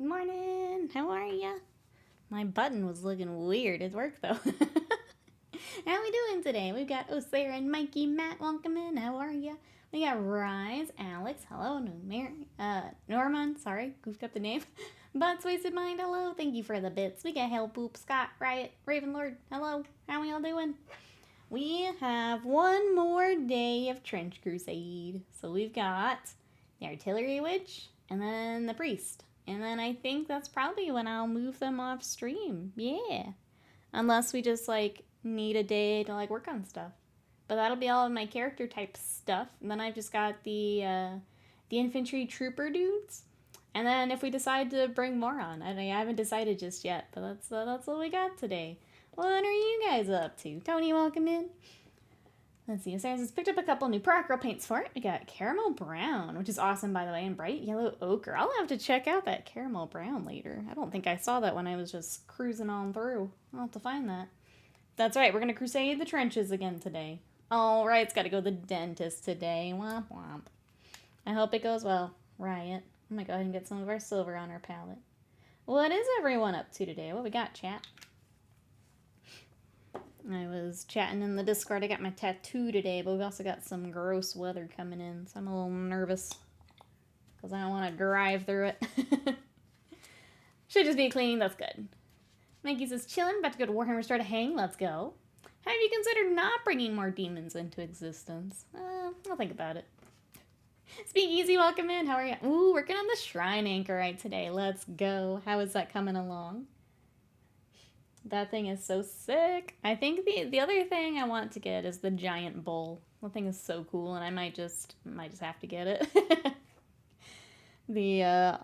Good morning. How are ya? My button was looking weird. It worked though. How we doing today? We've got Sarah and Mikey, Matt, welcome in. How are ya? We got Rise, Alex, hello, Norman, sorry, goofed up the name. Butts Wasted Mind, hello, thank you for the bits. We got Hell Poop, Scott, Riot, Ravenlord, hello, how we all doing? We have one more day of Trench Crusade. So we've got the Artillery Witch and then the Priest. And then I think that's probably when I'll move them off stream. Yeah. Unless we just need a day to work on stuff. But that'll be all of my character type stuff. And then I've just got the infantry trooper dudes. And then if we decide to bring more on, I haven't decided just yet, but that's what we got today. What are you guys up to? Tony, welcome in. Let's see. Sarah's picked up a couple new Procro paints for it. We got Caramel Brown, which is awesome, by the way, and Bright Yellow Ochre. I'll have to check out that Caramel Brown later. I don't think I saw that when I was just cruising on through. I'll have to find that. That's right. We're going to crusade the trenches again today. All right. It's got to go to the dentist today. Womp womp. I hope it goes well. Riot. I'm going to go ahead and get some of our silver on our palette. What is everyone up to today? What we got, chat? I was chatting in the Discord. I got my tattoo today, but we've also got some gross weather coming in, so I'm a little nervous because I don't want to drive through it. Should just be cleaning. That's good. Mikey says, chillin', about to go to Warhammer Store to hang. Let's go. Have you considered not bringing more demons into existence? I'll think about it. Speakeasy, welcome in. How are you? Ooh, working on the Shrine Anchorite today. Let's go. How is that coming along? That thing is so sick. I think the other thing I want to get is the giant bull. That thing is so cool, and I might just have to get it.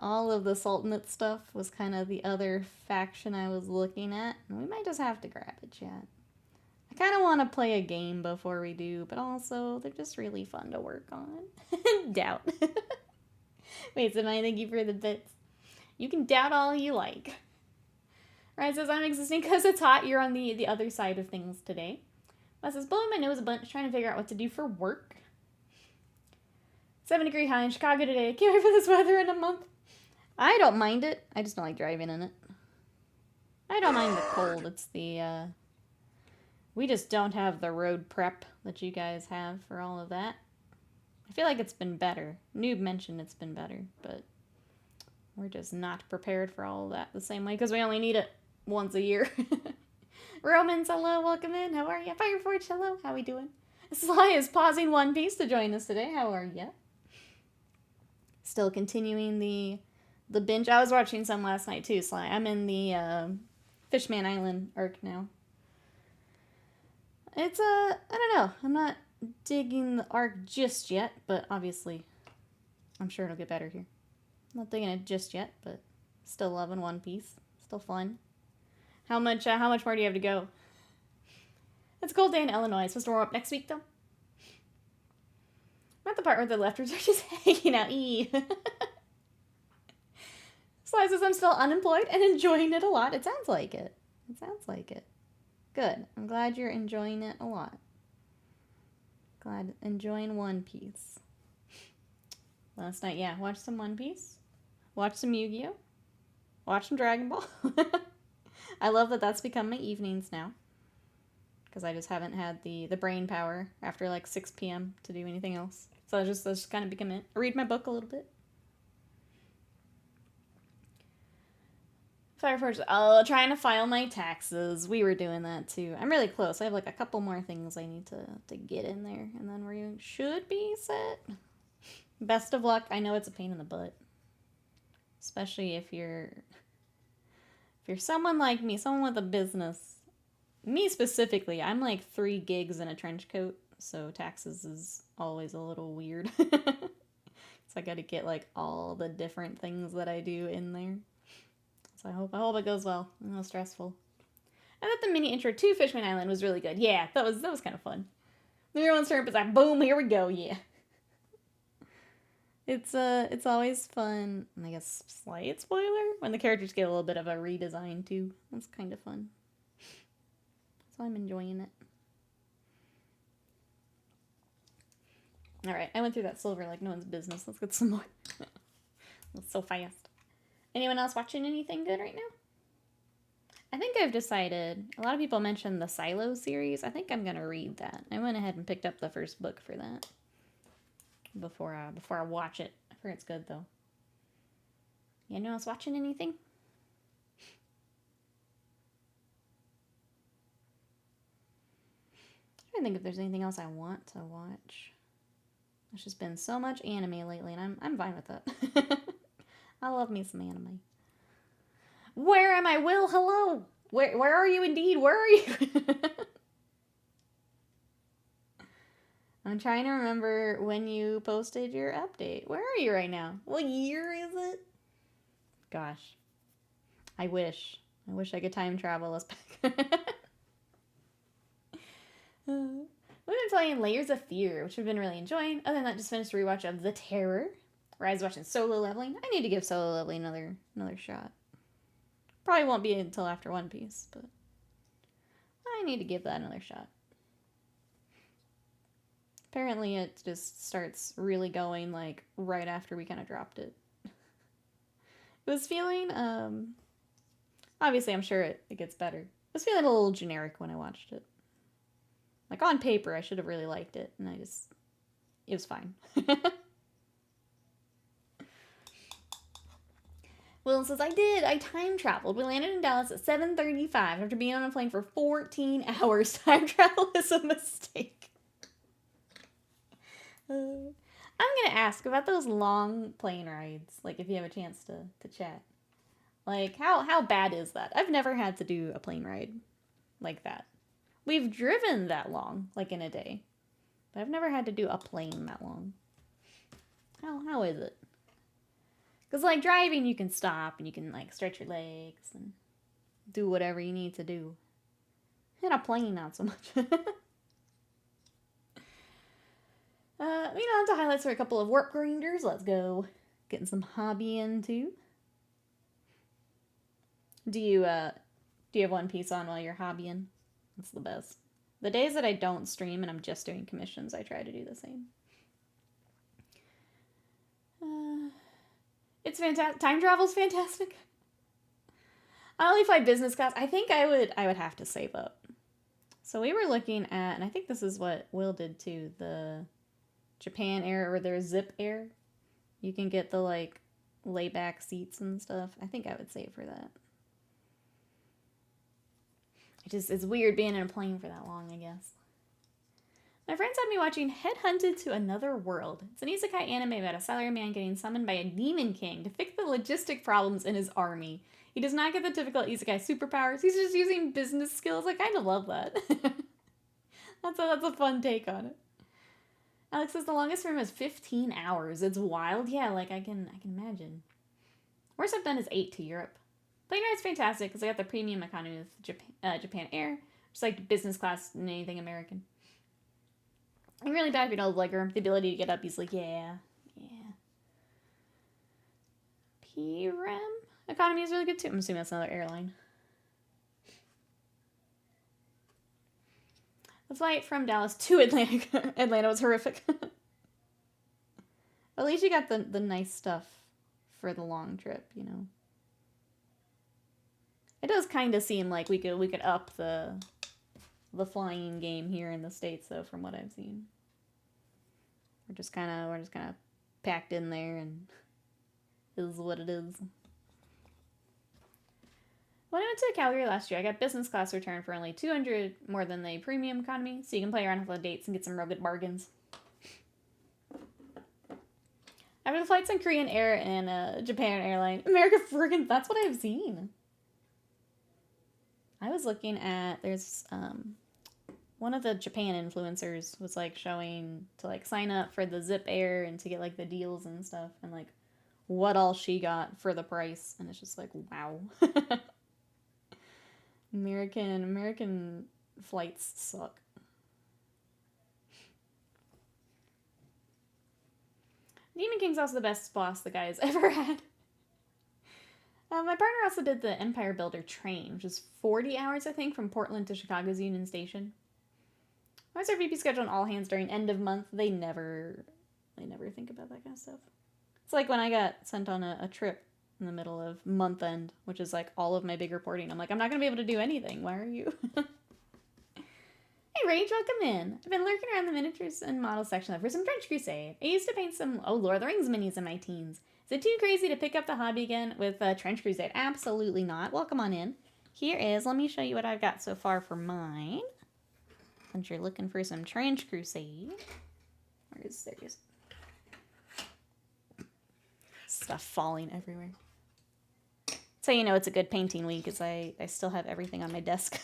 All of the Sultanate stuff was kind of the other faction I was looking at. And we might just have to grab it, chat. I kind of want to play a game before we do, but also they're just really fun to work on. Doubt. Wait, so thank you for the bits. You can doubt all you like. Ryan says, I'm existing because it's hot. You're on the other side of things today. Wes says, blowing my nose a bunch, trying to figure out what to do for work. 7-degree high in Chicago today. Can't wait for this weather in a month. I don't mind it. I just don't like driving in it. I don't mind the cold. It's the, we just don't have the road prep that you guys have for all of that. I feel like it's been better. Noob mentioned it's been better, but we're just not prepared for all of that the same way because we only need it once a year. Romans, hello, welcome in. How are you? Fireforge, hello. How we doing? Sly is pausing One Piece to join us today. How are you? Still continuing the binge. I was watching some last night too, Sly. I'm in the Fishman Island arc now. It's I don't know. I'm not digging the arc just yet, but obviously I'm sure it'll get better here. Not digging it just yet, but still loving One Piece. Still fun. How much more do you have to go? It's a cold day in Illinois. It's supposed to warm up next week, though. Not the part where the lefters are just hanging out. Sly says I'm still unemployed and enjoying it a lot. It sounds like it. It sounds like it. Good. I'm glad you're enjoying it a lot. Glad enjoying One Piece. Last night, yeah, watched some One Piece. Watched some Yu-Gi-Oh! Watched some Dragon Ball. I love that that's become my evenings now. Because I just haven't had the brain power after 6 p.m. to do anything else. So I just kind of become it. I read my book a little bit. Fireforge, trying to file my taxes. We were doing that too. I'm really close. I have a couple more things I need to get in there. And then we should be set. Best of luck. I know it's a pain in the butt. Especially if you're someone like me, someone with a business. Me specifically, I'm 3 gigs in a trench coat, so taxes is always a little weird. So I gotta get all the different things that I do in there. So I hope it goes well. No stressful. I thought the mini intro to Fishman Island was really good. Yeah, that was kind of fun. Everyone's turn up is boom, here we go, yeah. It's always fun, and I guess slight spoiler, when the characters get a little bit of a redesign too. That's kind of fun. So I'm enjoying it. Alright, I went through that silver like no one's business. Let's get some more. That's so fast. Anyone else watching anything good right now? I think I've decided, a lot of people mentioned the Silo series. I think I'm going to read that. I went ahead and picked up the first book for that before I watch it. I heard it's good, though. Anyone else watching anything? I don't think if there's anything else I want to watch. There's just been so much anime lately, and I'm fine with that. I love me some anime. Where am I, Will? Hello! Where are you indeed? Where are you? I'm trying to remember when you posted your update. Where are you right now? What year is it? Gosh. I wish I could time travel us back. We've been playing Layers of Fear, which we've been really enjoying. Other than that, just finished a rewatch of The Terror, where I was watching Solo Leveling. I need to give Solo Leveling another shot. Probably won't be until after One Piece, but I need to give that another shot. Apparently it just starts really going, like, right after we kind of dropped it. It was feeling, obviously I'm sure it gets better. It was feeling a little generic when I watched it. Like, on paper, I should have really liked it, and it was fine. Will says, I time traveled. We landed in Dallas at 7:35 after being on a plane for 14 hours. Time travel is a mistake. I'm gonna ask about those long plane rides, like, if you have a chance to chat. Like, how bad is that? I've never had to do a plane ride like that. We've driven that long, like in a day. But I've never had to do a plane that long. How is it? Because, like, driving, you can stop and you can, like, stretch your legs and do whatever you need to do. And a plane, not so much. On to highlights for a couple of work grinders. Let's go. Getting some hobby into. Do you have One Piece on while you're hobbying? That's the best. The days that I don't stream and I'm just doing commissions, I try to do the same. It's fantastic. Time travel's fantastic. I only fly business class. I think I would have to save up. So we were looking at, and I think this is what Will did too, the Japan Air or their Zip Air. You can get the, like, layback seats and stuff. I think I would save for that. It's weird being in a plane for that long, I guess. My friends had me watching Headhunted to Another World. It's an isekai anime about a salaryman getting summoned by a demon king to fix the logistic problems in his army. He does not get the typical isekai superpowers. He's just using business skills. I kind of love that. That's a fun take on it. Alex says the longest for him is 15 hours. It's wild. Yeah, like, I can imagine. Worst I've done is 8 to Europe. Plane ride's fantastic because I got the premium economy with Japan Air. Just like business class and anything American. I'm really bad if you don't have legroom. The ability to get up easily. Yeah. PREM economy is really good too. I'm assuming that's another airline. The flight from Dallas to Atlanta was horrific. At least you got the nice stuff for the long trip, you know. It does kind of seem like we could up the flying game here in the States, though, from what I've seen. We're just kind of packed in there, and it is what it is. When I went to Calgary last year, I got business class return for only $200 more than the premium economy, so you can play around with the dates and get some real good bargains. After the flights on Korean Air and Japan Airline, America friggin', that's what I've seen. I was looking at, there's one of the Japan influencers was, like, showing to, like, sign up for the Zip Air and to get, like, the deals and stuff, and, like, what all she got for the price, and it's just like, wow. American flights suck. Demon King's also the best boss the guy's ever had. My partner also did the Empire Builder train, which is 40 hours, I think, from Portland to Chicago's Union Station. Why is our VP schedule on all hands during end of month? They never think about that kind of stuff. It's like when I got sent on a trip in the middle of month end, which is like all of my big reporting. I'm like, I'm not going to be able to do anything. Why are you? Hey, Rage, welcome in. I've been lurking around the miniatures and model section for some French Crusade. I used to paint some, Lord of the Rings minis in my teens. Is it too crazy to pick up the hobby again with Trench Crusade? Absolutely not. Welcome on in. Here is, let me show you what I've got so far for mine. Since you're looking for some Trench Crusade. Where is there? Stuff falling everywhere. So you know it's a good painting week because I still have everything on my desk.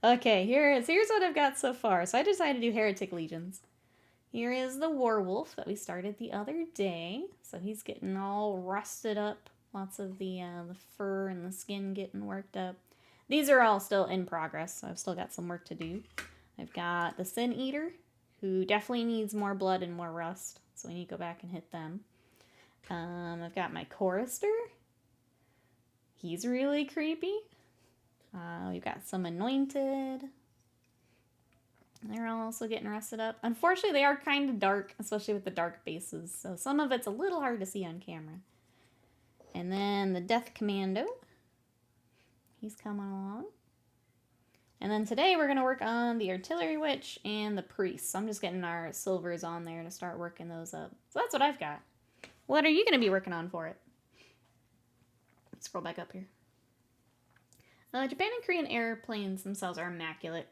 Okay, here's what I've got so far. So I decided to do Heretic Legions. Here is the Werewolf that we started the other day. So he's getting all rusted up. Lots of the fur and the skin getting worked up. These are all still in progress, so I've still got some work to do. I've got the Sin Eater, who definitely needs more blood and more rust. So we need to go back and hit them. I've got my Chorister. He's really creepy. We've got some Anointed. They're also getting rusted up. Unfortunately, they are kind of dark, especially with the dark bases. So some of it's a little hard to see on camera. And then the Death Commando. He's coming along. And then today we're going to work on the Artillery Witch and the Priest. So I'm just getting our silvers on there to start working those up. So that's what I've got. What are you going to be working on for it? Let's scroll back up here. Japan and Korean airplanes themselves are immaculate.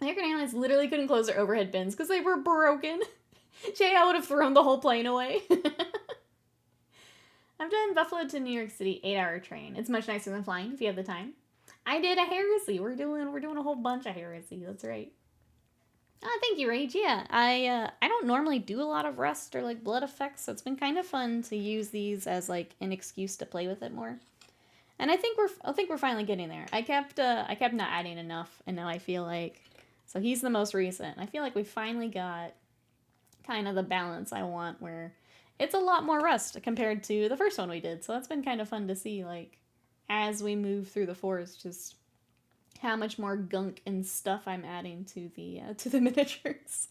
American Airlines literally couldn't close their overhead bins because they were broken. I would have thrown the whole plane away. I've done Buffalo to New York City 8-hour train. It's much nicer than flying if you have the time. I did a Heresy. We're doing a whole bunch of Heresy. That's right. Oh, thank you, Rage. Yeah, I don't normally do a lot of rust or like blood effects, so it's been kind of fun to use these as like an excuse to play with it more. And I think we're finally getting there. I kept not adding enough, and now I feel like, so he's the most recent. I feel like we finally got kind of the balance I want, where it's a lot more rust compared to the first one we did. So that's been kind of fun to see, like, as we move through the forest, just how much more gunk and stuff I'm adding to the miniatures.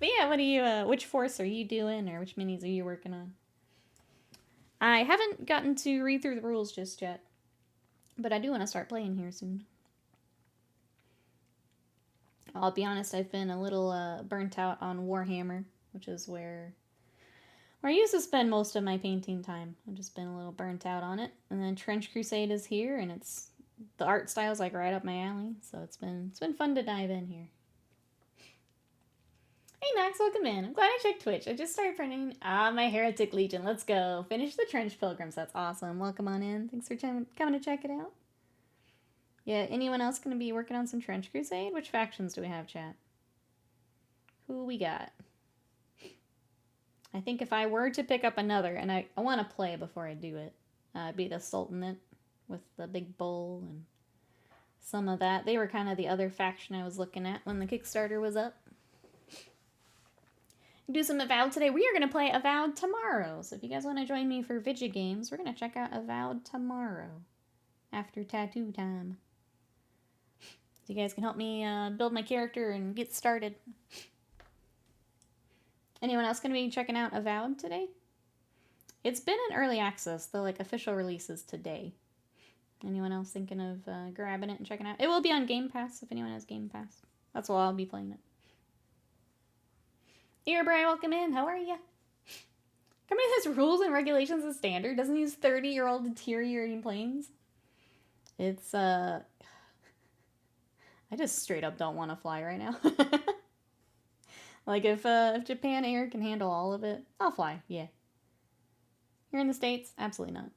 But yeah, what do you which force are you doing, or which minis are you working on? I haven't gotten to read through the rules just yet, but I do want to start playing here soon. I'll be honest, I've been a little burnt out on Warhammer, which is where I used to spend most of my painting time. I've just been a little burnt out on it. And then Trench Crusade is here, and the art style's like right up my alley, so it's been fun to dive in here. Hey Max, welcome in. I'm glad I checked Twitch. I just started printing my Heretic Legion. Let's go. Finish the Trench Pilgrims. That's awesome. Welcome on in. Thanks for coming to check it out. Yeah, anyone else going to be working on some Trench Crusade? Which factions do we have, chat? Who we got? I think if I were to pick up another, and I want to play before I do it, it'd be the Sultanate with the big bull and some of that. They were kind of the other faction I was looking at when the Kickstarter was up. Do some Avowed today. We are going to play Avowed tomorrow. So if you guys want to join me for Vidya Games, we're going to check out Avowed tomorrow after tattoo time. So you guys can help me build my character and get started. Anyone else going to be checking out Avowed today? It's been in early access. The official release is today. Anyone else thinking of grabbing it and checking it out? It will be on Game Pass if anyone has Game Pass. That's why I'll be playing it. Here, Brian, welcome in. How are ya? Company has rules and regulations as standard. Doesn't use 30-year-old deteriorating planes. It's, I just straight up don't want to fly right now. Like, if Japan Air can handle all of it, I'll fly, yeah. Here in the States, absolutely not.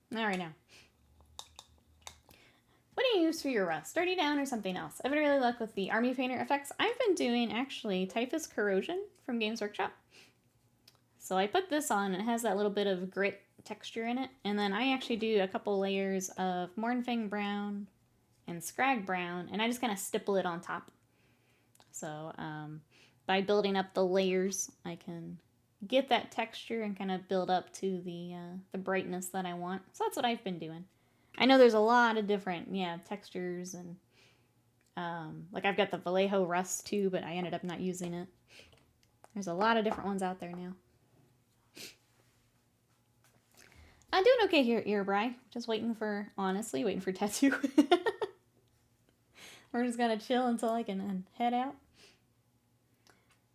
Not right now. What do you use for your rust? Dirty Down or something else? I've been really luck with the Army Painter effects. I've been doing, actually, Typhus Corrosion from Games Workshop. So I put this on, and it has that little bit of grit texture in it. And then I actually do a couple layers of Mornfang Brown and Scrag Brown, and I just kind of stipple it on top. So by building up the layers, I can get that texture and kind of build up to the brightness that I want. So that's what I've been doing. I know there's a lot of different, textures, and like I've got the Vallejo Rust too, but I ended up not using it. There's a lot of different ones out there now. Doing okay here, Bri. Just honestly, waiting for tattoo. We're just gonna chill until I can head out.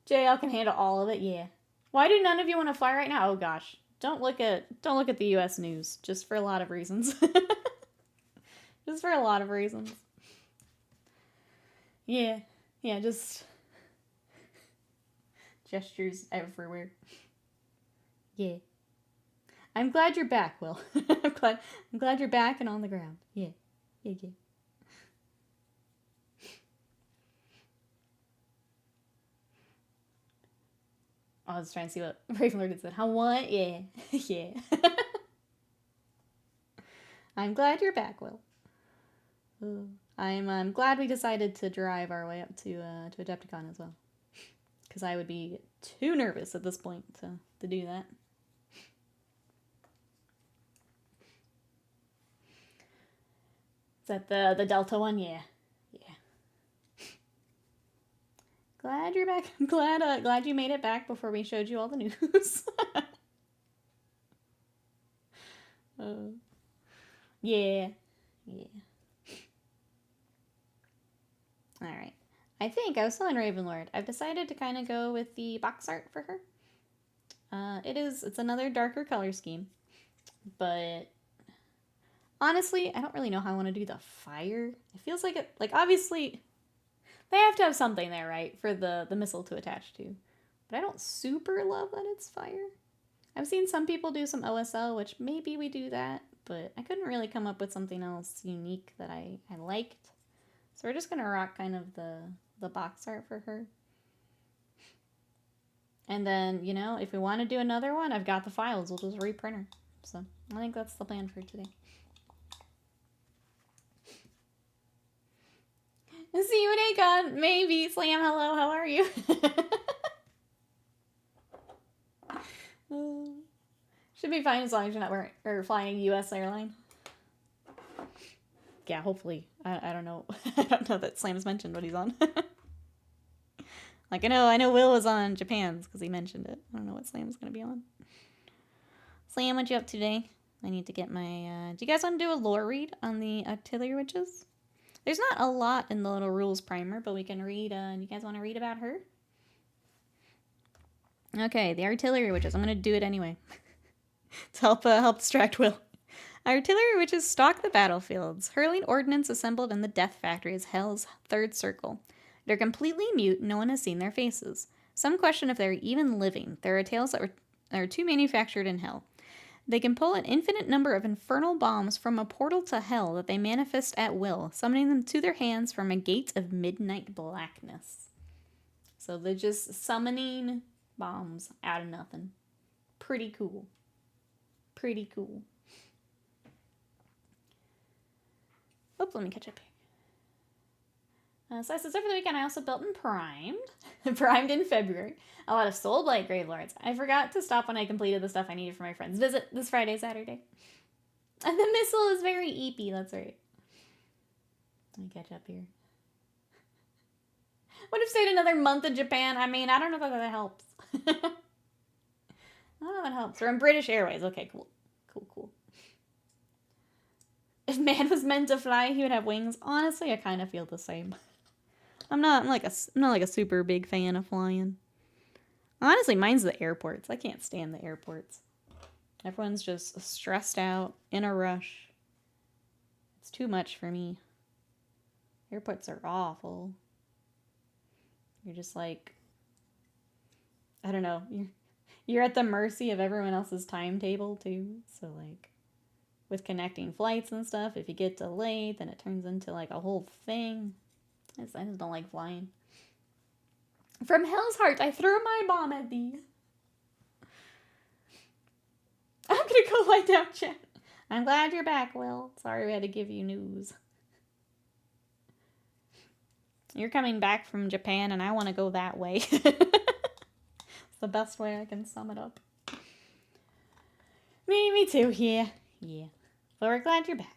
JL can handle all of it, yeah. Why do none of you want to fly right now? Oh gosh. Don't look at the US news, just for a lot of reasons. Just for a lot of reasons. Yeah. Yeah, just gestures everywhere. Yeah. I'm glad you're back, Will. I'm glad you're back and on the ground. Yeah. Yeah. I was trying to see what Ravenlord had said. How what? Yeah. Yeah. I'm glad you're back, Will. I'm glad we decided to drive our way up to Adepticon as well. Because I would be too nervous at this point to do that. Is that the Delta one? Yeah. Yeah. Glad you're back. I'm glad you made it back before we showed you all the news. Yeah. Yeah. Alright. I think I was telling Ravenlord, I've decided to kind of go with the box art for her. It's another darker color scheme. But honestly, I don't really know how I want to do the fire. It feels like it, like obviously they have to have something there, right, for the missile to attach to. But I don't super love that it's fire. I've seen some people do some OSL, which maybe we do that, but I couldn't really come up with something else unique that I liked. So we're just going to rock kind of the box art for her. And then, you know, if we want to do another one, I've got the files. We'll just reprint her. So I think that's the plan for today. See you at Akon. Maybe. Slam, hello, how are you? Should be fine as long as you're not flying US airline. Yeah, hopefully. I don't know. I don't know that Slam's mentioned what he's on. Like, I know Will is on Japan's because he mentioned it. I don't know what Slam's going to be on. Slam, what you up to today? I need to get my... do you guys want to do a lore read on the Artillery Witches? There's not a lot in the little rules primer, but we can read... do you guys want to read about her? Okay, the Artillery Witches. I'm going to do it anyway. To help distract Will. Artillery Witches stalk the battlefields, hurling ordnance assembled in the Death Factory as Hell's third circle. They're completely mute, no one has seen their faces. Some question if they're even living. There are tales that are too manufactured in Hell. They can pull an infinite number of infernal bombs from a portal to Hell that they manifest at will, summoning them to their hands from a gate of midnight blackness. So they're just summoning bombs out of nothing. Pretty cool. Pretty cool. Oops, let me catch up here. So over the weekend I also built and primed. Primed in February. A lot of Soulblight Gravelords. I forgot to stop when I completed the stuff I needed for my friend's visit this Friday, Saturday. And the missile is very eepy, that's right. Let me catch up here. Would have stayed another month in Japan. I mean, I don't know if that helps. I don't know if it helps. We're in British Airways. Okay, cool. Cool. If man was meant to fly, he would have wings. Honestly, I kind of feel the same. I'm not like a super big fan of flying. Honestly, mine's the airports. I can't stand the airports. Everyone's just stressed out, in a rush. It's too much for me. Airports are awful. You're just like, I don't know. You're at the mercy of everyone else's timetable too. So like, with connecting flights and stuff, if you get delayed, then it turns into like a whole thing. I just don't like flying. From Hell's Heart, I threw my bomb at thee. I'm gonna go lie down, chat. I'm glad you're back, Will. Sorry we had to give you news. You're coming back from Japan and I want to go that way. It's the best way I can sum it up. Me too, yeah. But we're glad you're back.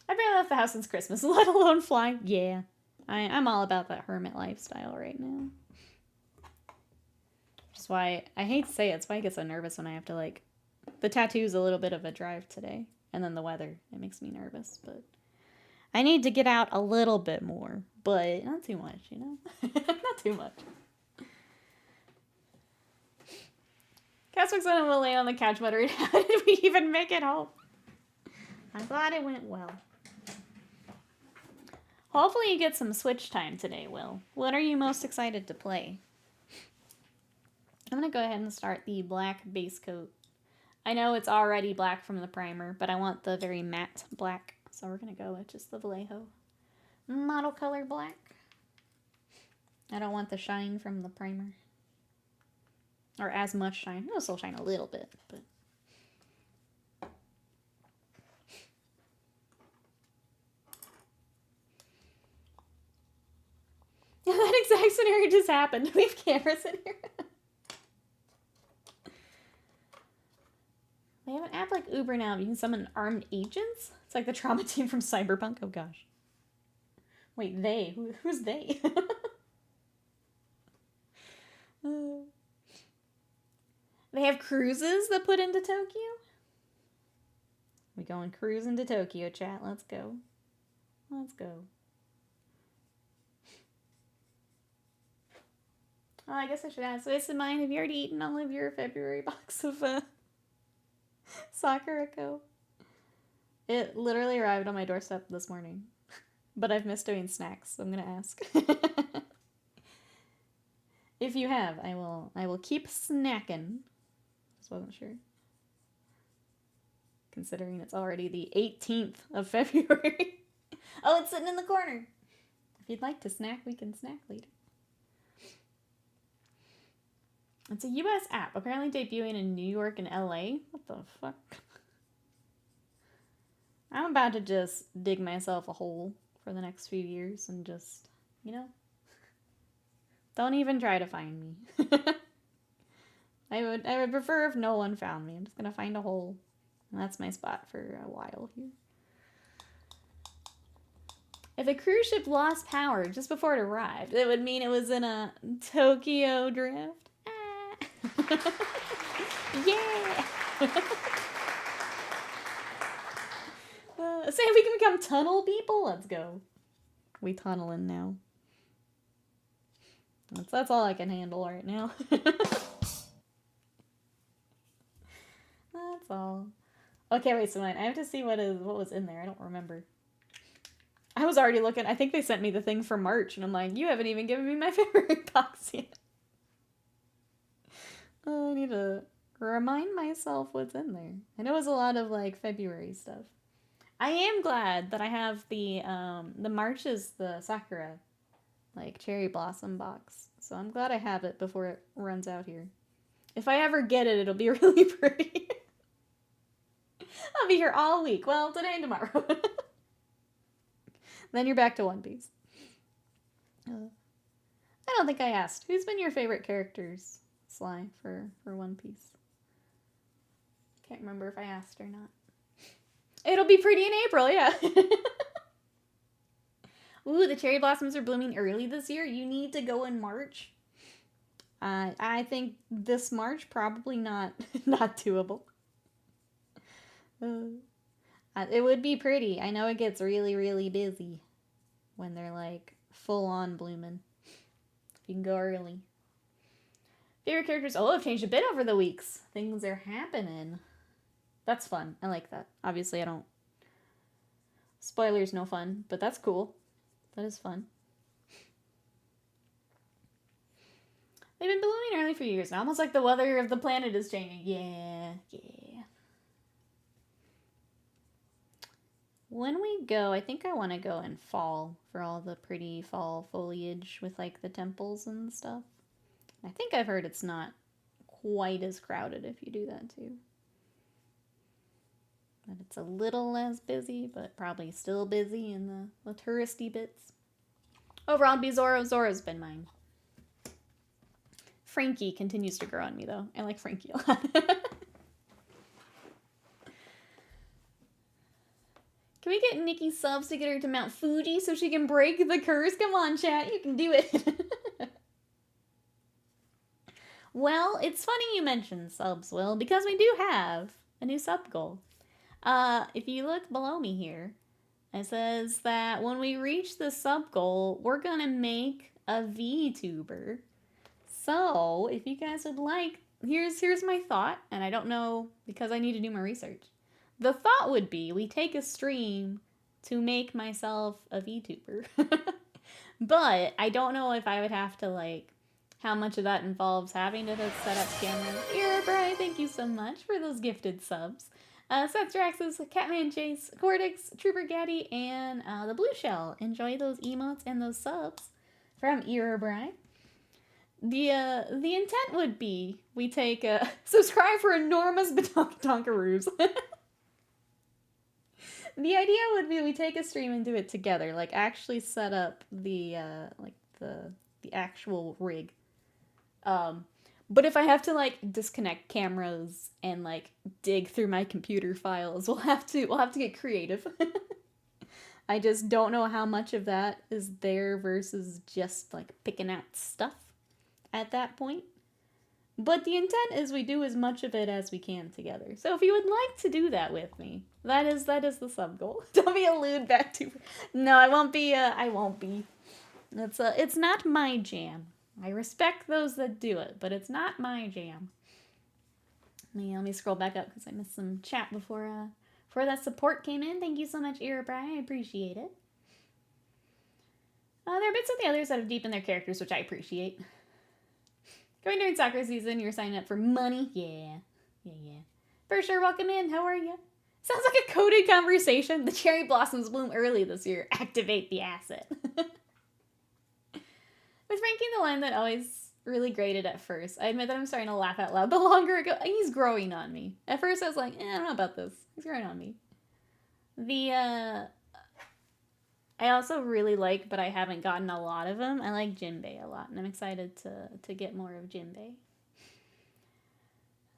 I've been left the house since Christmas, let alone fly. Yeah. I'm all about that hermit lifestyle right now. Which is why, I hate to say it, it's why I get so nervous when I have to, like, The tattoo's a little bit of a drive today. And then the weather, it makes me nervous. But I need to get out a little bit more. But not too much, you know? Not too much. Caswick's gonna lay on the couch muttering, how did we even make it home? I'm glad it went well. Hopefully you get some Switch time today, Will. What are you most excited to play? I'm going to go ahead and start the black base coat. I know it's already black from the primer, but I want the very matte black. So we're going to go with just the Vallejo model color black. I don't want the shine from the primer. Or as much shine. It'll still shine a little bit, but... that exact scenario just happened. We have cameras in here. They have an app like Uber now. You can summon armed agents. It's like the trauma team from Cyberpunk. Oh gosh. Wait, they? Who's they? They have cruises that put into Tokyo. We going cruising to Tokyo, chat. Let's go. Let's go. Oh, I guess I should ask. Waste of mine. Have you already eaten all of your February box of Sakurako? It literally arrived on my doorstep this morning. But I've missed doing snacks, so I'm gonna ask. If you have, I will keep snacking. Just wasn't sure. Considering it's already the 18th of February. Oh, it's sitting in the corner. If you'd like to snack, we can snack later. It's a US app, apparently debuting in New York and LA. What the fuck? I'm about to just dig myself a hole for the next few years and just, you know, don't even try to find me. I would prefer if no one found me. I'm just gonna find a hole. And that's my spot for a while here. If a cruise ship lost power just before it arrived, it would mean it was in a Tokyo drift. Yeah! Say we can become tunnel people? Let's go. We tunneling now. That's all I can handle right now. That's all. Okay, wait, so I have to see what was in there. I don't remember. I was already looking. I think they sent me the thing for March, and I'm like, you haven't even given me my February box yet. I need to remind myself what's in there. I know it was a lot of, like, February stuff. I am glad that I have the March is the Sakura, like, cherry blossom box. So I'm glad I have it before it runs out here. If I ever get it, it'll be really pretty. I'll be here all week. Well, today and tomorrow. Then you're back to One Piece. I don't think I asked. Who's been your favorite characters, Sly, for One Piece? Can't remember if I asked or not. It'll be pretty in April, yeah. Ooh, the cherry blossoms are blooming early this year. You need to go in March. I think this March probably not doable. It would be pretty. I know it gets really, really busy when they're like full on blooming. You can go early. Favorite characters? Oh, I've changed a bit over the weeks. Things are happening. That's fun. I like that. Obviously, I don't... Spoilers, no fun, but that's cool. That is fun. They've been blooming early for years now. Almost like the weather of the planet is changing. Yeah. When we go, I think I want to go in fall for all the pretty fall foliage with, like, the temples and stuff. I think I've heard it's not quite as crowded if you do that, too. That it's a little less busy, but probably still busy in the touristy bits. Overall, it'd be Zoro. Zoro's been mine. Frankie continues to grow on me, though. I like Frankie a lot. Can we get Nikki subs to get her to Mount Fuji so she can break the curse? Come on, chat. You can do it. Well, it's funny you mentioned subs, Will, because we do have a new sub goal. If you look below me here, it says that when we reach the sub goal, we're gonna make a VTuber. So if you guys would like, here's my thought, and I don't know because I need to do my research. The thought would be we take a stream to make myself a VTuber. But I don't know if I would have to, like, how much of that involves having to set up camera. Here, Brian, thank you so much for those gifted subs. Seth Draxus, Catman Chase, Cortex, Trooper Gaddy, and the Blue Shell. Enjoy those emotes and those subs from Erebry. The intent would be we take subscribe for enormous Donkaroos. The idea would be we take a stream and do it together, like actually set up the the actual rig. But if I have to like disconnect cameras and like dig through my computer files, we'll have to get creative. I just don't know how much of that is there versus just like picking out stuff at that point. But the intent is we do as much of it as we can together. So if you would like to do that with me, that is the sub goal. Don't be a lewd back to. No, I won't be. I won't be. It's not my jam. I respect those that do it, but it's not my jam. Let me scroll back up because I missed some chat before that support came in. Thank you so much, Erebry. I appreciate it. There are bits of the others that have deepened their characters, which I appreciate. Going during soccer season, you're signing up for money? Yeah. For sure, welcome in. How are you? Sounds like a coded conversation. The cherry blossoms bloom early this year. Activate the asset. With ranking the line that always really grated at first, I admit that I'm starting to laugh out loud the longer it goes. He's growing on me. At first I was like, I don't know about this. He's growing on me. I also really like, but I haven't gotten a lot of them. I like Jinbei a lot, and I'm excited to get more of Jinbei.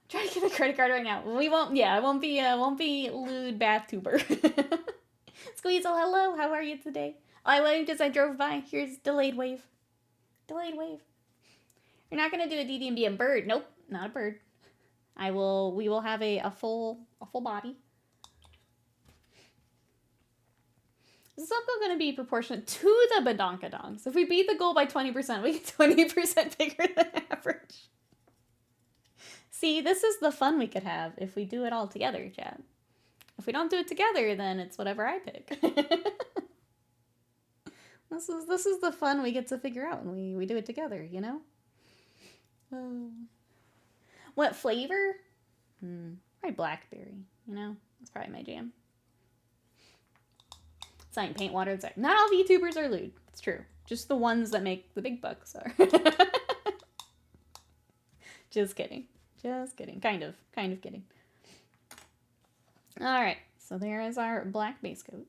Try to get a credit card right now. We won't. Yeah, I won't be lewd bathtuber. Squeezel, hello. How are you today? Oh, I waved as I drove by. Here's delayed wave. Delayed wave. You're not gonna do a DD and be a bird. Nope, not a bird. We will have a full body. This is also going to be proportionate to the badonkadongs. If we beat the goal by 20%, we get 20% bigger than average. See, this is the fun we could have if we do it all together, Chad. If we don't do it together, then it's whatever I pick. This is the fun we get to figure out when we do it together, you know? What flavor? Probably blackberry, you know? That's probably my jam. Sign paint water. It's like, not all VTubers are lewd. It's true. Just the ones that make the big bucks are. Just kidding. Just kidding. Kind of kidding. Alright. So there is our black base coat.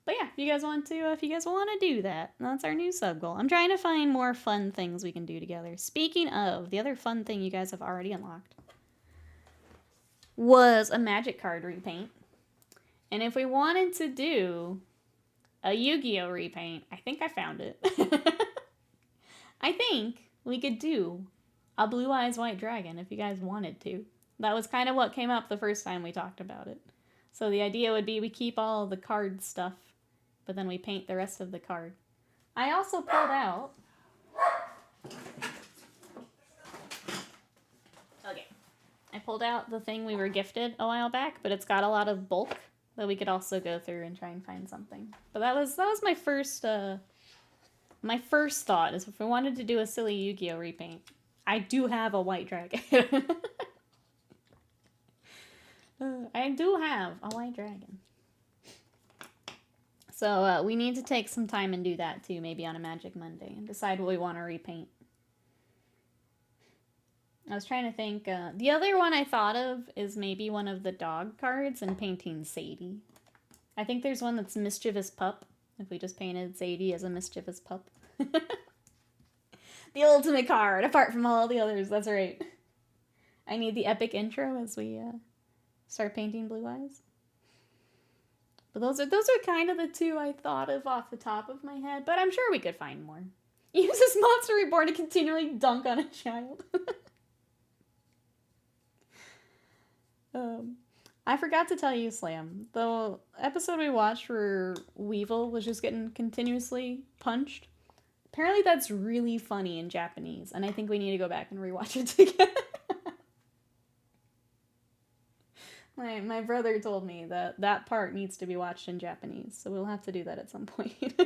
But yeah, if you guys want to do that, that's our new sub goal. I'm trying to find more fun things we can do together. Speaking of, the other fun thing you guys have already unlocked was a magic card repaint. And if we wanted to do a Yu-Gi-Oh! Repaint, I think I found it. I think we could do a Blue Eyes White Dragon if you guys wanted to. That was kind of what came up the first time we talked about it. So the idea would be we keep all the card stuff, but then we paint the rest of the card. I also pulled out... Okay. I pulled out the thing we were gifted a while back, but it's got a lot of bulk that we could also go through and try and find something. But that was my first thought is if we wanted to do a silly Yu-Gi-Oh! Repaint. I do have a white dragon. I do have a white dragon. So we need to take some time and do that too, maybe on a Magic Monday, and decide what we want to repaint. I was trying to think, the other one I thought of is maybe one of the dog cards and painting Sadie. I think there's one that's Mischievous Pup, if we just painted Sadie as a mischievous pup. The ultimate card, apart from all the others, that's right. I need the epic intro as we start painting Blue Eyes. But those are kind of the two I thought of off the top of my head, but I'm sure we could find more. Use this Monster Reborn to continually dunk on a child. I forgot to tell you, Slam. The episode we watched where Weevil was just getting continuously punched. Apparently that's really funny in Japanese, and I think we need to go back and rewatch it together. My brother told me that that part needs to be watched in Japanese, so we'll have to do that at some point.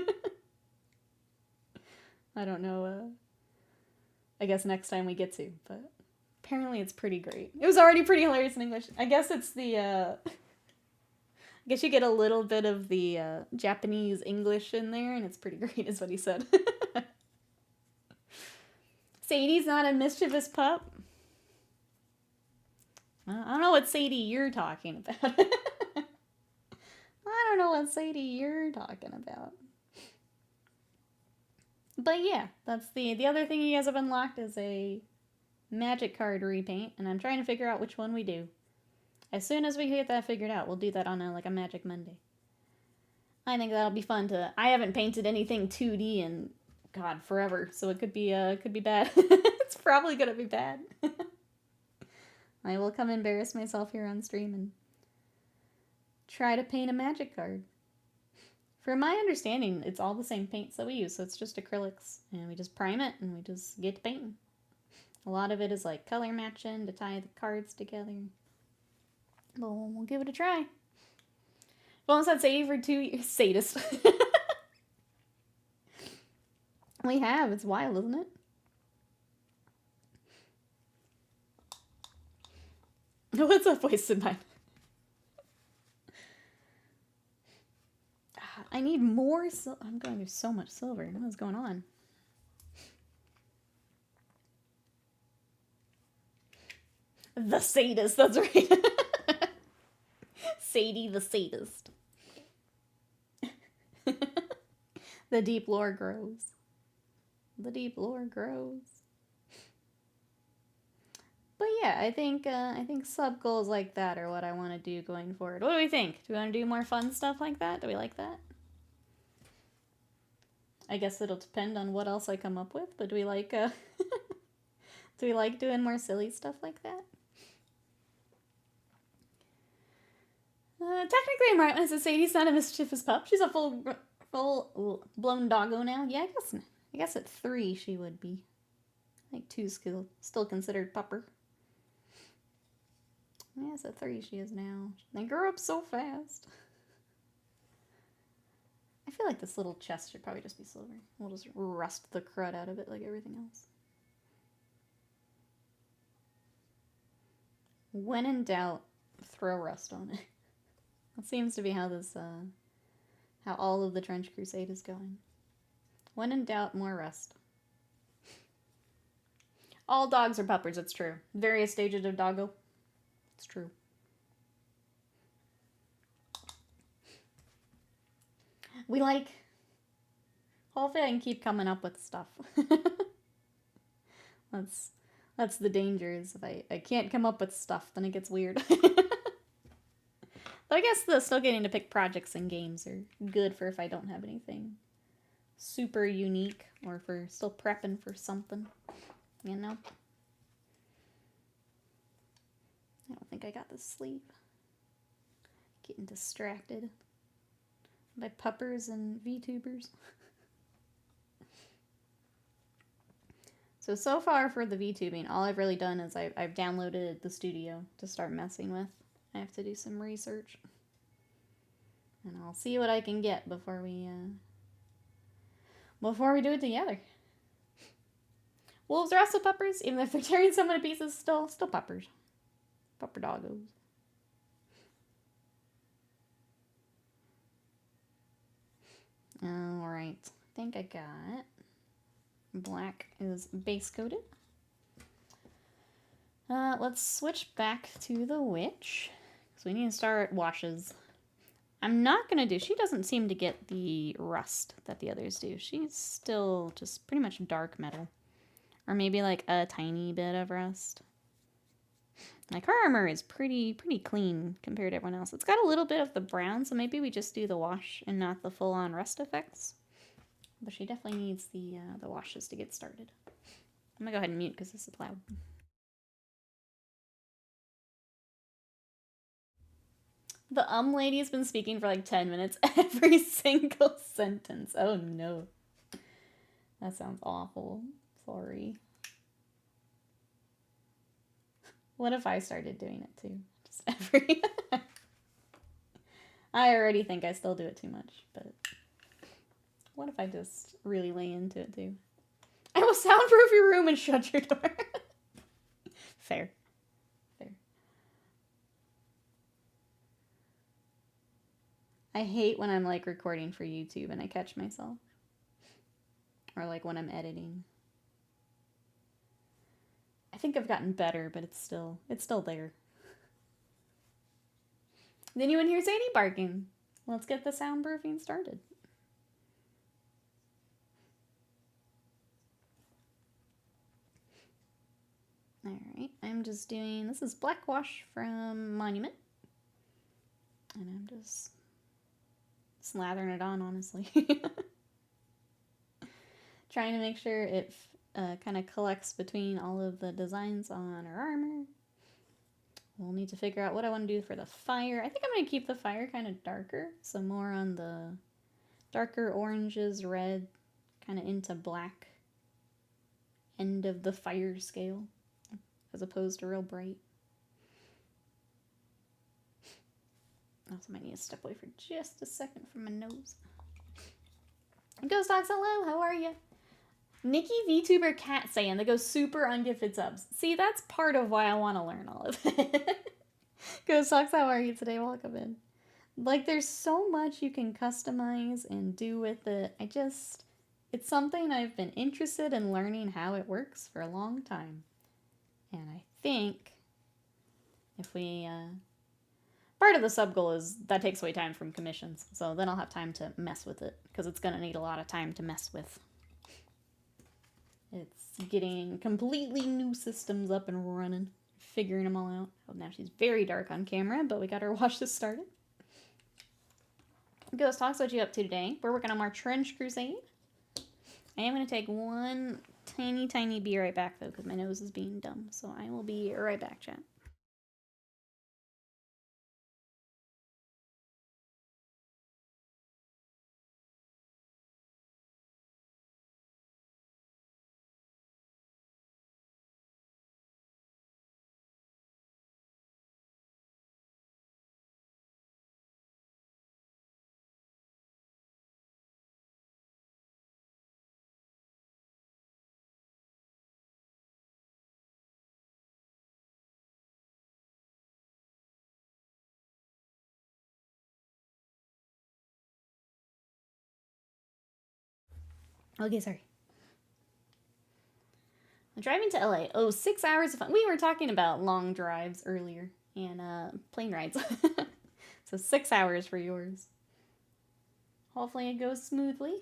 I don't know, I guess next time we get to, but apparently it's pretty great. It was already pretty hilarious in English. I guess it's the, I guess you get a little bit of the Japanese English in there, and it's pretty great, is what he said. Sadie's not a mischievous pup. I don't know what Sadie you're talking about. I don't know what Sadie you're talking about. But yeah, that's the other thing you guys have unlocked is a magic card repaint, and I'm trying to figure out which one we do. As soon as we get that figured out, we'll do that on a Magic Monday. I think that'll be fun to... I haven't painted anything 2D in, God, forever, so it could be bad. It's probably gonna be bad. I will come embarrass myself here on stream and try to paint a magic card. From my understanding, it's all the same paints that we use, so it's just acrylics, and we just prime it, and we just get to painting. A lot of it is like color matching to tie the cards together. But we'll give it a try. We've almost had Sadie for 2 years. Sadist. We have. It's wild, isn't it? What's up, wasted mine? I need more silver. I'm going through so much silver. What is going on? The sadist, that's right. Sadie the sadist. The deep lore grows. The deep lore grows. But yeah, I think sub goals like that are what I want to do going forward. What do we think? Do we want to do more fun stuff like that? Do we like that? I guess it'll depend on what else I come up with, but do we like do we like doing more silly stuff like that? Technically, I'm right when I say Sadie's not a mischievous pup. She's a full blown doggo now. Yeah, I guess at 3 she would be. I think 2's still considered pupper. Yes, at 3 she is now. They grow up so fast. I feel like this little chest should probably just be silver. We'll just rust the crud out of it like everything else. When in doubt, throw rust on it. That seems to be how this, how all of the Trench Crusade is going. When in doubt, more rust. All dogs are puppers, it's true. Various stages of doggo. It's true. We like... Hopefully I can keep coming up with stuff. That's the danger, is if I can't come up with stuff, then it gets weird. But I guess still getting to pick projects and games are good for if I don't have anything super unique, or if we're still prepping for something, you know? I don't think I got this sleeve. Getting distracted by puppers and VTubers. So far for the VTubing, all I've really done is I've downloaded the studio to start messing with. I have to do some research. And I'll see what I can get before we do it together. Wolves are also puppers, even if they're tearing so many pieces, still puppers. Pupper doggos. Alright, I think I got... Black is base coated. Let's switch back to the witch, because we need to start washes. I'm not going to do... She doesn't seem to get the rust that the others do. She's still just pretty much dark metal. Or maybe like a tiny bit of rust. Like her armor is pretty clean compared to everyone else. It's got a little bit of the brown, so maybe we just do the wash and not the full-on rust effects. But she definitely needs the washes to get started. I'm going to go ahead and mute because this is loud. The lady's been speaking for like 10 minutes every single sentence. Oh no. That sounds awful. Sorry. What if I started doing it too? Just every... I already think I still do it too much, but... What if I just really lay into it too? I will soundproof your room and shut your door. Fair. Fair. I hate when I'm like recording for YouTube and I catch myself. Or like when I'm editing. I think I've gotten better, but it's still there. Did anyone hear Sadie barking? Let's get the soundproofing started. Alright, I'm just doing, this is black wash from Monument. And I'm just slathering it on, honestly. Trying to make sure it kind of collects between all of the designs on her armor. We'll need to figure out what I want to do for the fire. I think I'm going to keep the fire kind of darker. So more on the darker oranges, red, kind of into black end of the fire scale. As opposed to real bright. Also might need to step away for just a second from my nose. Ghost Dogs, hello, how are you? Nikki VTuber Cat saying they go super ungifted subs. See, that's part of why I want to learn all of it. Ghost Dogs, how are you today? Welcome in. Like, there's so much you can customize and do with it. It's something I've been interested in learning how it works for a long time. And I think if we, part of the sub goal is that takes away time from commissions. So then I'll have time to mess with it because it's going to need a lot of time to mess with. It's getting completely new systems up and running, figuring them all out. Oh, now she's very dark on camera, but we got her watch this started. Ghost Talks, what you up to today? We're working on our Trench Crusade. I am going to take one tiny be right back, though, because my nose is being dumb. So I will be right back, chat. Okay, sorry. I'm driving to LA. Oh, 6 hours of fun. We were talking about long drives earlier and plane rides. So 6 hours for yours. Hopefully it goes smoothly.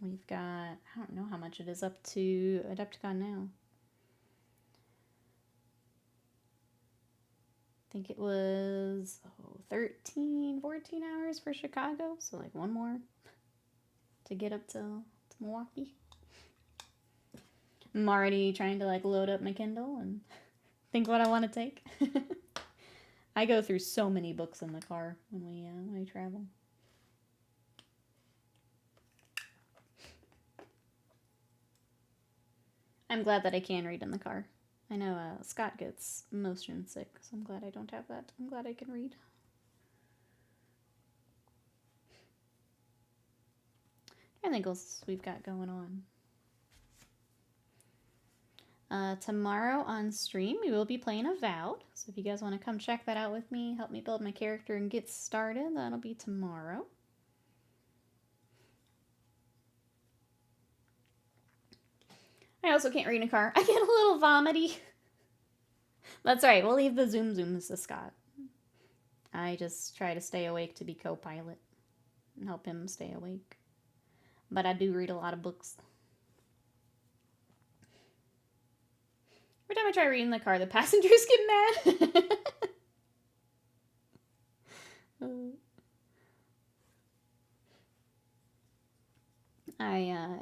We've got, I don't know how much it is up to Adepticon now. I think it was 13, 14 hours for Chicago. So like one more to get up to Milwaukee. I'm already trying to like load up my Kindle and think what I want to take. I go through so many books in the car when we travel. I'm glad that I can read in the car. I know Scott gets motion sick, so I'm glad I don't have that. I'm glad I can read. I think else we've got going on. Tomorrow on stream, we will be playing Avowed. So if you guys want to come check that out with me, help me build my character and get started, that'll be tomorrow. I also can't read in a car. I get a little vomity. That's right. We'll leave the zooms to Scott. I just try to stay awake to be co-pilot and help him stay awake. But I do read a lot of books. Every time I try reading in the car, the passengers get mad.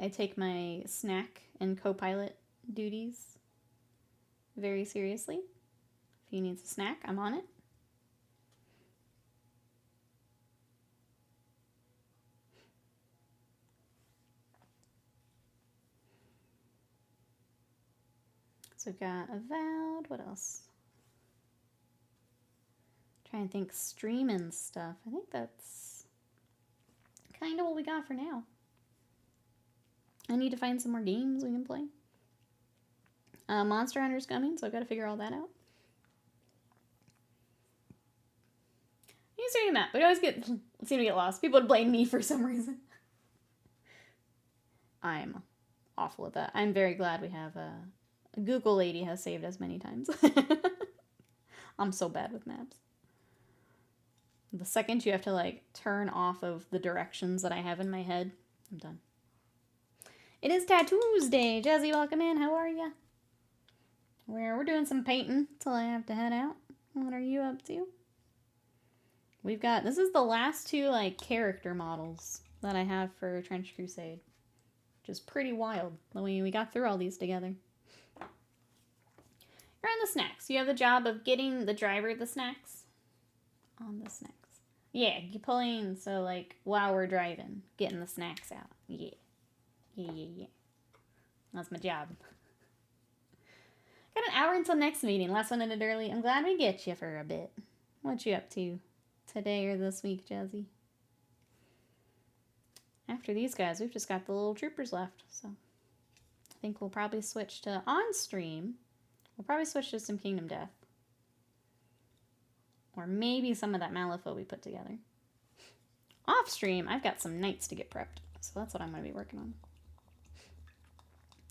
I take my snack and co-pilot duties very seriously. If he needs a snack, I'm on it. So we've got Avowed. What else? Trying to think streaming stuff. I think that's kind of what we got for now. I need to find some more games we can play. Monster Hunter's coming, so I've got to figure all that out. You see the map, but I always seem to get lost. People would blame me for some reason. I'm awful at that. I'm very glad we have a Google lady has saved us many times. I'm so bad with maps. The second you have to like turn off of the directions that I have in my head, I'm done. It is Tattoos Day. Jazzy, welcome in. How are ya? We're doing some painting till I have to head out. What are you up to? We've got, this is the last two like character models that I have for Trench Crusade. Which is pretty wild. We got through all these together. You're on the snacks. You have the job of getting the driver the snacks. On the snacks. Yeah, you pulling, so like while we're driving, getting the snacks out. Yeah. Yeah. That's my job. Got an hour until next meeting. Last one ended early. I'm glad we get you for a bit. What you up to today or this week, Jazzy? After these guys, we've just got the little troopers left, so I think we'll probably switch to on stream. We'll probably switch to some Kingdom Death. Or maybe some of that Malifaux we put together. Off stream, I've got some knights to get prepped, so that's what I'm going to be working on.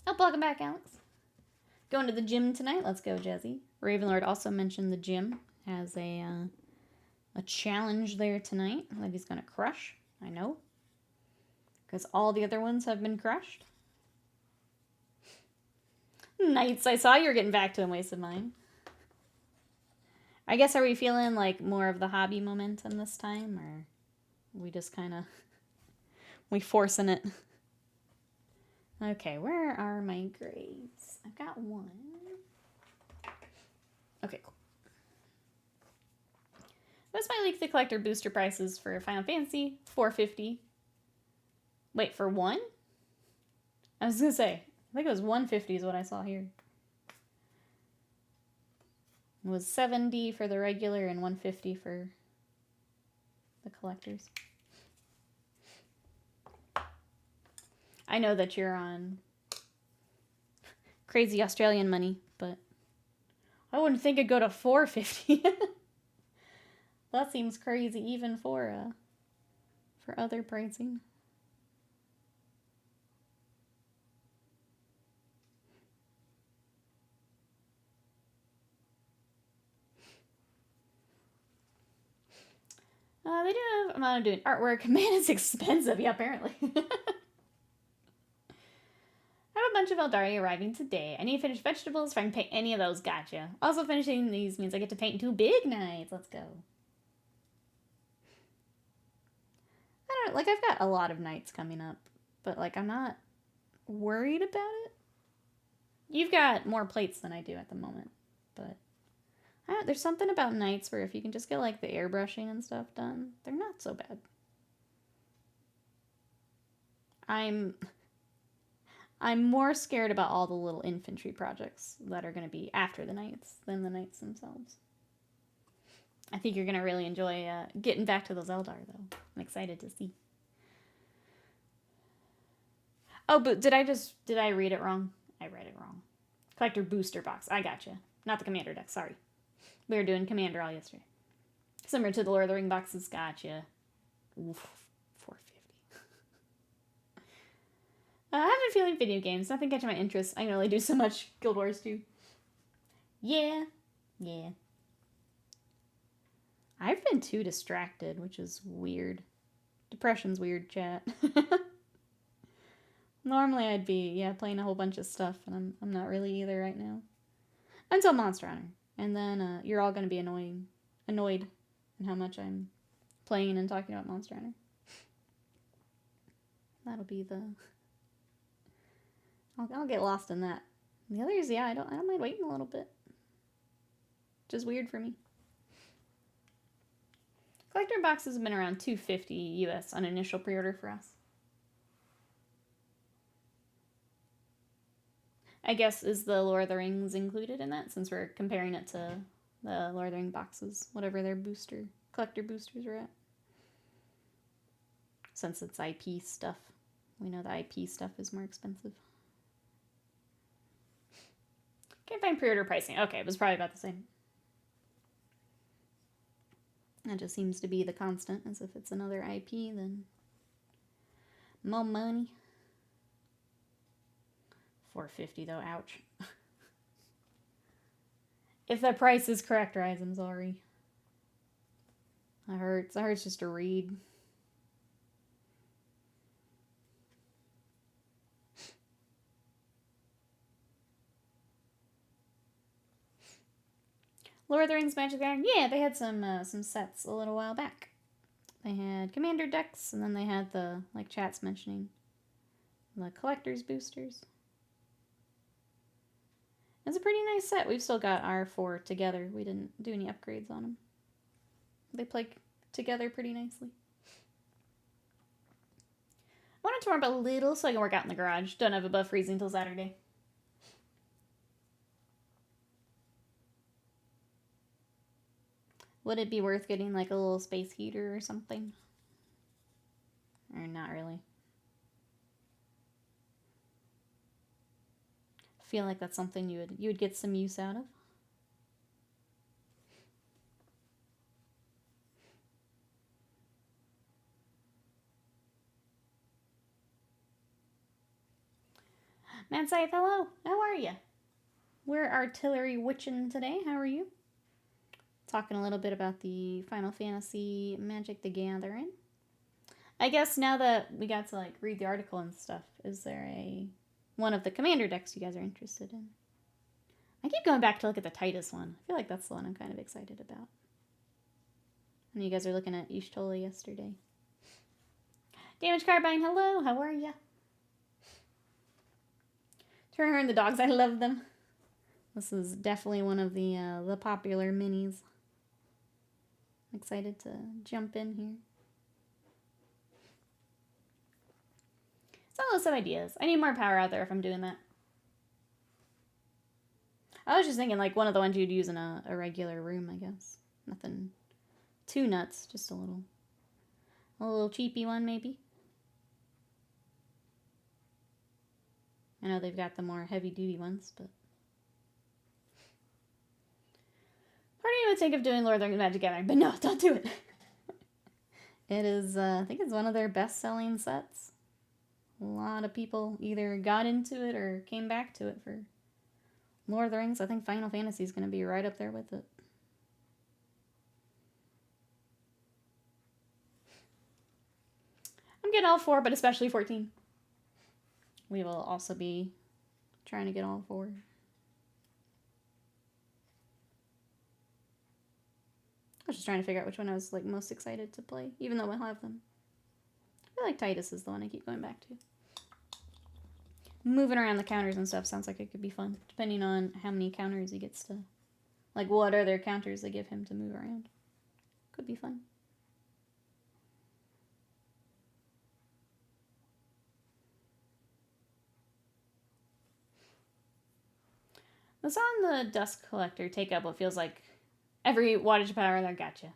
Oh, welcome back, Alex. Going to the gym tonight. Let's go, Jazzy. Ravenlord also mentioned the gym has a challenge there tonight that he's going to crush. I know. Because all the other ones have been crushed. Knights, I saw you were getting back to him, wasted mine. I guess, are we feeling like more of the hobby momentum this time? Or we just kind of, we forcing it? Okay, where are my grades? I've got one. Okay, cool. What's my Leak the Collector booster prices for Final Fantasy? $450. Wait, for one? I was gonna say, I think it was $150 is what I saw here. It was $70 for the regular and $150 for the collectors. I know that you're on crazy Australian money, but I wouldn't think it'd go to $450. That seems crazy even for other pricing. They do have, I'm not doing artwork. Man, it's expensive. Yeah, apparently. I have a bunch of Eldaria arriving today. I need to finish vegetables if I can paint any of those. Gotcha. Also, finishing these means I get to paint 2 big knights. Let's go. I don't know. Like, I've got a lot of knights coming up. But, like, I'm not worried about it. You've got more plates than I do at the moment. But there's something about knights where if you can just get, like, the airbrushing and stuff done, they're not so bad. I'm more scared about all the little infantry projects that are going to be after the knights than the knights themselves. I think you're going to really enjoy getting back to those Eldar, though. I'm excited to see. Oh, but did I read it wrong? I read it wrong. Collector booster box. I gotcha. Not the commander deck, sorry. We were doing commander all yesterday. Similar to the Lord of the Ring boxes. Gotcha. Oof. $450. I have been feeling video games. Nothing catching my interest. I can only do so much Guild Wars 2. Yeah. I've been too distracted, which is weird. Depression's weird, chat. Normally I'd be, playing a whole bunch of stuff, and I'm not really either right now. Until Monster Hunter. And then you're all going to be annoyed in how much I'm playing and talking about Monster Hunter. That'll be the... I'll get lost in that The others, yeah, I don't mind waiting a little bit. Just weird for me. Collector boxes have been around $250 US on initial pre-order for us. I guess, is the Lord of the Rings included in that, since we're comparing it to the Lord of the Rings boxes, whatever their collector boosters are at. Since it's IP stuff. We know the IP stuff is more expensive. Can't find pre-order pricing. Okay, it was probably about the same. That just seems to be the constant, as if it's another IP, then more money. $450 though, ouch. If that price is correct, Rise, I'm sorry. That hurts. That hurts just to read. Lord of the Rings Magic the Gathering. Yeah, they had some sets a little while back. They had Commander decks, and then they had the, like chat's mentioning, the Collector's boosters. It's a pretty nice set. We've still got our 4 together. We didn't do any upgrades on them. They play together pretty nicely. I wanted to warm up a little so I can work out in the garage. Don't have above freezing until Saturday. Would it be worth getting like a little space heater or something? Or not really? I feel like that's something you would get some use out of. Man Scythe, hello. How are you? We're artillery witching today. How are you? Talking a little bit about the Final Fantasy Magic the Gathering. I guess now that we got to like read the article and stuff, is there one of the commander decks you guys are interested in? I keep going back to look at the Titus one. I feel like that's the one I'm kind of excited about. I know you guys are looking at Ishtola yesterday. Damage Carbine, hello. How are ya? Turner and the dogs, I love them. This is definitely one of the popular minis. I'm excited to jump in here. Some of ideas. I need more power out there if I'm doing that. I was just thinking like one of the ones you'd use in a regular room, I guess. Nothing too nuts, just a little cheapy one maybe. I know they've got the more heavy-duty ones, but... Part of me would think of doing Lord of the Rings Magic Gathering, but no, don't do it. It is, I think it's one of their best-selling sets. A lot of people either got into it or came back to it for Lord of the Rings. I think Final Fantasy is going to be right up there with it. I'm getting all 4, but especially 14. We will also be trying to get all 4. I was just trying to figure out which one I was like most excited to play, even though we'll have them. I feel like Titus is the one I keep going back to. Moving around the counters and stuff sounds like it could be fun, depending on how many counters he gets to... Like, what are their counters they give him to move around? Could be fun. Let's on the Dust Collector take up what feels like every wattage of power there. Gotcha.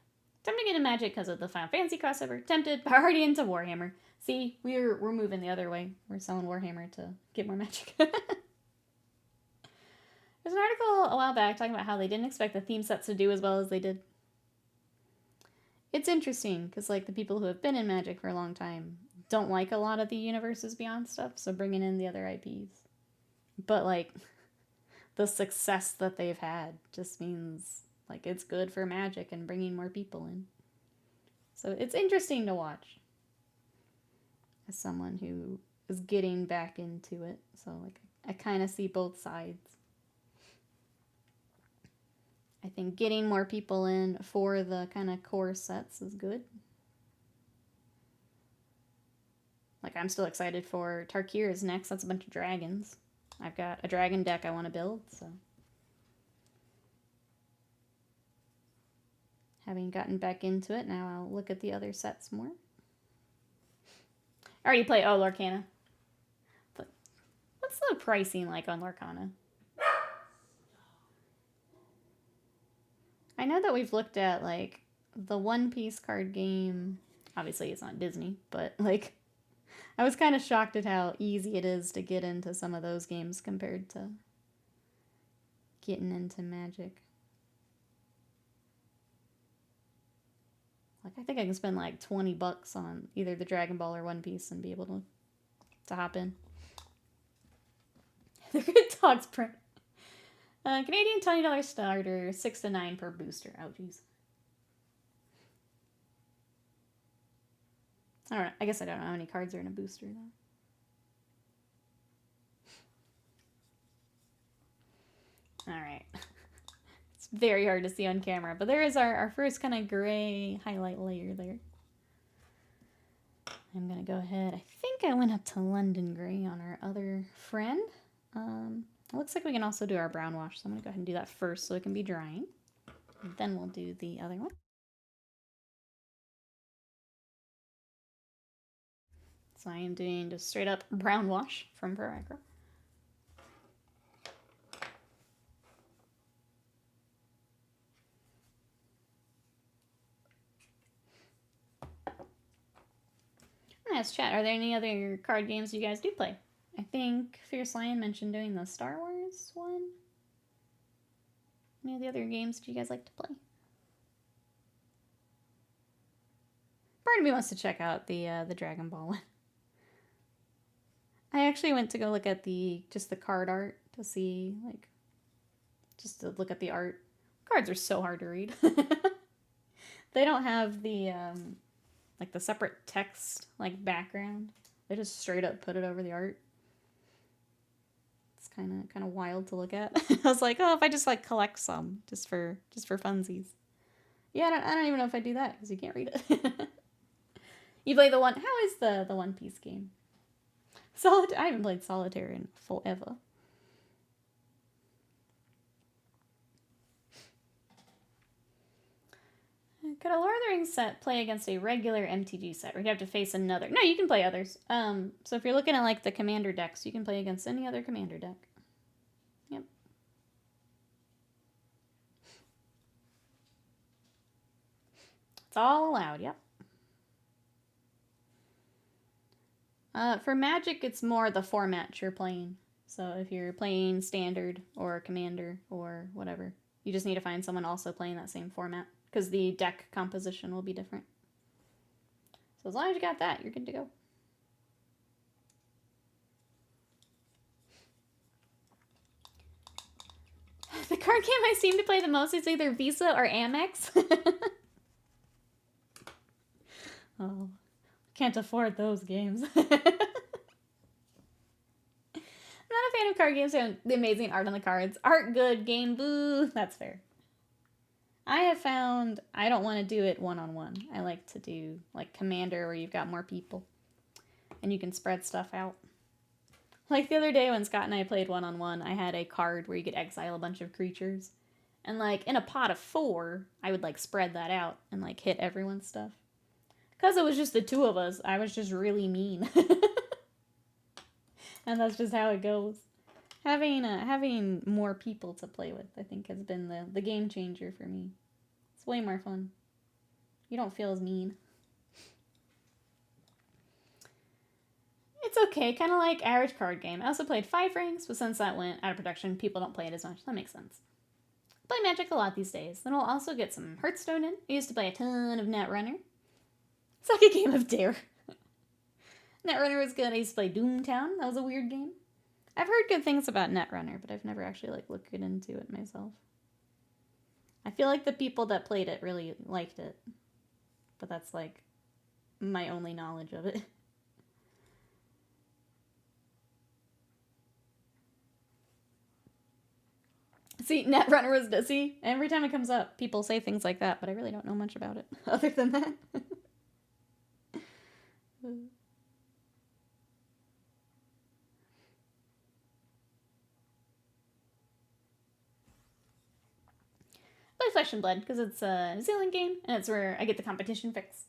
Time to get in Magic because of the Final Fantasy crossover. Tempted, but already into Warhammer. See, we're moving the other way. We're selling Warhammer to get more Magic. There's an article a while back talking about how they didn't expect the theme sets to do as well as they did. It's interesting because like the people who have been in Magic for a long time don't like a lot of the Universes Beyond stuff, so bringing in the other IPs. But like the success that they've had just means like it's good for Magic and bringing more people in. So it's interesting to watch as someone who is getting back into it. So like I kind of see both sides. I think getting more people in for the kind of core sets is good. Like I'm still excited for Tarkir is next. That's a bunch of dragons. I've got a dragon deck I want to build, so. Having gotten back into it, now I'll look at the other sets more. I already played, oh, Lorcana. But what's the pricing like on Lorcana? I know that we've looked at, like, the One Piece card game. Obviously, it's not Disney, but, like, I was kind of shocked at how easy it is to get into some of those games compared to getting into Magic. Like, I think I can spend, like, $20 on either the Dragon Ball or One Piece and be able to hop in. The Good Dogs print. Canadian $20 starter, 6 to 9 per booster. Oh, jeez. I don't know. I guess I don't know how many cards are in a booster, though. Alright. It's very hard to see on camera, but there is our first kind of gray highlight layer there. I'm going to go ahead. I think I went up to London Gray on our other friend. It looks like we can also do our brown wash, so I'm going to go ahead and do that first so it can be drying. And then we'll do the other one. So I am doing just straight up brown wash from Pro Acro. Let's chat. Are there any other card games you guys do play? I think Fierce Lion mentioned doing the Star Wars one. Any of the other games do you guys like to play? Part of me wants to check out the Dragon Ball one. I actually went to go look at just the card art to see, like, just to look at the art. Cards are so hard to read. They don't have the like the separate text like background. They just straight up put it over the art. It's kind of wild to look at. I was like, oh, if I just like collect some just for funsies. Yeah, I don't even know if I do that because you can't read it. You play the one. How is the One Piece game? I haven't played Solitaire in forever. Could a Lord of the Rings set play against a regular MTG set? Or you'd have to face another? No, you can play others. So if you're looking at like the commander decks, you can play against any other commander deck. Yep. It's all allowed, yep. For Magic, it's more the format you're playing. So if you're playing Standard or Commander or whatever, you just need to find someone also playing that same format because the deck composition will be different. So as long as you got that, you're good to go. The card game I seem to play the most is either Visa or Amex. Oh, can't afford those games. I'm not a fan of card games with the amazing art on the cards. Art good, game boo. That's fair. I have found I don't want to do it one-on-one. I like to do like Commander where you've got more people and you can spread stuff out. Like the other day when Scott and I played one-on-one, I had a card where you could exile a bunch of creatures. And like in a pot of 4, I would like spread that out and like hit everyone's stuff. Because it was just the 2 of us, I was just really mean. And that's just how it goes. Having more people to play with, I think, has been the game changer for me. It's way more fun. You don't feel as mean. It's okay, kind of like average card game. I also played 5 Rings, but since that went out of production, people don't play it as much. That makes sense. Play Magic a lot these days. Then we'll also get some Hearthstone in. I used to play a ton of Netrunner. It's like a game of Dare. Netrunner was good. I used to play Doomtown. That was a weird game. I've heard good things about Netrunner, but I've never actually like looked into it myself. I feel like the people that played it really liked it. But that's like my only knowledge of it. See, Netrunner was... See, every time it comes up, people say things like that, but I really don't know much about it, other than that. Flesh and Blood, because it's a New Zealand game, and it's where I get the competition fix.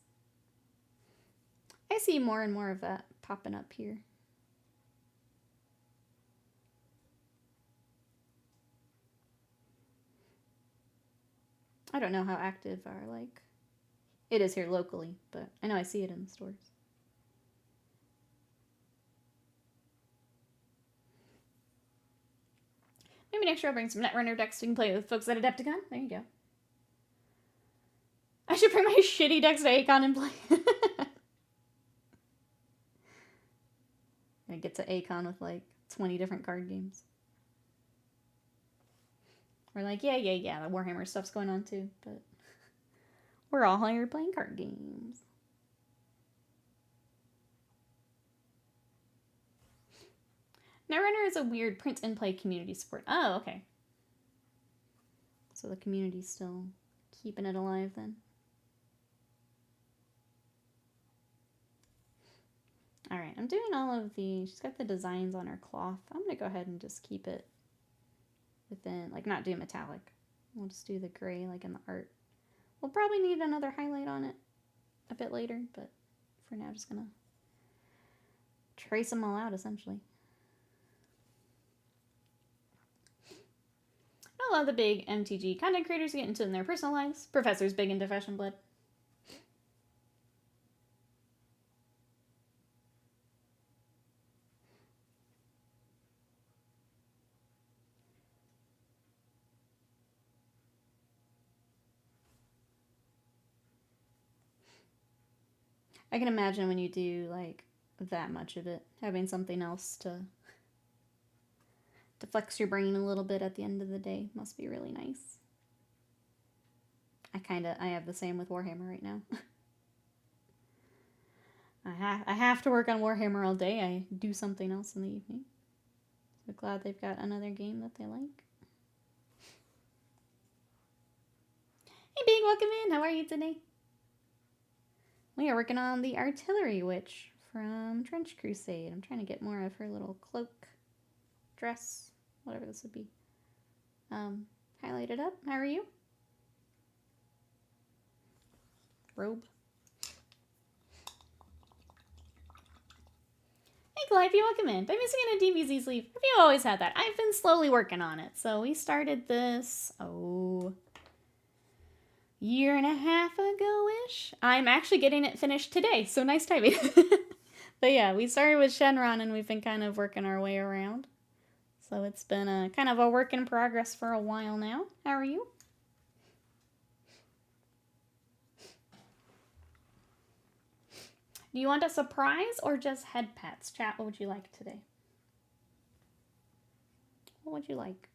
I see more and more of that popping up here. I don't know how active our, like, it is here locally, but I know I see it in the stores. Maybe next year I'll bring some Netrunner decks so you can play with folks at Adepticon. There you go. I should bring my shitty decks to Acon and play. Gonna get to Acon with like 20 different card games. We're like, yeah, the Warhammer stuff's going on too, but we're all here playing card games. Netrunner is a weird print and play community support. Oh, okay. So the community's still keeping it alive then. Alright, I'm doing all of the... She's got the designs on her cloth. I'm going to go ahead and just keep it within... Like, not do metallic. We'll just do the gray, like in the art. We'll probably need another highlight on it a bit later, but for now, just going to trace them all out, essentially. A lot of the big MTG content creators get into it in their personal lives. Professor's big into Flesh and Blood. I can imagine when you do, like, that much of it, having something else to flex your brain a little bit at the end of the day must be really nice. I have the same with Warhammer right now. I have to work on Warhammer all day. I do something else in the evening. So glad they've got another game that they like. Hey Big, welcome in. How are you today? We are working on the Artillery Witch from Trench Crusade. I'm trying to get more of her little cloak, dress, whatever this would be. Highlight it up. How are you? Robe. Hey Calliope, welcome in. By missing in a DBZ sleeve. Have you always had that? I've been slowly working on it. So we started this, year and a half ago-ish. I'm actually getting it finished today, so nice timing. But yeah, we started with Shenron and we've been kind of working our way around. So it's been a kind of a work in progress for a while now. How are you? Do you want a surprise or just head pats? Chat, what would you like today? What would you like?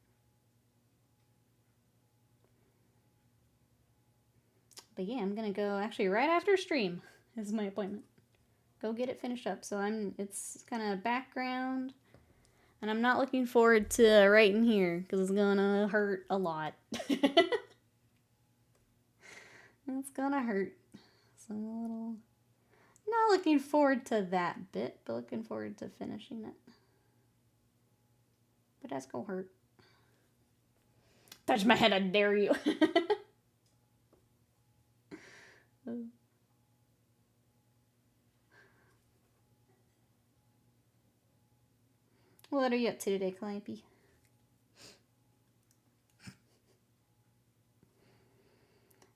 But yeah, I'm gonna go actually right after stream is my appointment. Go get it finished up. So it's kind of background. And I'm not looking forward to writing here because it's gonna hurt a lot. It's gonna hurt. So I'm a little... Not looking forward to that bit, but looking forward to finishing it. But that's gonna hurt. Touch my head, I dare you. What are you up to today, Calliope?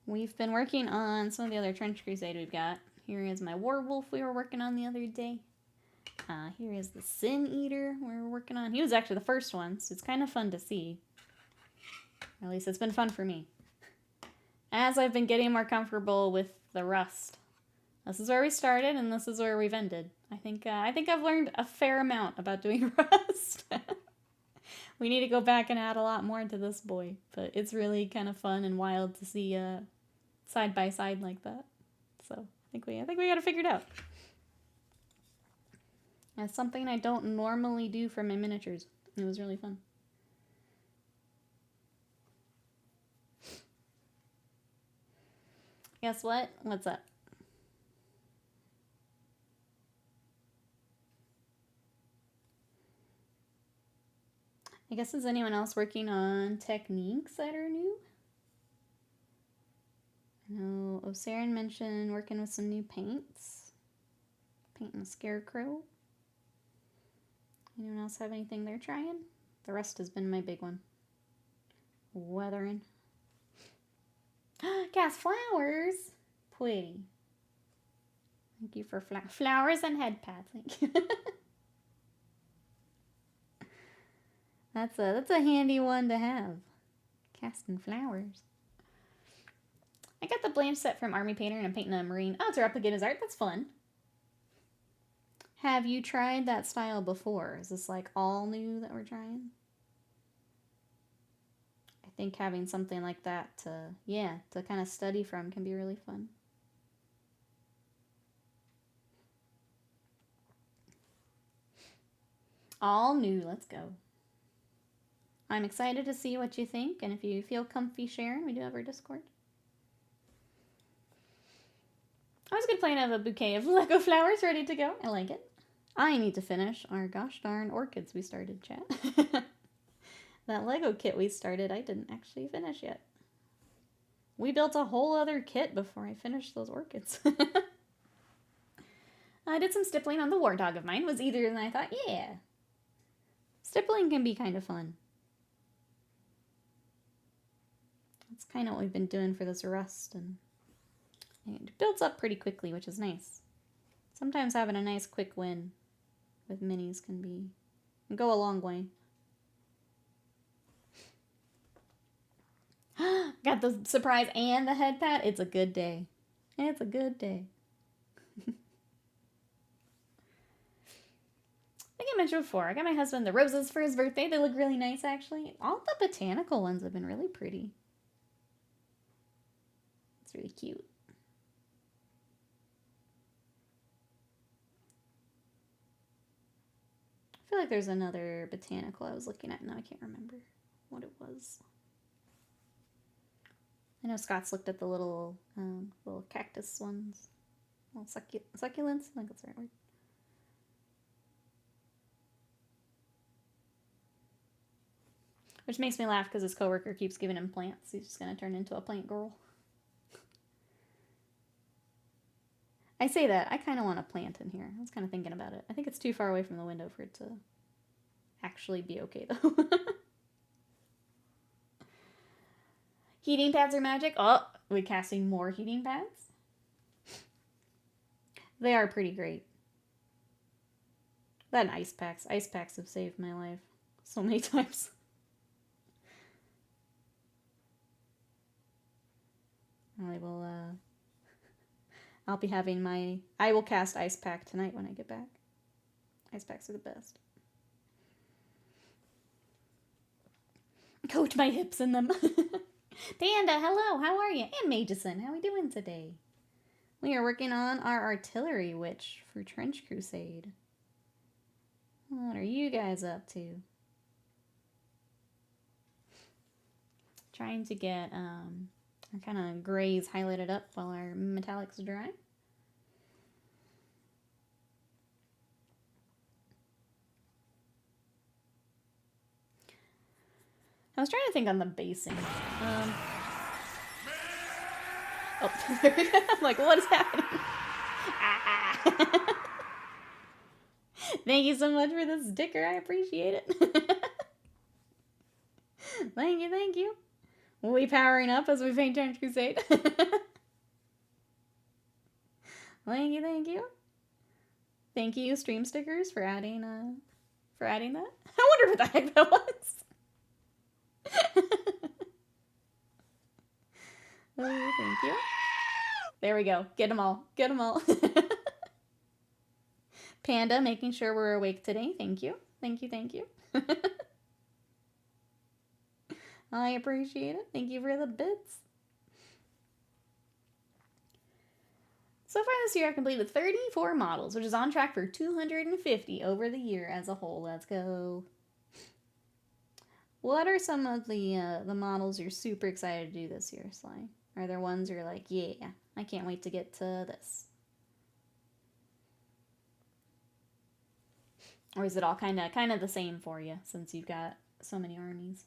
We've been working on some of the other Trench Crusade we've got. Here is my Werewolf we were working on the other day. Here is the Sin Eater we were working on. He was actually the first one, so it's kind of fun to see. Or at least it's been fun for me. As I've been getting more comfortable with the Rust. This is where we started, and this is where we've ended. I think I've learned a fair amount about doing Rust. We need to go back and add a lot more to this boy, but it's really kind of fun and wild to see side by side like that. So I think we got it figured out. That's something I don't normally do for my miniatures. It was really fun. Guess what? What's up? I guess is anyone else working on techniques that are new? I know Osirin mentioned working with some new paints. Painting a scarecrow. Anyone else have anything they're trying? The rest has been my big one. Weathering. Cast flowers. Pretty. Thank you for flowers and head pads. Thank you. That's a handy one to have. Casting flowers. I got the blanch set from Army Painter and I'm painting a marine. Oh, it's a replicate his art. That's fun. Have you tried that style before? Is this like all new that we're trying? I think having something like that to kind of study from can be really fun. All new. Let's go. I'm excited to see what you think, and if you feel comfy sharing, we do have our Discord. I was a good plan to have a bouquet of Lego flowers ready to go. I like it. I need to finish our gosh darn orchids we started, chat. That Lego kit we started, I didn't actually finish yet. We built a whole other kit before I finished those orchids. I did some stippling on the war dog of mine. It was easier than I thought. Yeah. Stippling can be kind of fun. That's kind of what we've been doing for this rust, and it builds up pretty quickly, which is nice. Sometimes having a nice quick win with minis can go a long way. Got the surprise and the head pat. It's a good day. It's a good day. I think I mentioned before, I got my husband the roses for his birthday. They look really nice, actually. All the botanical ones have been really pretty. It's really cute. I feel like there's another botanical I was looking at. Now I can't remember what it was. I know Scott's looked at the little cactus ones. Little succulents? I think that's the right word. Which makes me laugh because his coworker keeps giving him plants. He's just going to turn into a plant girl. I say that. I kind of want a plant in here. I was kind of thinking about it. I think it's too far away from the window for it to actually be okay, though. Heating pads are magic. Oh, we're casting more heating pads. They are pretty great. That and ice packs. Ice packs have saved my life so many times. I'll be having I will cast ice pack tonight when I get back. Ice packs are the best. Coat my hips in them. Panda, hello, how are you? And Mageson, how are we doing today? We are working on our artillery witch for Trench Crusade. What are you guys up to? Trying to get our kind of grays highlighted up while our metallics dry. I was trying to think on the basing. Oh, I'm like, what is happening? Thank you so much for the sticker. I appreciate it. Thank you, thank you. Will we powering up as we paint Trench Crusade? Thank you, thank you. Thank you, Stream Stickers, for adding that. I wonder what the heck that was. Oh, thank you. There we go. Get them all. Get them all. Panda, making sure we're awake today. Thank you. Thank you, thank you. I appreciate it. Thank you for the bits. So far this year, I've completed 34 models, which is on track for 250 over the year as a whole. Let's go. What are some of the models you're super excited to do this year, Sly? Are there ones you're like, yeah, I can't wait to get to this? Or is it all kind of the same for you since you've got so many armies?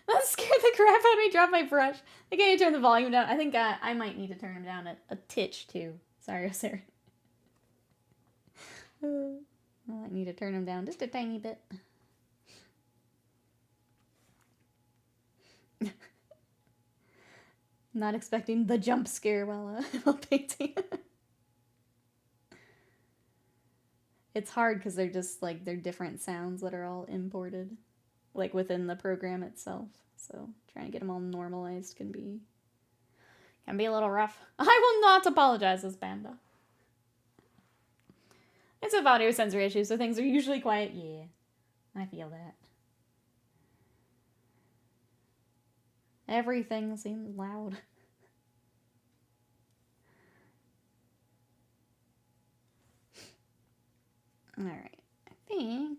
That scared the crap out of me, drop my brush. I can't turn the volume down. I think I might need to turn him down a titch too. Sorry, Sarah. I need to turn him down just a tiny bit. Not expecting the jump scare while painting. It's hard because they're just like, they're different sounds that are all imported, like within the program itself. So trying to get them all normalized can be a little rough. I will not apologize, as Panda. It's a audio sensory issue, so things are usually quiet. Yeah, I feel that. Everything seems loud. Alright, I think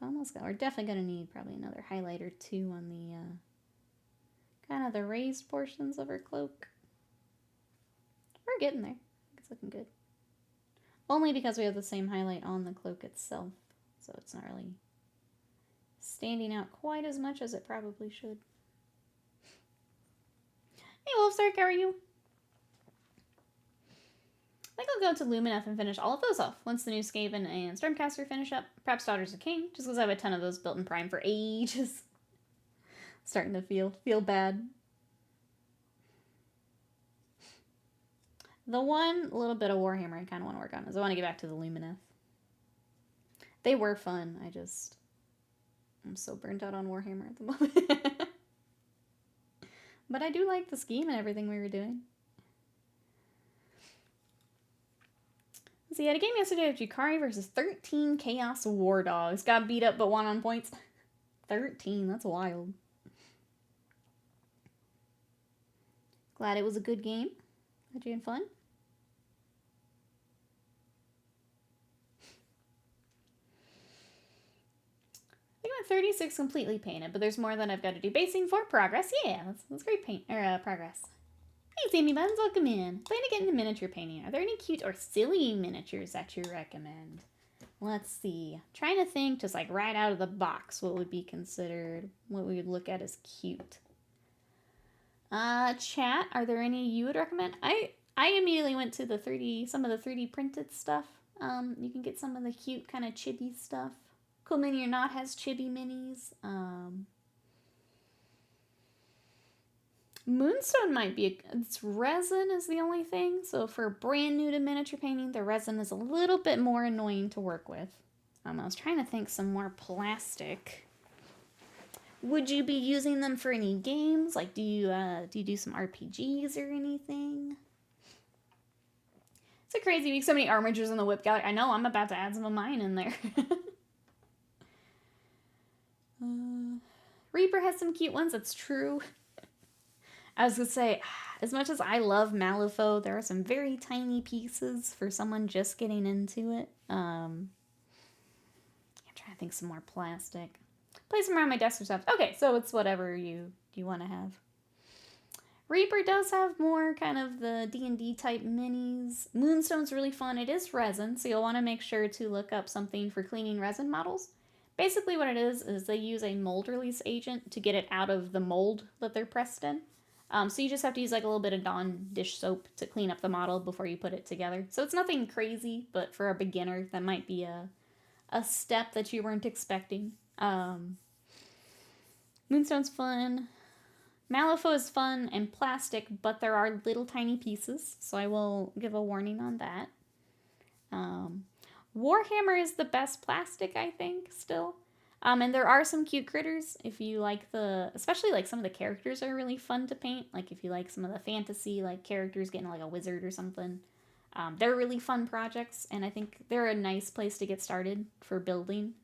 almost got. We're definitely going to need probably another highlight or two on the kind of the raised portions of her cloak. We're getting there. It's looking good. Only because we have the same highlight on the cloak itself, so it's not really standing out quite as much as it probably should. Hey Wolfstark, how are you? I think I'll go to Lumineth and finish all of those off once the new Skaven and Stormcaster finish up. Perhaps Daughters of King, just because I have a ton of those built in Prime for ages. Starting to feel bad. The one little bit of Warhammer I kind of want to work on is I want to get back to the Lumineth. They were fun. I'm so burnt out on Warhammer at the moment. But I do like the scheme and everything we were doing. So, had a game yesterday of Jukari versus 13 Chaos War Dogs. Got beat up but won on points. 13, that's wild. Glad it was a good game. Glad you had fun. I think I'm 36 completely painted, but there's more than I've got to do. Basing for progress. Yeah, that's great progress. Hey, Sammy Buns, welcome in. Plan to get into miniature painting. Are there any cute or silly miniatures that you recommend? Let's see. Trying to think, just like right out of the box, what would be considered, what we would look at as cute. Chat, are there any you would recommend? I immediately went to some of the 3D printed stuff. You can get some of the cute kind of chibi stuff. Cool Mini or Not has chibi minis. Moonstone might be, it's resin is the only thing. So for brand new to miniature painting, the resin is a little bit more annoying to work with. I was trying to think some more plastic. Would you be using them for any games? Like, do you do some RPGs or anything? It's a crazy week. So many armatures in the whip gallery. I know, I'm about to add some of mine in there. Reaper has some cute ones. That's true. I was going to say, as much as I love Malifaux, there are some very tiny pieces for someone just getting into it. I'm trying to think some more plastic. Place them around my desk or stuff. Okay, so it's whatever you want to have. Reaper does have more kind of the D&D type minis. Moonstone's really fun. It is resin, so you'll want to make sure to look up something for cleaning resin models. Basically what it is they use a mold release agent to get it out of the mold that they're pressed in. So you just have to use like a little bit of Dawn dish soap to clean up the model before you put it together. So it's nothing crazy, but for a beginner, that might be a step that you weren't expecting. Moonstone's fun. Malifaux is fun and plastic, but there are little tiny pieces, so I will give a warning on that. Warhammer is the best plastic, I think, still. And there are some cute critters if you like especially like some of the characters are really fun to paint. Like if you like some of the fantasy, like characters getting like a wizard or something. They're really fun projects, and I think they're a nice place to get started for building.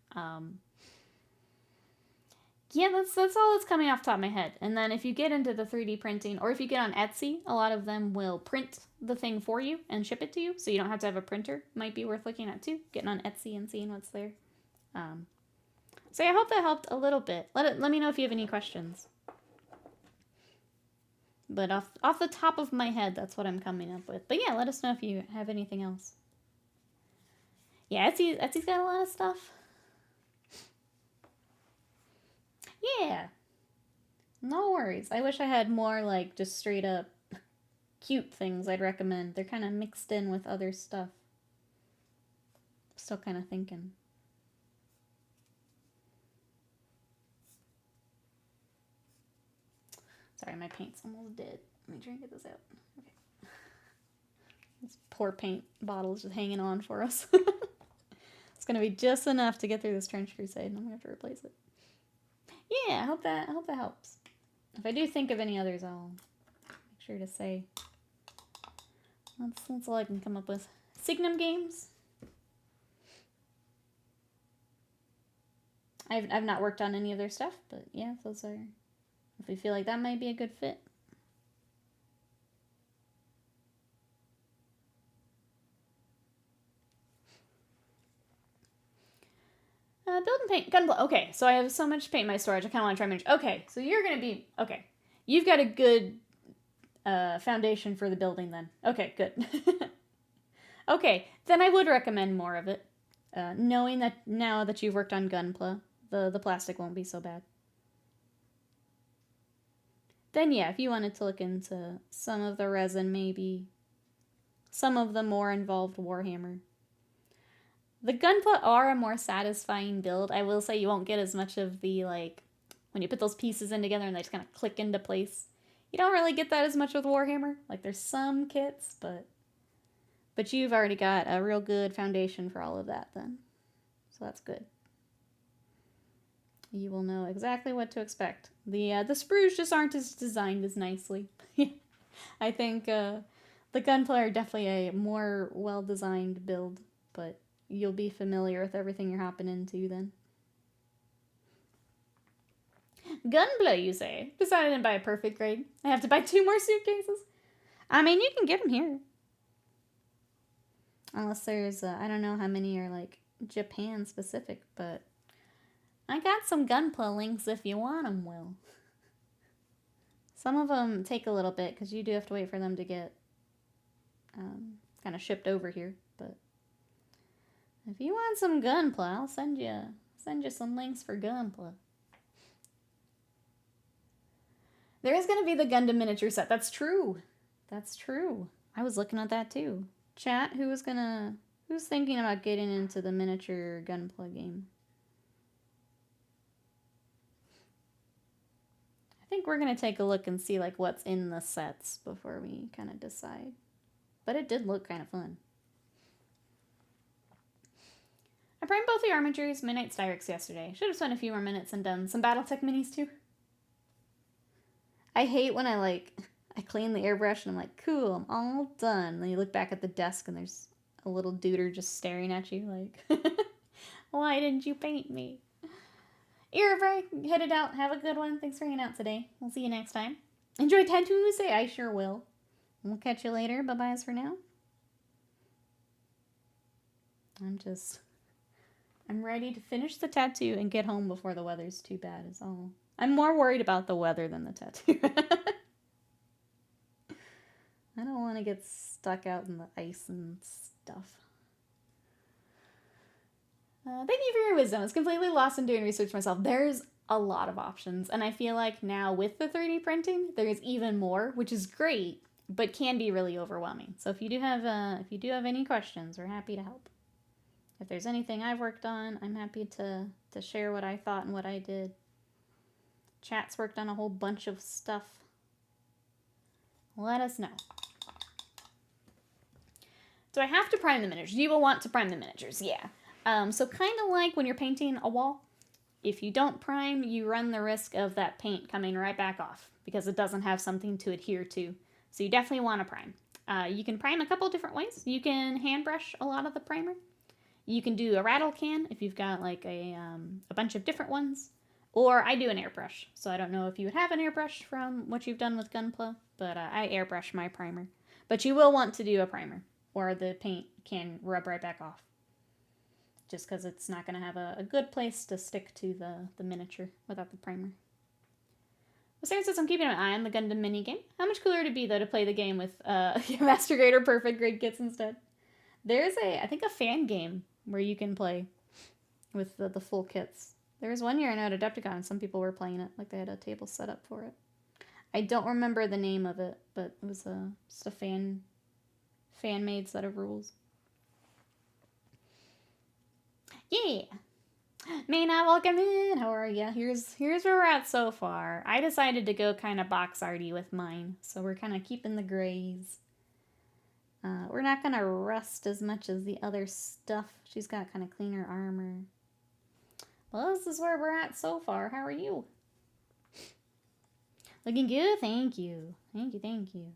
Yeah, that's all that's coming off the top of my head. And then if you get into the 3D printing, or if you get on Etsy, a lot of them will print the thing for you and ship it to you, so you don't have to have a printer. Might be worth looking at too, getting on Etsy and seeing what's there. So yeah, I hope that helped a little bit. Let me know if you have any questions. But off the top of my head, that's what I'm coming up with. But yeah, let us know if you have anything else. Yeah, Etsy's got a lot of stuff. Yeah. No worries. I wish I had more, like, just straight up cute things I'd recommend. They're kind of mixed in with other stuff. Still kind of thinking. Sorry, my paint's almost dead. Let me try and get this out. Okay. This poor paint bottle's just hanging on for us. It's gonna be just enough to get through this Trench Crusade, and I'm gonna have to replace it. Yeah, I hope that helps. If I do think of any others, I'll make sure to say. That's all I can come up with. Signum Games. I've not worked on any of their stuff, but yeah, those are. If we feel like that might be a good fit. Build and paint, gunpla. Okay, so I have so much paint in my storage. I kind of want to try and manage. Okay, so you're gonna be okay. You've got a good foundation for the building then. Okay, good. Okay, then I would recommend more of it. Knowing that now that you've worked on gunpla, the plastic won't be so bad. Then yeah, if you wanted to look into some of the resin, maybe some of the more involved Warhammer. The gunpla are a more satisfying build. I will say you won't get as much of the, like, when you put those pieces in together and they just kind of click into place. You don't really get that as much with Warhammer. Like, there's some kits, but you've already got a real good foundation for all of that then. So that's good. You will know exactly what to expect. The sprues just aren't as designed as nicely. I think the gunpla are definitely a more well-designed build, but you'll be familiar with everything you're hopping into then. Gunpla, you say? Decided to buy a perfect grade. I have to buy 2 more suitcases. I mean, you can get them here. Unless there's, I don't know how many are, like, Japan specific, but I got some gunpla links if you want them, Will. Some of them take a little bit, because you do have to wait for them to get kind of shipped over here, but if you want some gunpla, I'll send you some links for gunpla. There is going to be the Gundam miniature set. That's true. That's true. I was looking at that too. Chat, who's thinking about getting into the miniature gunpla game? I think we're going to take a look and see, like, what's in the sets before we kind of decide. But it did look kind of fun. I primed both the armatures, Midnight Styrex yesterday. Should have spent a few more minutes and done some Battletech minis too. I hate when I clean the airbrush and I'm like, cool, I'm all done. And then you look back at the desk and there's a little duder just staring at you like, why didn't you paint me? Irvray, headed out. Have a good one. Thanks for hanging out today. We'll see you next time. Enjoy Tattoo Tuesday. I sure will. We'll catch you later. Bye-bye as for now. I'm ready to finish the tattoo and get home before the weather's too bad is all. I'm more worried about the weather than the tattoo. I don't want to get stuck out in the ice and stuff. Thank you for your wisdom. I was completely lost in doing research myself. There's a lot of options, and I feel like now with the 3D printing, there's even more, which is great, but can be really overwhelming. So if you do have any questions, we're happy to help. If there's anything I've worked on, I'm happy to share what I thought and what I did. Chat's worked on a whole bunch of stuff. Let us know. Do I have to prime the miniatures? You will want to prime the miniatures, yeah. So kind of like when you're painting a wall, if you don't prime, you run the risk of that paint coming right back off because it doesn't have something to adhere to. So you definitely want to prime. You can prime a couple different ways. You can hand brush a lot of the primer. You can do a rattle can if you've got like a bunch of different ones. Or I do an airbrush. So I don't know if you would have an airbrush from what you've done with Gunpla, but I airbrush my primer. But you will want to do a primer or the paint can rub right back off. Just because it's not going to have a good place to stick to the miniature without the primer. Well, Sarah says, I'm keeping an eye on the Gundam mini game. How much cooler would it be, though, to play the game with Master Grade or Perfect Grade kits instead? There's I think a fan game where you can play with the full kits. There was one year I know at Adepticon, some people were playing it, like they had a table set up for it. I don't remember the name of it, but it was just a fan-made set of rules. Yeah! Mayna, welcome in! How are ya? Here's where we're at so far. I decided to go kind of box arty with mine, so we're kind of keeping the grays. We're not going to rust as much as the other stuff. She's got kind of cleaner armor. Well, this is where we're at so far. How are you? Looking good? Thank you. Thank you, thank you.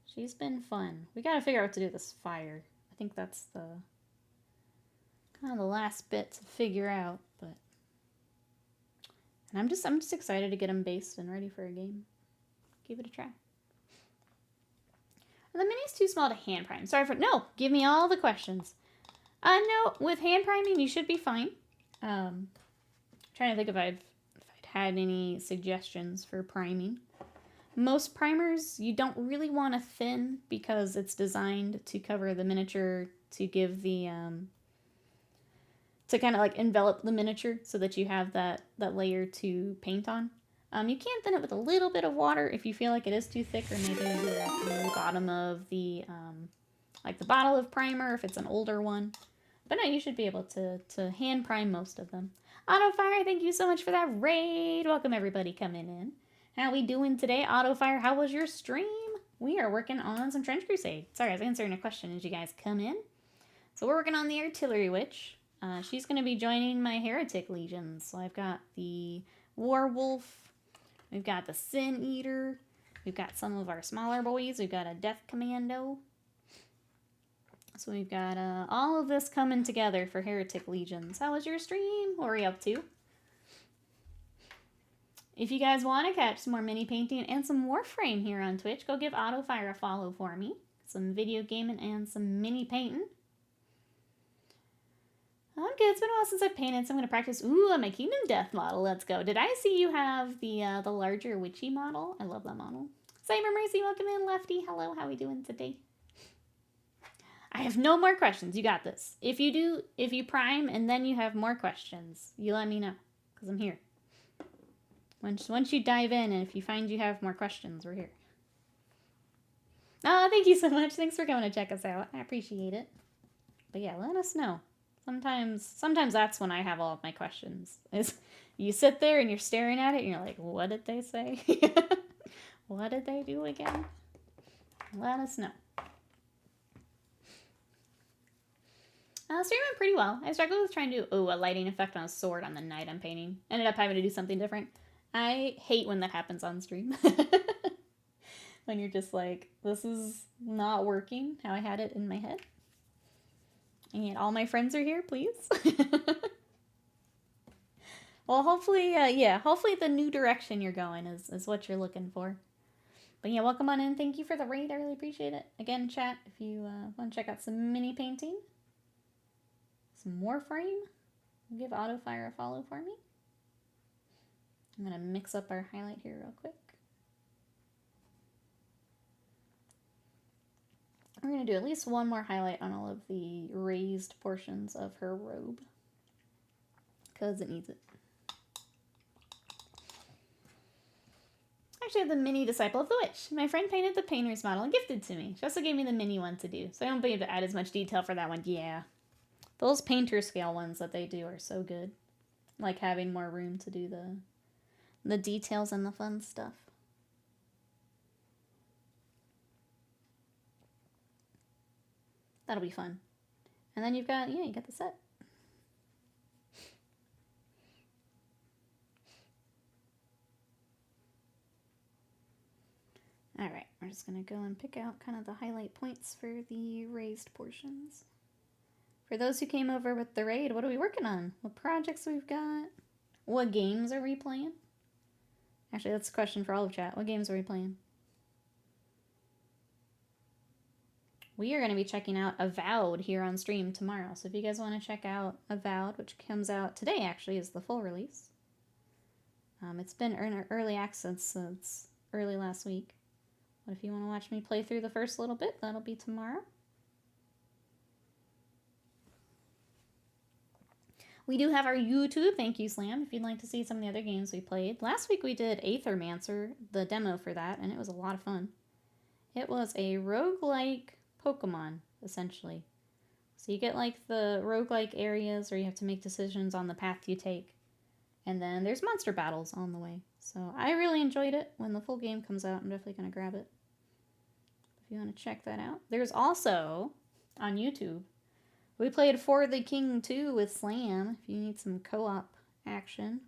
She's been fun. We gotta figure out what to do with this fire. I think that's the kind of the last bit to figure out, but... And I'm just excited to get them based and ready for a game. Give it a try. The mini's too small to hand prime. Sorry for... No! Give me all the questions. No, with hand priming, you should be fine. Trying to think if I'd had any suggestions for priming. Most primers, you don't really want to thin because it's designed to cover the miniature to give the... to kind of like envelop the miniature so that you have that layer to paint on. You can thin it with a little bit of water if you feel like it is too thick, or maybe you're at the bottom of the, like the bottle of primer if it's an older one. But no, you should be able to hand prime most of them. Autofire, thank you so much for that raid. Welcome everybody coming in. How we doing today? Autofire, how was your stream? We are working on some Trench Crusade. Sorry, I was answering a question as you guys come in. So we're working on the Artillery Witch. She's going to be joining my Heretic Legions. So I've got the Warwolf. We've got the Sin Eater. We've got some of our smaller boys. We've got a Death Commando. So we've got all of this coming together for Heretic Legions. How was your stream? What were you up to? If you guys want to catch some more mini painting and some Warframe here on Twitch, go give Autofire a follow for me. Some video gaming and some mini painting. I'm good. It's been a while since I've painted, so I'm going to practice. Ooh, on my Kingdom Death model. Let's go. Did I see you have the larger witchy model? I love that model. Cyber Mercy, welcome in. Lefty, hello. How are we doing today? I have no more questions. You got this. If you prime and then you have more questions, you let me know, because I'm here. Once you dive in, and if you find you have more questions, we're here. Oh, thank you so much. Thanks for coming to check us out. I appreciate it. But yeah, let us know. Sometimes that's when I have all of my questions. Is you sit there and you're staring at it and you're like, what did they say? What did they do again? Let us know. Stream went pretty well. I struggled with trying to do a lighting effect on a sword on the knight I'm painting. Ended up having to do something different. I hate when that happens on stream. When you're just like, this is not working how I had it in my head. And yet all my friends are here, please. Well, hopefully, hopefully the new direction you're going is what you're looking for. But yeah, welcome on in. Thank you for the raid. I really appreciate it. Again, chat, if you want to check out some mini painting, some Warframe, give Autofire a follow for me. I'm going to mix up our highlight here real quick. We're going to do at least one more highlight on all of the raised portions of her robe, because it needs it. Actually, I have the mini Disciple of the Witch. My friend painted the painter's model and gifted to me. She also gave me the mini one to do, so I don't be able to add as much detail for that one. Yeah. Those painter scale ones that they do are so good. Like having more room to do the details and the fun stuff. That'll be fun. And then you've got, you got the set. Alright, we're just going to go and pick out kind of the highlight points for the raised portions. For those who came over with the raid, what are we working on? What projects we've got? What games are we playing? Actually, that's a question for all of chat. What games are we playing? We are going to be checking out Avowed here on stream tomorrow. So if you guys want to check out Avowed, which comes out today actually, is the full release. It's been early access since early last week. But if you want to watch me play through the first little bit, that'll be tomorrow. We do have our YouTube. Thank you, Slam, if you'd like to see some of the other games we played. Last week we did Aethermancer, the demo for that, and it was a lot of fun. It was a roguelike Pokemon, essentially. So you get like the roguelike areas where you have to make decisions on the path you take. And then there's monster battles on the way. So I really enjoyed it. When the full game comes out, I'm definitely going to grab it. If you want to check that out. There's also, on YouTube, we played For the King 2 with Slam. If you need some co-op action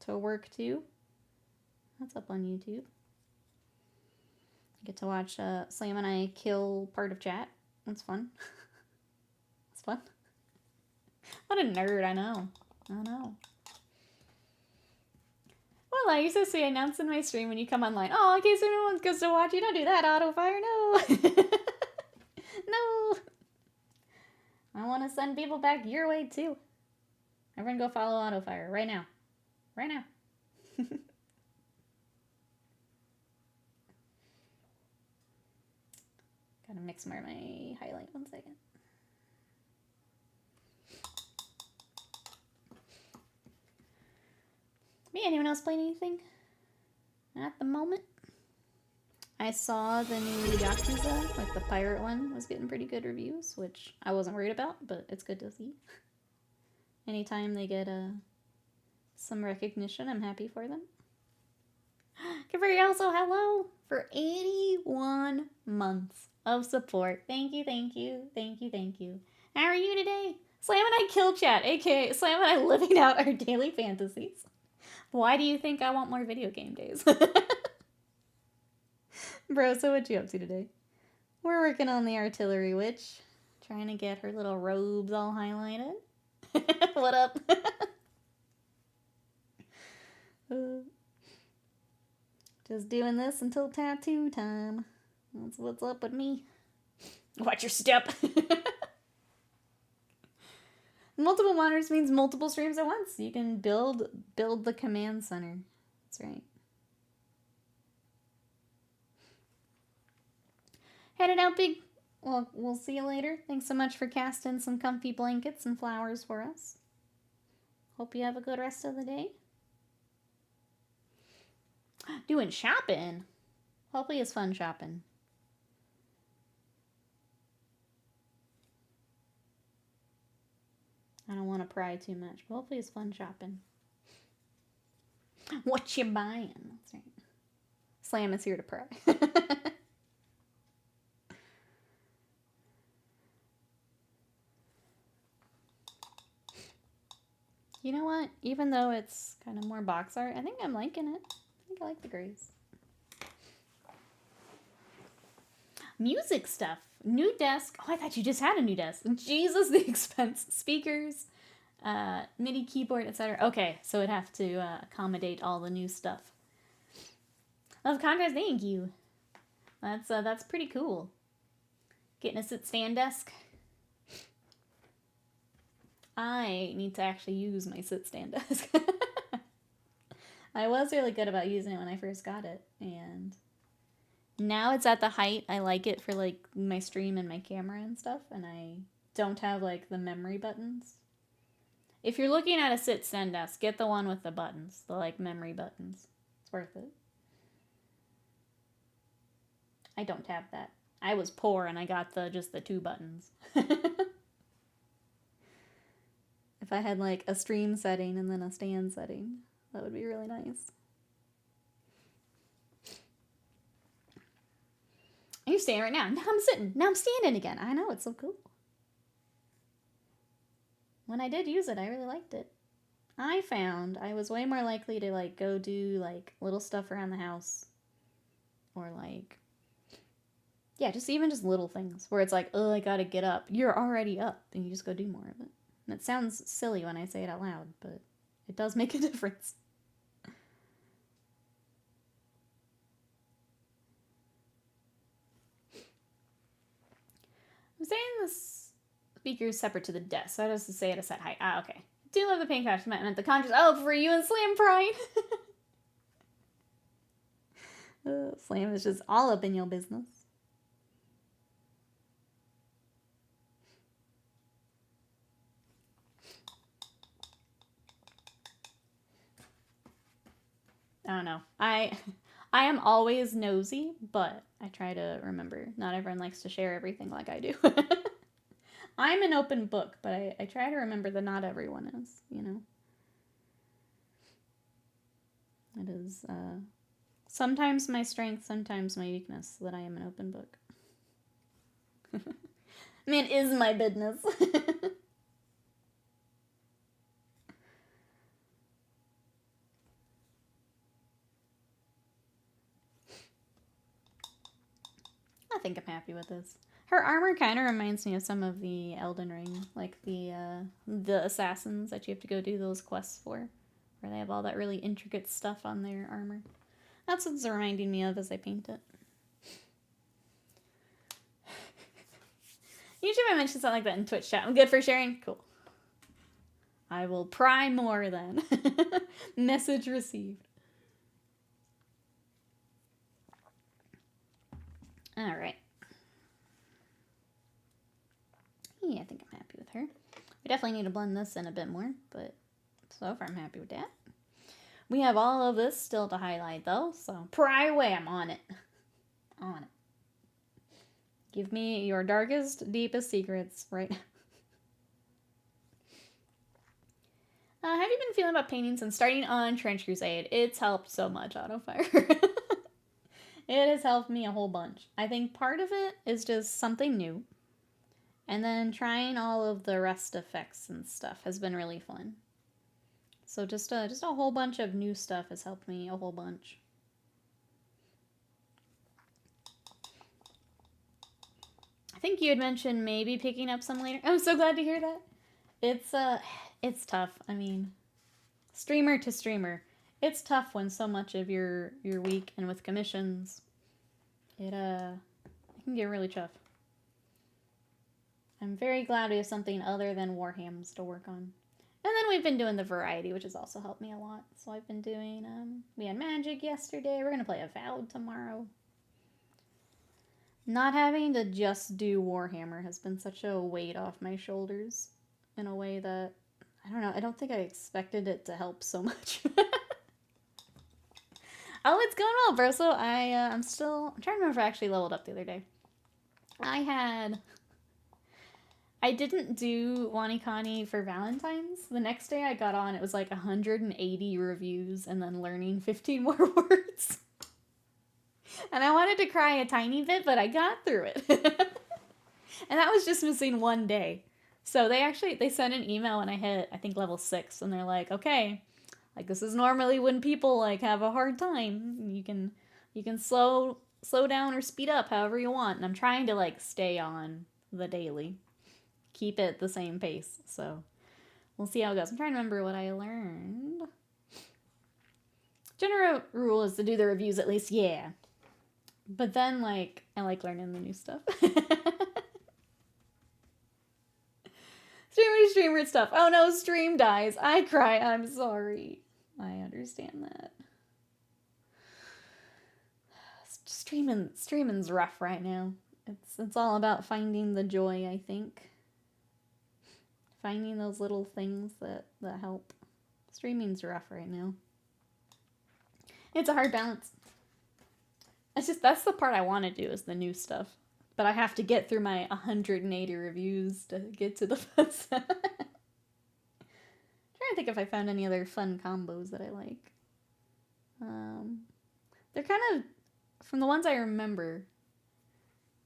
to work to, that's up on YouTube. You get to watch Slam and I kill part of chat. That's fun. It's fun. What a nerd, I know. I know. Well, I used to say announce in my stream when you come online. Oh, in case anyone goes to watch, you don't do that, Autofire. No. No. I want to send people back your way, too. Everyone go follow Autofire right now. Right now. Gotta mix more of my highlight. 1 second. Anyone else playing anything at the moment? I saw the new Yakuza, like the pirate one, was getting pretty good reviews, which I wasn't worried about, but it's good to see. Anytime they get some recognition, I'm happy for them. Kaveri also, hello! For 81 months of support. Thank you, thank you, thank you, thank you. How are you today? Slam and I kill chat, aka Slam and I living out our daily fantasies. Why do you think I want more video game days? Bro, so what you up to today? We're working on the artillery witch. Trying to get her little robes all highlighted. What up? Just doing this until tattoo time. That's what's up with me. Watch your step. Multiple monitors means multiple streams at once. You can build the command center. That's right. Headed out, big. Well, we'll see you later. Thanks so much for casting some comfy blankets and flowers for us. Hope you have a good rest of the day. Doing shopping. Hopefully it's fun shopping. I don't want to pry too much, but hopefully it's fun shopping. What you buying? That's right. Slam is here to pry. You know what? Even though it's kind of more box art, I think I'm liking it. I think I like the grays. Music stuff. New desk. Oh, I thought you just had a new desk. Jesus, the expense. Speakers, MIDI keyboard, etc. Okay, so it'd have to accommodate all the new stuff. Love contrast, thank you. That's pretty cool. Getting a sit-stand desk. I need to actually use my sit-stand desk. I was really good about using it when I first got it, and now it's at the height I like it for like my stream and my camera and stuff, and I don't have like the memory buttons. If you're looking at a sit-stand desk, get the one with the buttons, the like memory buttons. It's worth it. I don't have that. I was poor and I got just the 2 buttons. If I had like a stream setting and then a stand setting, that would be really nice. Are you standing right now? Now I'm sitting. Now I'm standing again. I know, it's so cool. When I did use it, I really liked it. I found I was way more likely to like go do like little stuff around the house. Or like, yeah, just little things where it's like, oh, I gotta get up. You're already up and you just go do more of it. And it sounds silly when I say it out loud, but it does make a difference. I'm saying this speaker is separate to the desk, so I have to say it a set height. Ah, okay. Do love the pink patch. Meant the contrast. Oh, for you and Slam Pride. Slam is just all up in your business. I don't know. I am always nosy, but I try to remember. Not everyone likes to share everything like I do. I'm an open book, but I try to remember that not everyone is, you know. It is sometimes my strength, sometimes my weakness that I am an open book. I mean, it is my business. I think I'm happy with this. Her armor kind of reminds me of some of the Elden Ring, like the assassins that you have to go do those quests for, where they have all that really intricate stuff on their armor. That's what it's reminding me of as I paint it. Usually if I mention something like that in Twitch chat, I'm good for sharing? Cool. I will pry more then. Message received. Alright. Yeah, I think I'm happy with her. We definitely need to blend this in a bit more, but so far I'm happy with that. We have all of this still to highlight though, so pry away, I'm on it. On it. Give me your darkest, deepest secrets right now. Have you been feeling about painting since starting on Trench Crusade? It's helped so much, Autofire. It has helped me a whole bunch. I think part of it is just something new. And then trying all of the rest effects and stuff has been really fun. So just a whole bunch of new stuff has helped me a whole bunch. I think you had mentioned maybe picking up some later. I'm so glad to hear that. It's tough. I mean, streamer to streamer, it's tough when so much of your week and with commissions, it can get really tough. I'm very glad we have something other than Warhams to work on. And then we've been doing the variety, which has also helped me a lot. So I've been doing, we had Magic yesterday. We're going to play a VOD tomorrow. Not having to just do Warhammer has been such a weight off my shoulders in a way that, I don't know, I don't think I expected it to help so much. Oh, it's going well, bro. So I'm trying to remember if I actually leveled up the other day. I didn't do WaniKani for Valentine's. The next day I got on, it was like 180 reviews and then learning 15 more words. And I wanted to cry a tiny bit, but I got through it. And that was just missing one day. So they sent an email when I hit, I think, level 6, and they're like, okay, like this is normally when people like have a hard time. You can slow down or speed up however you want. And I'm trying to like stay on the daily. Keep it the same pace. So we'll see how it goes. I'm trying to remember what I learned. General rule is to do the reviews at least, yeah. But then, like, I like learning the new stuff. Streamer stuff. Oh no, stream dies. I cry. I'm sorry. I understand that. Streaming's rough right now. It's all about finding the joy, I think. Finding those little things that help. Streaming's rough right now. It's a hard balance. That's the part I want to do is the new stuff. But I have to get through my 180 reviews to get to the fun stuff. I'm trying to think if I found any other fun combos that I like. They're kind of, from the ones I remember,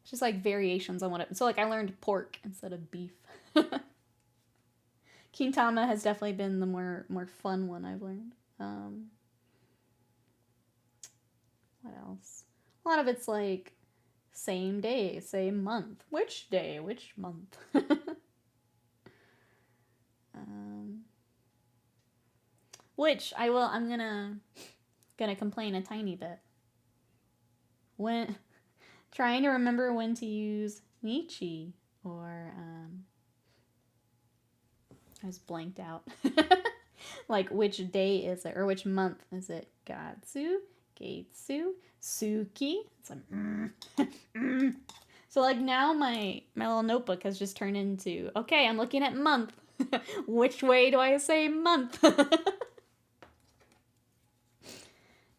it's just like variations on so like I learned pork instead of beef. Kintama has definitely been the more fun one I've learned. What else? A lot of it's like same day, same month. Which day, which month? Which I'm gonna complain a tiny bit. When trying to remember when to use Nietzsche or I was blanked out. Like which day is it or which month is it? Gatsu, Gaitsu, Suki. It's like So like now my little notebook has just turned into, okay, I'm looking at month. Which way do I say month?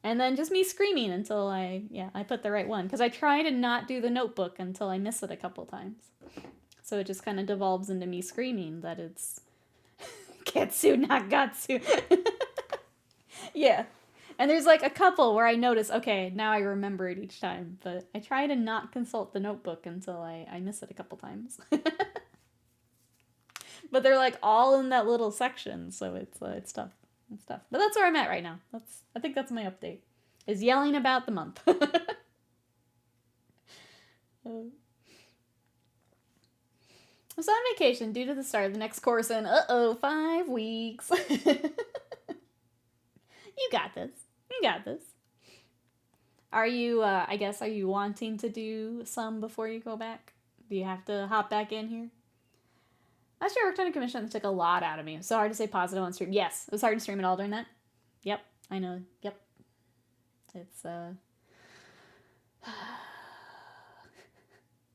And then just me screaming until I put the right one. Because I try to not do the notebook until I miss it a couple times. So it just kind of devolves into me screaming that it's Ketsu, not Gatsu. Yeah. And there's like a couple where I notice, okay, now I remember it each time. But I try to not consult the notebook until I miss it a couple times. But they're like all in that little section, so it's tough. It's tough. But that's where I'm at right now. I think that's my update. Is yelling about the month. I'm still on vacation due to the start of the next course in 5 weeks. You got this. You got this. Are you are you wanting to do some before you go back? Do you have to hop back in here? Last year I worked on a commission that took a lot out of me. It was so hard to stay positive on stream. Yes, it was hard to stream at all during that. Yep, I know. Yep. It's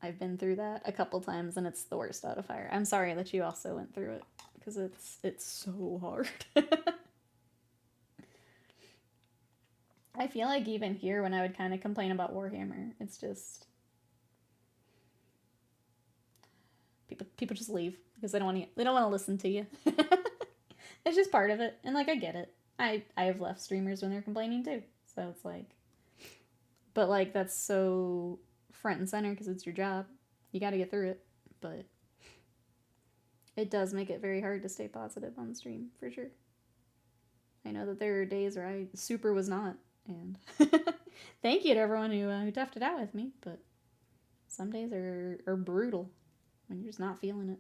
I've been through that a couple times and it's the worst out of fire. I'm sorry that you also went through it because it's so hard. I feel like even here when I would kind of complain about Warhammer, it's just people just leave because they don't want to listen to you. It's just part of it, and like I get it. I have left streamers when they're complaining too, so it's like, but like that's so front and center because it's your job. You got to get through it, but it does make it very hard to stay positive on the stream for sure. I know that there are days where I super was not, and thank you to everyone who toughed it out with me, but some days are brutal when you're just not feeling it.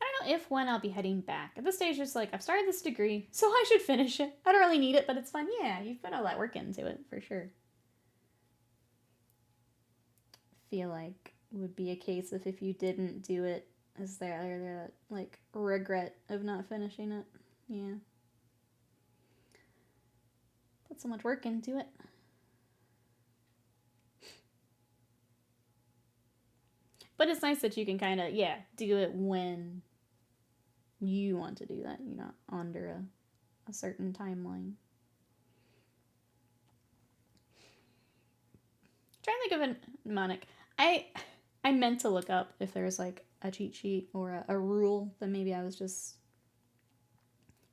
I don't know when I'll be heading back. At this stage, it's like, I've started this degree, so I should finish it. I don't really need it, but it's fun. Yeah, you've put all that work into it, for sure. Feel like it would be a case if you didn't do it, is there that, like, regret of not finishing it? Yeah. Put so much work into it. But it's nice that you can kind of, do it when you want to do that. You're not under a certain timeline. Trying to think of a mnemonic. I meant to look up if there was like a cheat sheet or a rule that maybe I was just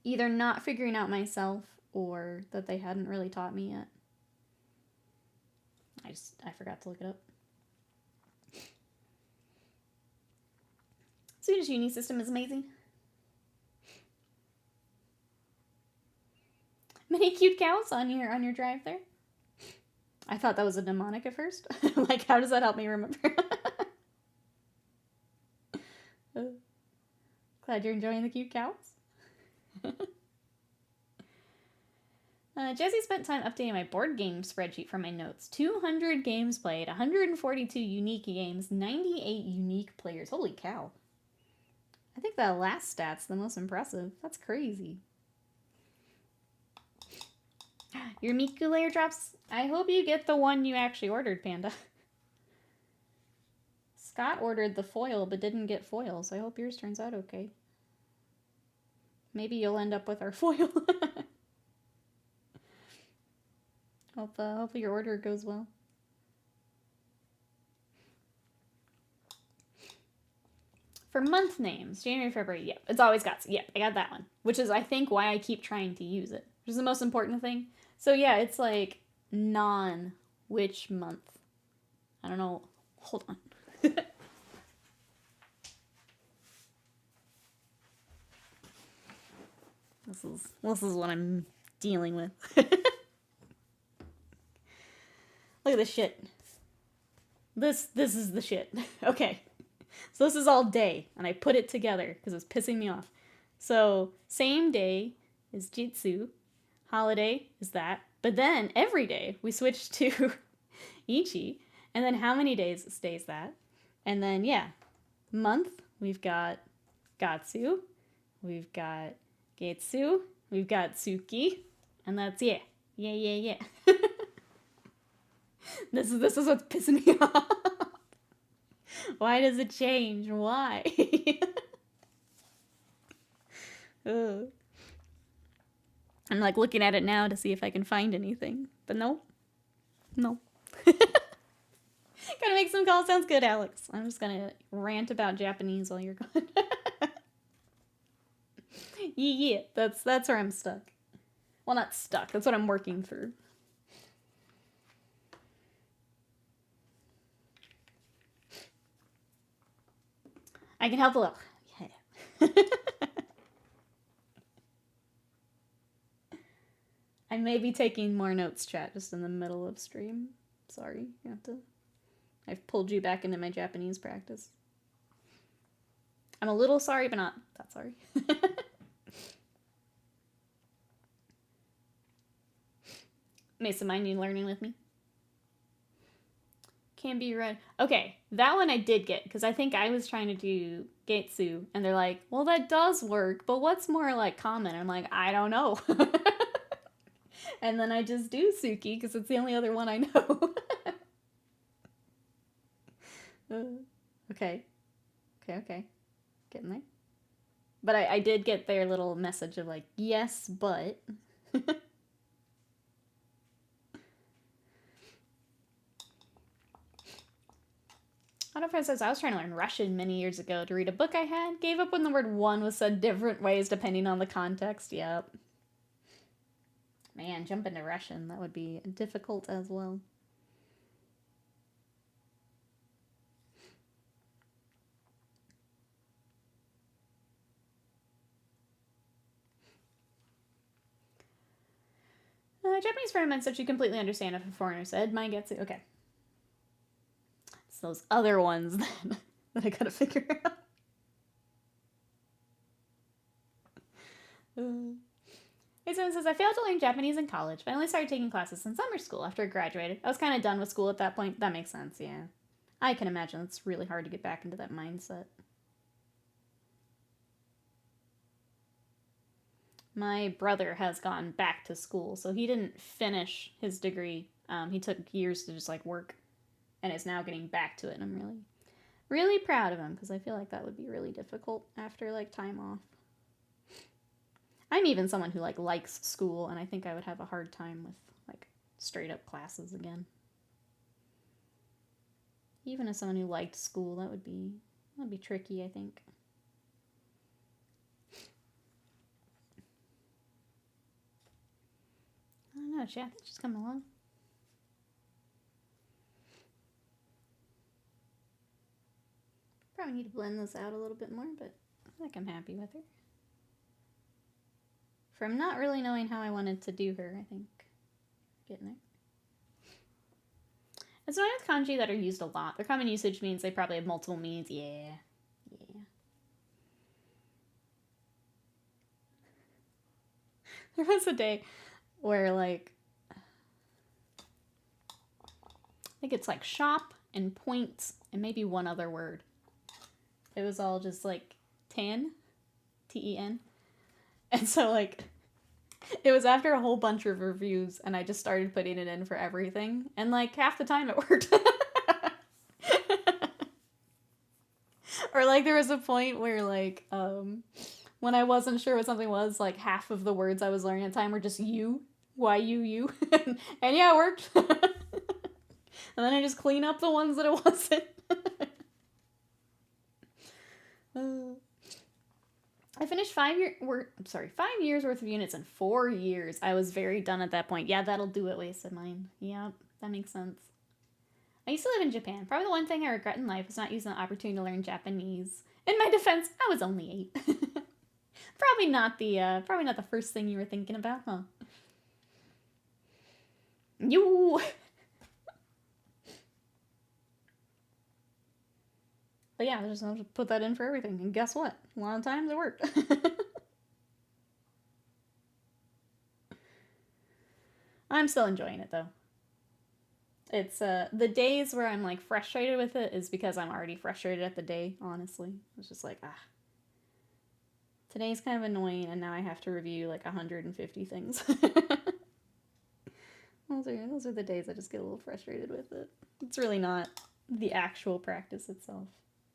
either not figuring out myself or that they hadn't really taught me yet. I forgot to look it up. Swedish uni system is amazing. Many cute cows on your drive there. I thought that was a mnemonic at first. Like, how does that help me remember? Glad you're enjoying the cute cows. Jesse spent time updating my board game spreadsheet from my notes. 200 games played, 142 unique games, 98 unique players. Holy cow. I think that last stat's the most impressive. That's crazy. Your Miku layer drops. I hope you get the one you actually ordered, Panda. Scott ordered the foil but didn't get foil, so I hope yours turns out okay. Maybe you'll end up with our foil. Hope your order goes well. For month names, January, February, yep, it's always got, yep, I got that one. Which is, I think, why I keep trying to use it. Which is the most important thing. So yeah, it's like which month. I don't know. Hold on. This is what I'm dealing with. Look at this shit. This is the shit. Okay. So this is all day, and I put it together because it's pissing me off. So same day is Jitsu. Holiday is that. But then every day we switch to Ichi. And then how many days stays that? And then, month, we've got Gatsu. We've got Getsu. We've got Tsuki. And that's, yeah. This is what's pissing me off. Why does it change? Why? Ugh. I'm like looking at it now to see if I can find anything. But no. No. Gotta make some calls. Sounds good, Alex. I'm just gonna rant about Japanese while you're gone. Yeah, that's where I'm stuck. Well, not stuck. That's what I'm working through. I can help a little. Yeah. I may be taking more notes, chat, just in the middle of stream. Sorry, you have to. I've pulled you back into my Japanese practice. I'm a little sorry, but not that sorry. Mason, mind you learning with me? Can be read. Okay, that one I did get, because I think I was trying to do Getsu, and they're like, well, that does work, but what's more, like, common? I'm like, I don't know. And then I just do Suki, because it's the only other one I know. Okay. Getting there. But I did get their little message of, like, yes, but... Autofriend says, I was trying to learn Russian many years ago to read a book I had. Gave up when the word one was said different ways depending on the context. Yep. Man, jump into Russian. That would be difficult as well. Japanese friend meant said she completely understand if a foreigner said, mine gets it. Okay. It's those other ones then that I gotta figure out. Someone says, I failed to learn Japanese in college, but I only started taking classes in summer school after I graduated. I was kind of done with school at that point. That makes sense, yeah. I can imagine it's really hard to get back into that mindset. My brother has gone back to school, so he didn't finish his degree. He took years to just, like, work, and is now getting back to it, and I'm really proud of him, because I feel like that would be really difficult after, like, time off. I'm even someone who, like, likes school, and I think I would have a hard time with, like, straight-up classes again. Even as someone who liked school, that would be tricky, I think. I don't know, chat, just coming along. Probably need to blend this out a little bit more, but I think I'm happy with her. From not really knowing how I wanted to do her, I think. Getting there. It's one with kanji that are used a lot. Their common usage means they probably have multiple meanings. Yeah. There was a day where, like, I think it's like shop and points and maybe one other word. It was all just like tan, T-E-N. And so, like, it was after a whole bunch of reviews, and I just started putting it in for everything. And, like, half the time it worked. Or, like, there was a point where, like, when I wasn't sure what something was, like, half of the words I was learning at the time were just you. Y-U-U. And yeah, it worked. And then I just clean up the ones that it wasn't. I finished 5 years worth of units in 4 years. I was very done at that point. Yeah, that'll do it, wasted mine. Yep, that makes sense. I used to live in Japan. Probably the one thing I regret in life is not using the opportunity to learn Japanese. In my defense, I was only 8. Probably not the first thing you were thinking about, huh? You. But yeah, I'll just put that in for everything, and guess what? A lot of times it worked. I'm still enjoying it, though. It's, the days where I'm, like, frustrated with it is because I'm already frustrated at the day, honestly. It's just like, today's kind of annoying, and now I have to review, like, 150 things. Those are the days I just get a little frustrated with it. It's really not the actual practice itself,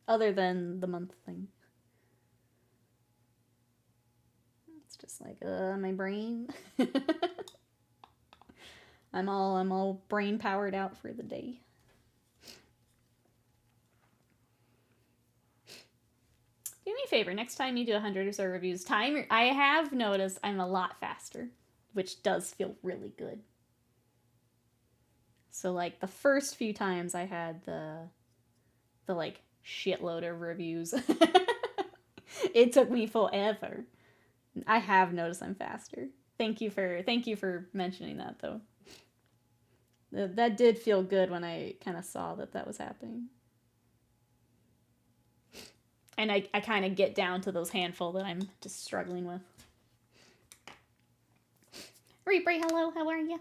other than the month thing. It's just like, my brain. I'm all brain powered out for the day. Do me a favor, next time you do 100 or so reviews, I have noticed I'm a lot faster, which does feel really good. So like the first few times I had the like shitload of reviews, it took me forever. I have noticed I'm faster. Thank you for mentioning that though. That did feel good when I kind of saw that was happening. And I kind of get down to those handful that I'm just struggling with. Reaper, hello, how are you?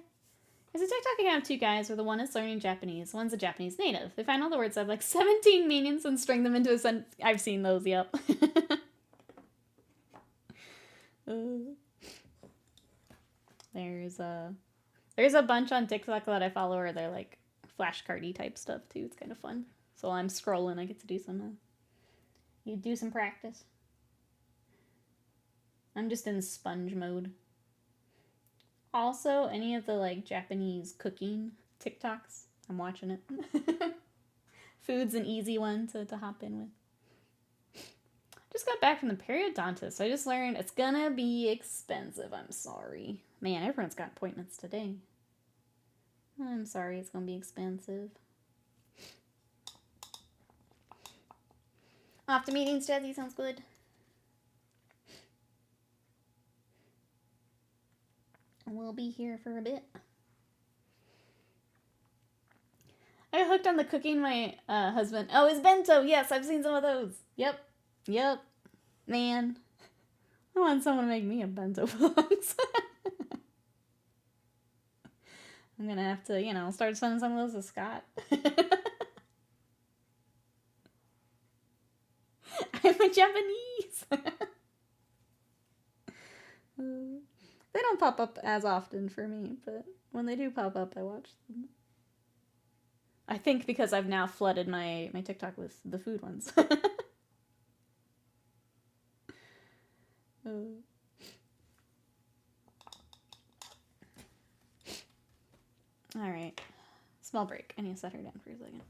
As a TikTok account of two guys where the one is learning Japanese, one's a Japanese native. They find all the words that have like 17 meanings and string them into a sentence. I've seen those, yep. There's a bunch on TikTok that I follow where they're like flashcardy type stuff too. It's kind of fun. So while I'm scrolling, I get to do some practice. I'm just in sponge mode. Also, any of the like Japanese cooking TikToks, I'm watching it. Food's an easy one to hop in with. Just got back from the periodontist, so I just learned it's gonna be expensive. I'm sorry. Man, everyone's got appointments today. I'm sorry, it's gonna be expensive. Off to meetings, Jazzy, sounds good. We'll be here for a bit. I got hooked on the cooking my husband. Oh, his bento. Yes, I've seen some of those. Yep. Man, I want someone to make me a bento box. I'm gonna have to, start sending some of those to Scott. I'm a Japanese. They don't pop up as often for me, but when they do pop up, I watch them. I think because I've now flooded my TikTok with the food ones. Alright. Small break. I need to set her down for a second.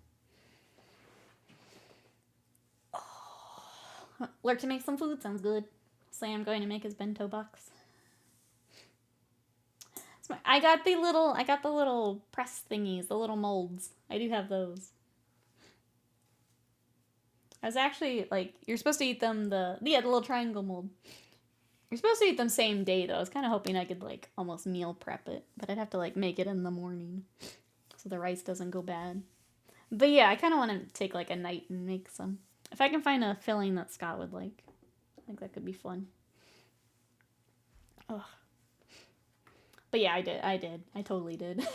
Oh. Lurk to make some food. Sounds good. Say I'm going to make his bento box. I got the little press thingies, the little molds. I do have those. I was actually, like, you're supposed to eat them, the little triangle mold. You're supposed to eat them same day, though. I was kind of hoping I could, like, almost meal prep it. But I'd have to, like, make it in the morning. So the rice doesn't go bad. But yeah, I kind of want to take, like, a night and make some. If I can find a filling that Scott would like, I think that could be fun. Ugh. But yeah, I did. I totally did.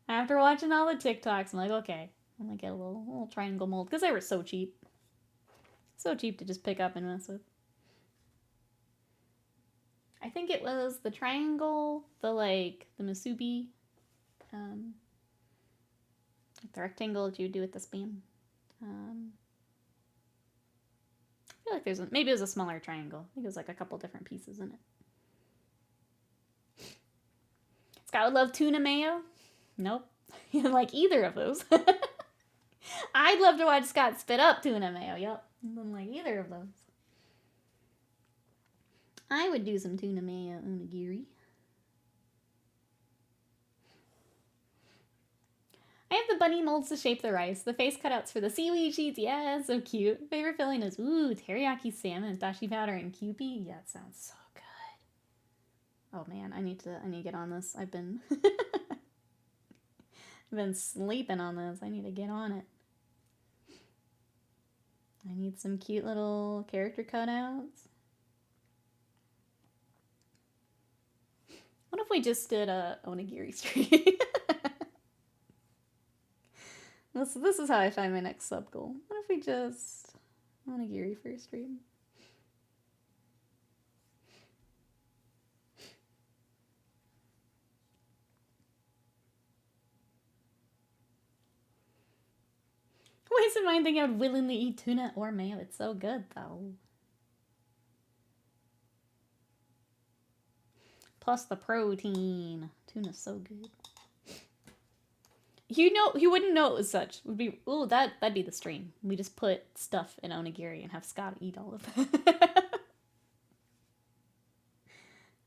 After watching all the TikToks, I'm like, okay, I'm gonna get a little triangle mold. Because they were so cheap. So cheap to just pick up and mess with. I think it was the triangle, the musubi, the rectangle that you would do with the Spam. I feel like maybe it was a smaller triangle. I think it was like a couple different pieces in it. Scott would love tuna mayo. Nope. You don't like either of those. I'd love to watch Scott spit up tuna mayo. Yep. I don't like either of those. I would do some tuna mayo onigiri. I have the bunny molds to shape the rice. The face cutouts for the seaweed sheets. Yeah, so cute. Favorite filling is, teriyaki salmon, dashi powder, and Kewpie. Yeah, it sounds so good. Oh man, I need to get on this. I've been sleeping on this. I need to get on it. I need some cute little character cutouts. What if we just did a onigiri stream? This is how I find my next sub goal. What if we just onigiri for a stream? Waste of mine thinking I would willingly eat tuna or mayo. It's so good, though. Plus the protein. Tuna's so good. You wouldn't know it was such. Would be that'd be the stream. We just put stuff in onigiri and have Scott eat all of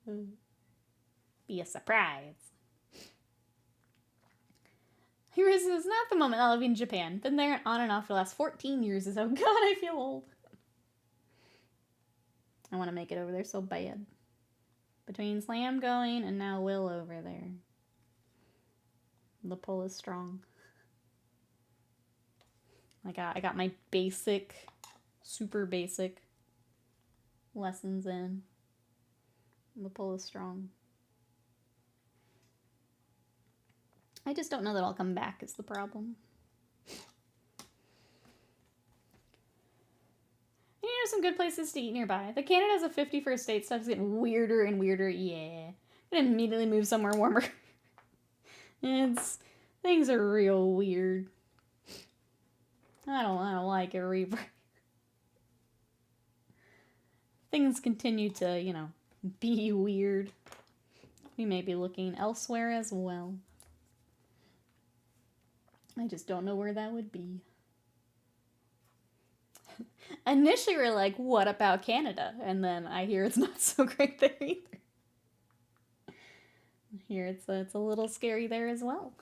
it. Be a surprise. Here is not the moment I live in Japan. Been there on and off for the last 14 years. Oh god, I feel old. I want to make it over there so bad. Between Slam going and now Will over there. The pull is strong. I got my basic, super basic lessons in. The pull is strong. I just don't know that I'll come back is the problem. You know some good places to eat nearby. The Canada's a 51st state stuff's getting weirder and weirder. Yeah. I'm gonna immediately move somewhere warmer. Things are real weird. I don't like it, Reaper. Things continue to, you know, be weird. We may be looking elsewhere as well. I just don't know where that would be. Initially, we're like, what about Canada? And then I hear it's not so great there either. Here it's a little scary there as well.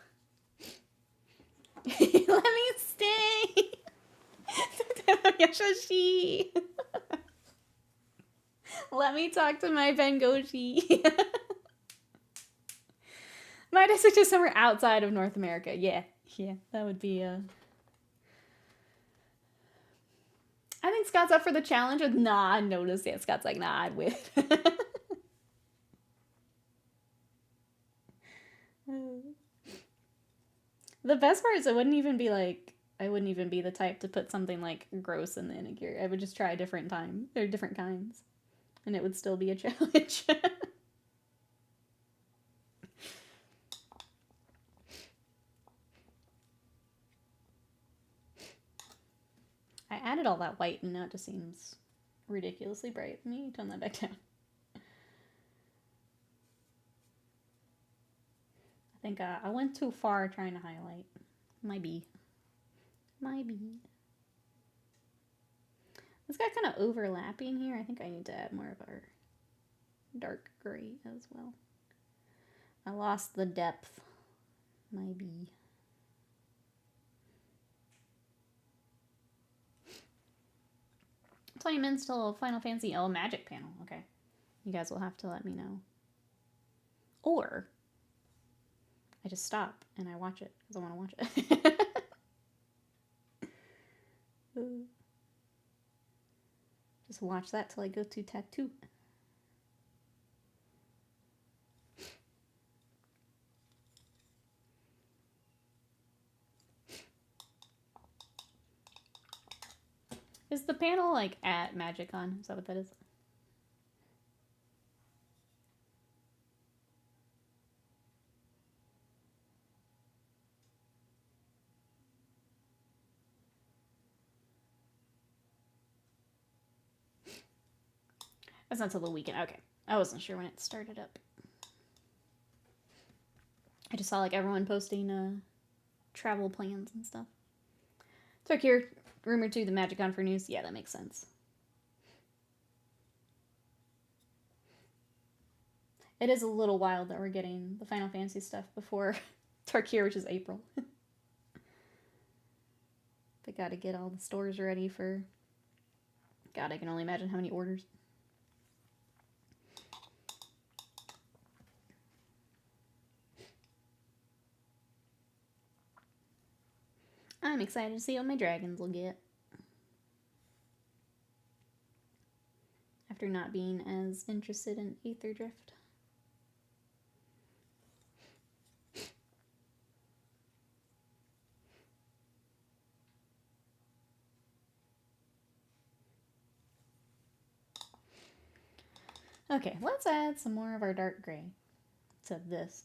Let me stay! Let me talk to my Bengoshi. Might I suggest somewhere outside of North America? Yeah, that would be I think Scott's up for the challenge with nah, notice. Yeah, Scott's like, nah, I'd win. The best part is I wouldn't even be the type to put something like gross in the onigiri. I would just try a different time. There are different kinds. And it would still be a challenge. I added all that white and now it just seems ridiculously bright. Let me tone that back down. I think I went too far trying to highlight. Might be. This got kind of overlapping here. I think I need to add more of our dark gray as well. I lost the depth. Might be. 20 minutes till Final Fantasy Magic panel. Okay. You guys will have to let me know. Or I just stop and I watch it because I want to watch it. Just watch that till I go to tattoo. Is the panel like at MagicCon? Is that what that is? That's not till the weekend. Okay. I wasn't sure when it started up. I just saw like everyone posting travel plans and stuff. Took here, rumored to the MagicCon for news. Yeah, that makes sense. It is a little wild that we're getting the Final Fantasy stuff before Tarkir, which is April. They gotta get all the stores ready for... God, I can only imagine how many orders. I'm excited to see what my dragons will get. After not being as interested in Aether Drift. Okay, let's add some more of our dark gray to this.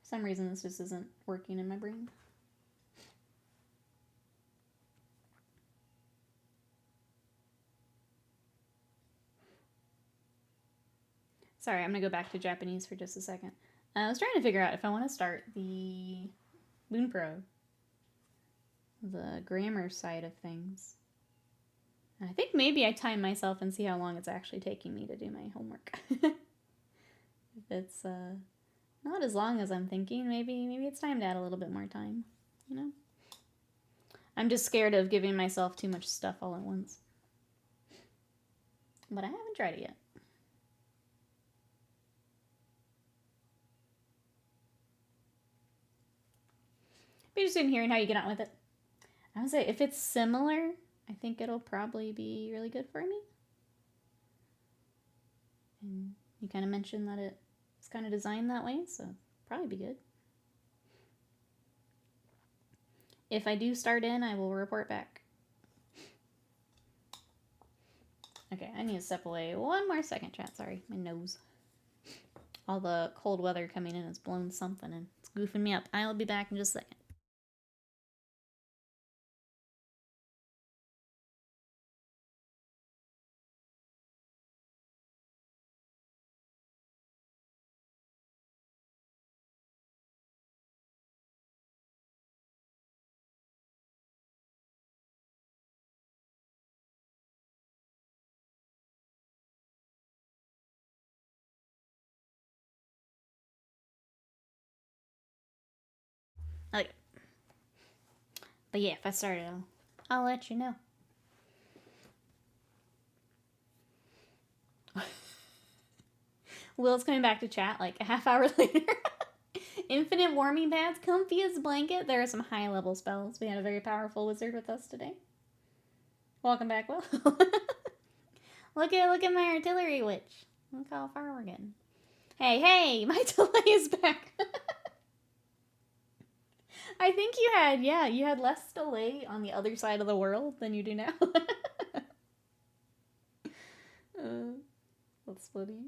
For some reason this just isn't working in my brain. Sorry, I'm gonna go back to Japanese for just a second. I was trying to figure out if I want to start the Moon Pro, the grammar side of things. I think maybe I time myself and see how long it's actually taking me to do my homework. If it's not as long as I'm thinking, maybe it's time to add a little bit more time, you know? I'm just scared of giving myself too much stuff all at once. But I haven't tried it yet. Be interested in hearing how you get on with it. I would say if it's similar, I think it'll probably be really good for me. And you kind of mentioned that it's kind of designed that way, so probably be good. If I do start in, I will report back. Okay, I need to step away one more second, chat. Sorry, my nose. All the cold weather coming in has blown something and it's goofing me up. I will be back in just a second. Okay. But yeah, if I start it, I'll let you know. Will's coming back to chat like a half hour later. Infinite warming pads, comfiest blanket. There are some high level spells. We had a very powerful wizard with us today. Welcome back, Will. Look at my artillery witch. Look how far we're getting. Hey, my delay is back. I think you had less delay on the other side of the world than you do now. That's funny.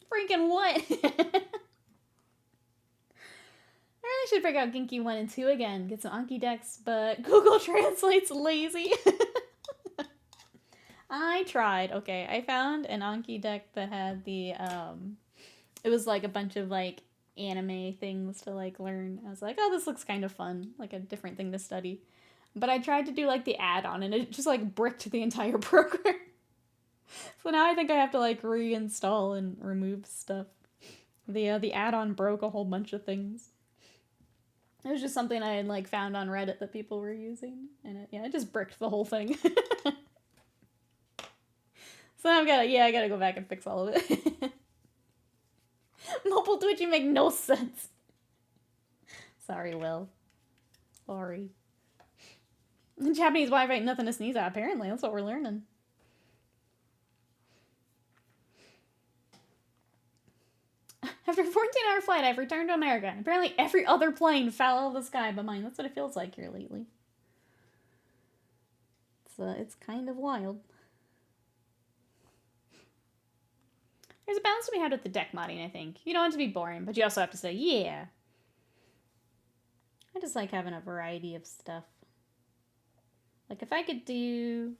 Freaking what? I really should break out Genki 1 and 2 again. Get some Anki decks, but Google Translate's lazy. I tried. Okay, I found an Anki deck that had the, it was like a bunch of like anime things to like learn. I was like, oh, this looks kind of fun. Like a different thing to study. But I tried to do like the add-on and it just like bricked the entire program. So now I think I have to like reinstall and remove stuff. The add-on broke a whole bunch of things. It was just something I had like found on Reddit that people were using, and it just bricked the whole thing. So now I gotta go back and fix all of it. Mobile twitching make no sense. Sorry, Will. Sorry. Japanese Wi-Fi ain't nothing to sneeze at, apparently. That's what we're learning. After a 14-hour flight, I've returned to America. Apparently every other plane fell out of the sky but mine. That's what it feels like here lately. It's kind of wild. There's a balance to be had with the deck modding, I think. You don't want it to be boring, but you also have to say, yeah. I just like having a variety of stuff. Like, if I could do,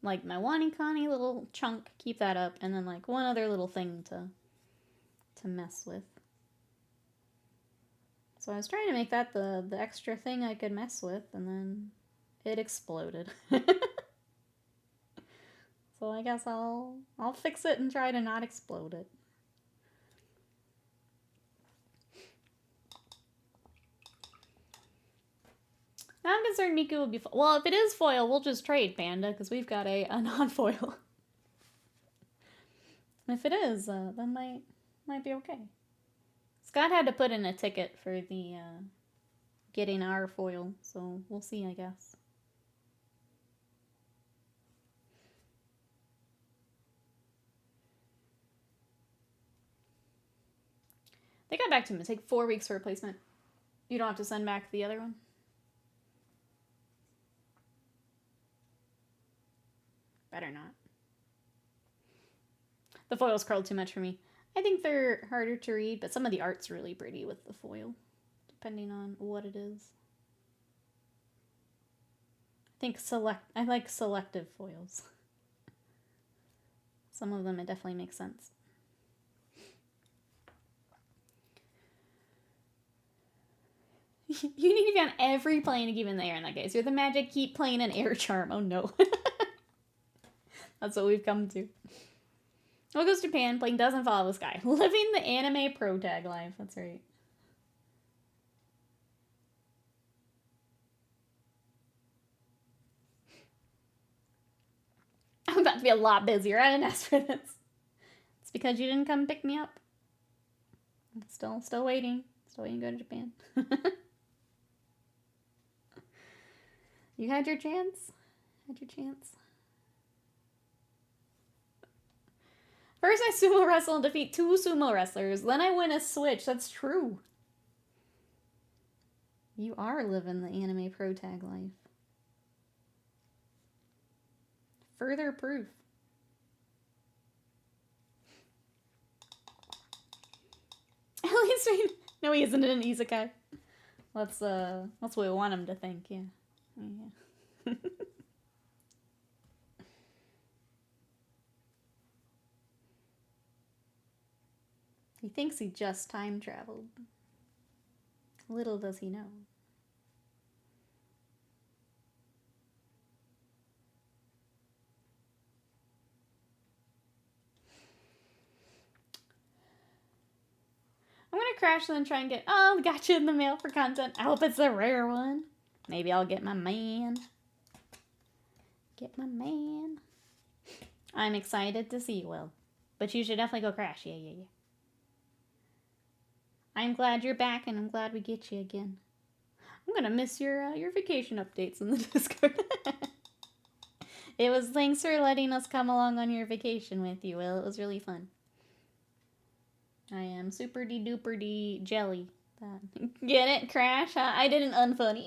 like, my Wanikani little chunk, keep that up, and then, like, one other little thing to mess with. So I was trying to make that the extra thing I could mess with, and then it exploded. So I guess I'll fix it and try to not explode it. Now I'm concerned Miku will be foil. Well, if it is foil, we'll just trade, Panda, because we've got a non-foil. If it is, then might be okay. Scott had to put in a ticket for the getting our foil, so we'll see, I guess. They got back to him. It'll take 4 weeks for replacement. You don't have to send back the other one. Better not. The foil's curled too much for me. I think they're harder to read, but some of the art's really pretty with the foil, depending on what it is. I like selective foils. Some of them, it definitely makes sense. You need to be on every plane to keep in the air in that case. You're the magic, keep playing an air charm. Oh no. That's what we've come to. What goes Japan? Plane doesn't follow the sky. Living the anime pro tag life. That's right. I'm about to be a lot busier. I didn't ask for this. It's because you didn't come pick me up. I'm still waiting. Still waiting to go to Japan. You had your chance. Had your chance. First I sumo wrestle and defeat 2 sumo wrestlers. Then I win a switch. That's true. You are living the anime pro tag life. Further proof. At least we... No, he isn't an isekai. That's what we want him to think, yeah. Yeah. He thinks he just time traveled. Little does he know. I'm gonna crash and then try and get... Oh, gotcha in the mail for content. I hope it's a rare one. Maybe I'll get my man. Get my man. I'm excited to see you, Will. But you should definitely go crash. Yeah. I'm glad you're back, and I'm glad we get you again. I'm gonna miss your vacation updates in the Discord. It was thanks for letting us come along on your vacation with you, Will. It was really fun. I am super duper jelly. Get it, Crash? I didn't unfunny.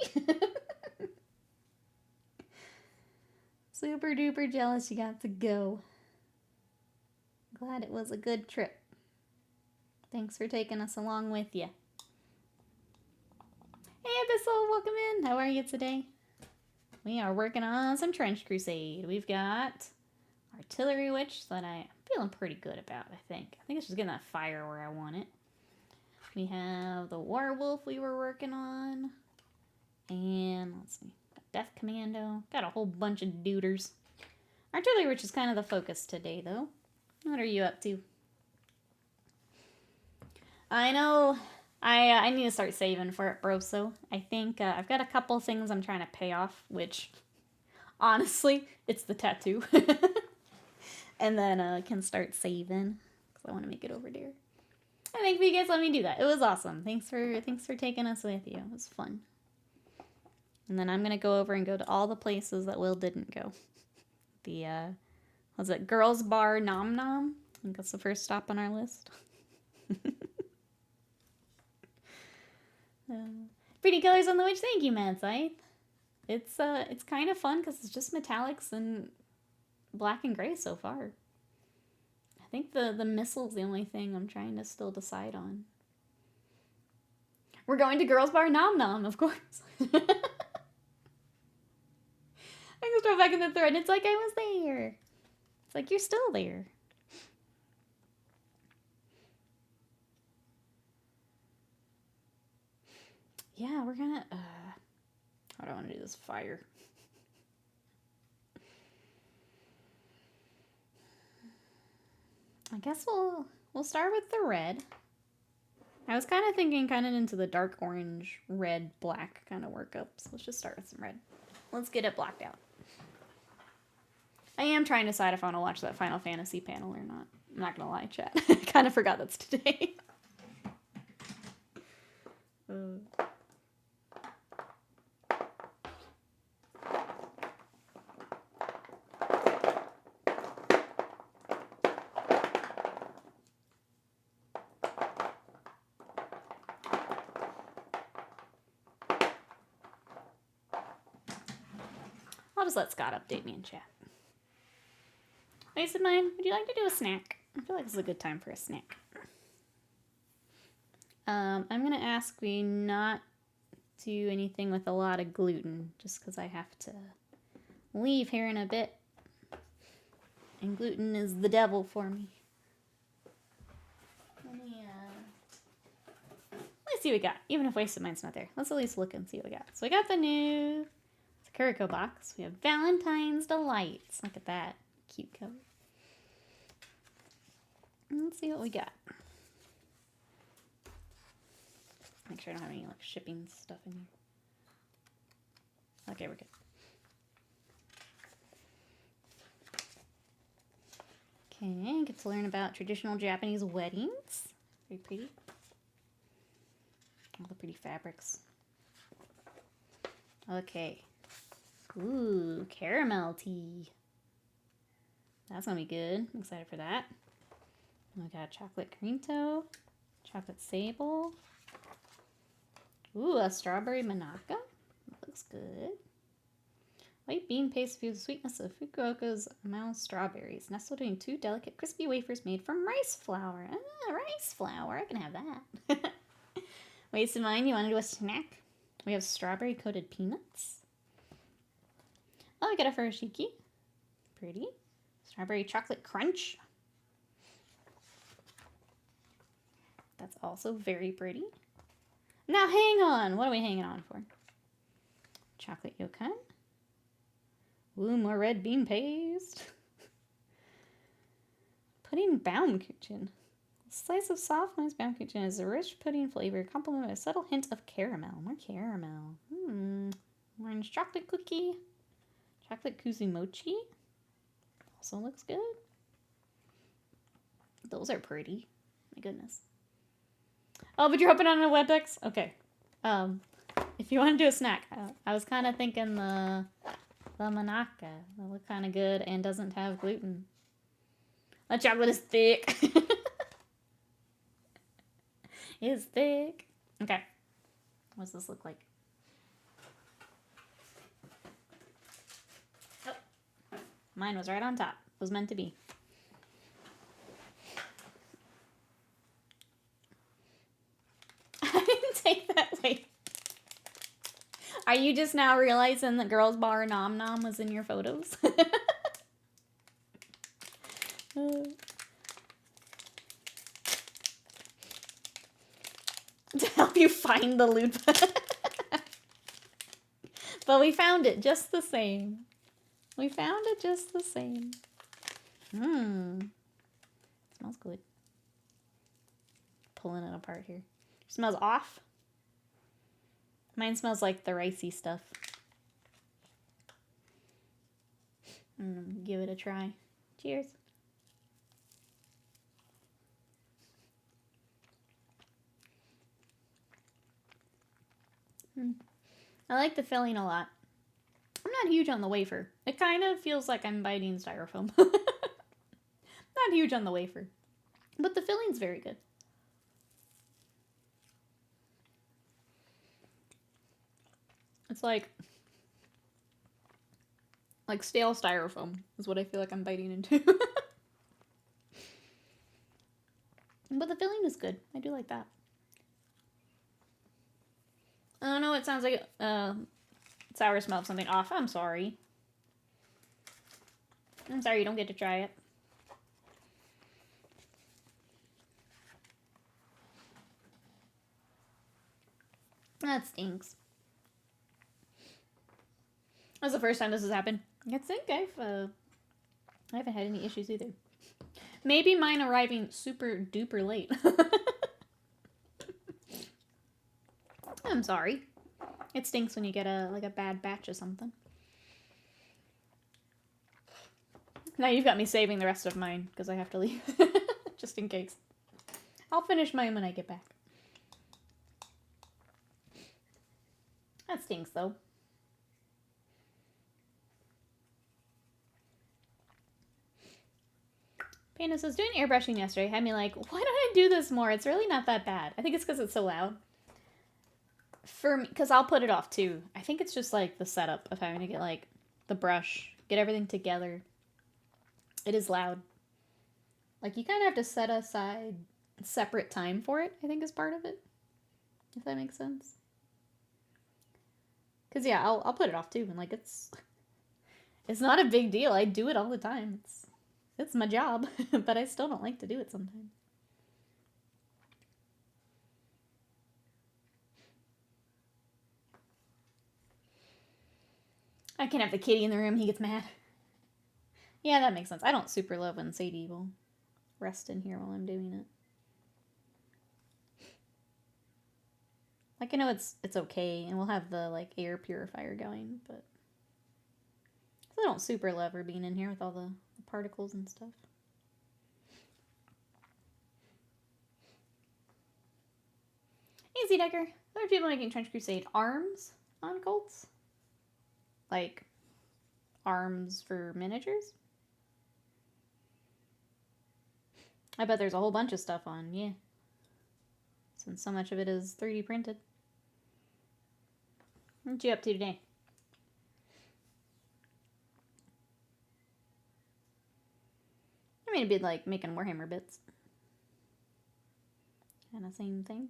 Super duper jealous you got to go. Glad it was a good trip. Thanks for taking us along with you. Hey Abyssal, welcome in. How are you today? We are working on some Trench Crusade. We've got Artillery Witch that I'm feeling pretty good about, I think. I think it's just getting that fire where I want it. We have the Werewolf we were working on. And let's see. Got Death Commando. Got a whole bunch of duders. Artillery Witch is kind of the focus today, though. What are you up to? I know I need to start saving for it, bro, so I think I've got a couple things I'm trying to pay off, which, honestly, it's the tattoo. And then can start saving, because I want to make it over there. I think you guys let me do that. It was awesome. Thanks for taking us with you. It was fun. And then I'm going to go over and go to all the places that Will didn't go. The, was it Girls Bar Nom Nom? I think that's the first stop on our list. Pretty colors on the witch. Thank you, Mad Scythe. It's kind of fun because it's just metallics and black and gray so far. I think the missile's the only thing I'm trying to still decide on. We're going to Girls Bar Nom Nom, of course. I can throw back in the thread. It's like I was there. It's like you're still there. Yeah, we're gonna, how do I want to do this? Fire. I guess we'll start with the red. I was kind of thinking kind of into the dark orange, red, black kind of workups. Let's just start with some red. Let's get it blocked out. I am trying to decide if I want to watch that Final Fantasy panel or not. I'm not gonna lie, chat. I kind of forgot that's today. I'll just let Scott update me in chat. Ice of mine, would you like to do a snack? I feel like this is a good time for a snack. I'm going to ask we not do anything with a lot of gluten, just because I have to leave here in a bit. And gluten is the devil for me. Let's see what we got. Even if Wasted Mind's not there. Let's at least look and see what we got. So we got the new Sakura box. We have Valentine's Delights. Look at that. Cute cover. Let's see what we got. Make sure I don't have any like shipping stuff in here. Okay, we're good. Okay, get to learn about traditional Japanese weddings. Very pretty. All the pretty fabrics. Okay. Ooh, caramel tea. That's gonna be good. I'm excited for that. We got chocolate cream toe, chocolate sable. Ooh, a strawberry manaka. That looks good. White bean paste with the sweetness of Fukuoka's mouse strawberries, nestled between two delicate crispy wafers made from rice flour. Ah, rice flour. I can have that. Wasted Mind, you want to do a snack? We have strawberry coated peanuts. Oh, we got a furoshiki. Pretty. Strawberry chocolate crunch. That's also very pretty. Now hang on. What are we hanging on for? Chocolate yokan. Ooh, more red bean paste. Pudding Baumkuchen. A slice of soft nice Baumkuchen is a rich pudding flavor, complemented with a subtle hint of caramel. More caramel. Orange chocolate cookie. Chocolate kuzumochi. Also looks good. Those are pretty. My goodness. Oh, but you're hoping on a Webex? Okay. If you want to do a snack, I was kind of thinking the manaka. That look kind of good and doesn't have gluten. The chocolate is thick. It's thick. Okay. What does this look like? Oh. Mine was right on top. It was meant to be. I didn't take that way. Are you just now realizing that Girls Bar Nom Nom was in your photos? To help you find the loot. But we found it just the same. We found it just the same. Smells good. Pulling it apart here. Smells off. Mine smells like the ricey stuff. Give it a try. Cheers. I like the filling a lot. I'm not huge on the wafer. It kind of feels like I'm biting styrofoam. Not huge on the wafer. But the filling's very good. It's like stale styrofoam is what I feel like I'm biting into. But the filling is good. I do like that. Oh no, it sounds like sour smell of something off. I'm sorry. I'm sorry you don't get to try it. That stinks. That's the first time this has happened. I think I haven't had any issues either. Maybe mine arriving super duper late. I'm sorry. It stinks when you get a bad batch of something. Now you've got me saving the rest of mine because I have to leave. Just in case. I'll finish mine when I get back. That stinks though. Panda says, doing airbrushing yesterday had me like, why don't I do this more? It's really not that bad. I think it's because it's so loud. For me, because I'll put it off too. I think it's just like the setup of having to get like the brush, get everything together. It is loud. Like you kind of have to set aside separate time for it, I think is part of it. If that makes sense. Because yeah, I'll put it off too. And like it's not a big deal. I do it all the time. it's my job, but I still don't like to do it sometimes. I can't have the kitty in the room, he gets mad. Yeah, that makes sense. I don't super love when Sadie will rest in here while I'm doing it. Like, I know it's okay, and we'll have the, like, air purifier going, but I don't super love her being in here with all the particles and stuff. Easy Decker. There are people making Trench Crusade arms on Colts. Like, arms for miniatures. I bet there's a whole bunch of stuff on, yeah. Since so much of it is 3D printed. What you up to today? I mean, it'd be like making Warhammer bits. Kind of same thing.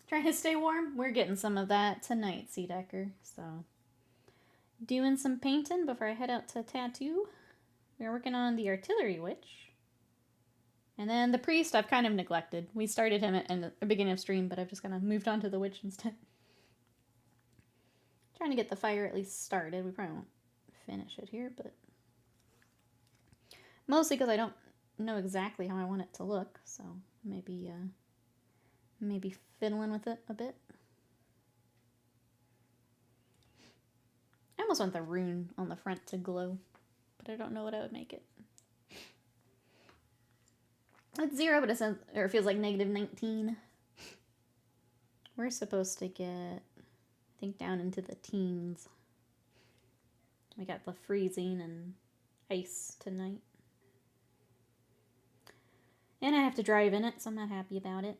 Trying to stay warm. We're getting some of that tonight, Sea Decker. So, doing some painting before I head out to tattoo. We're working on the Artillery Witch. And then the Priest I've kind of neglected. We started him at the beginning of stream, but I've just kind of moved on to the Witch instead. Trying to get the fire at least started. We probably won't finish it here, but mostly because I don't know exactly how I want it to look, so maybe fiddling with it a bit. I almost want the rune on the front to glow, but I don't know what I would make it. It's 0, but it says, or it feels like -19. We're supposed to get, I think, down into the teens. We got the freezing and ice tonight. And I have to drive in it, so I'm not happy about it.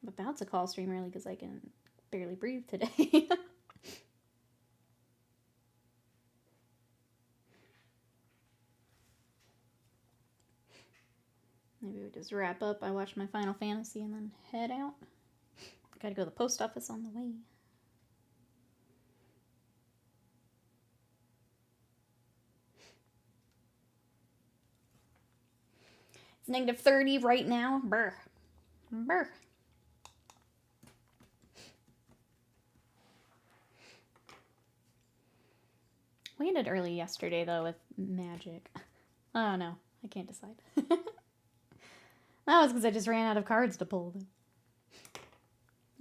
I'm about to call stream early because I can barely breathe today. Maybe we just wrap up. I watch my Final Fantasy and then head out. Gotta go to the post office on the way. It's -30 right now. Brr. Brr. We ended early yesterday, though, with Magic. Oh, no. I can't decide. That was because I just ran out of cards to pull.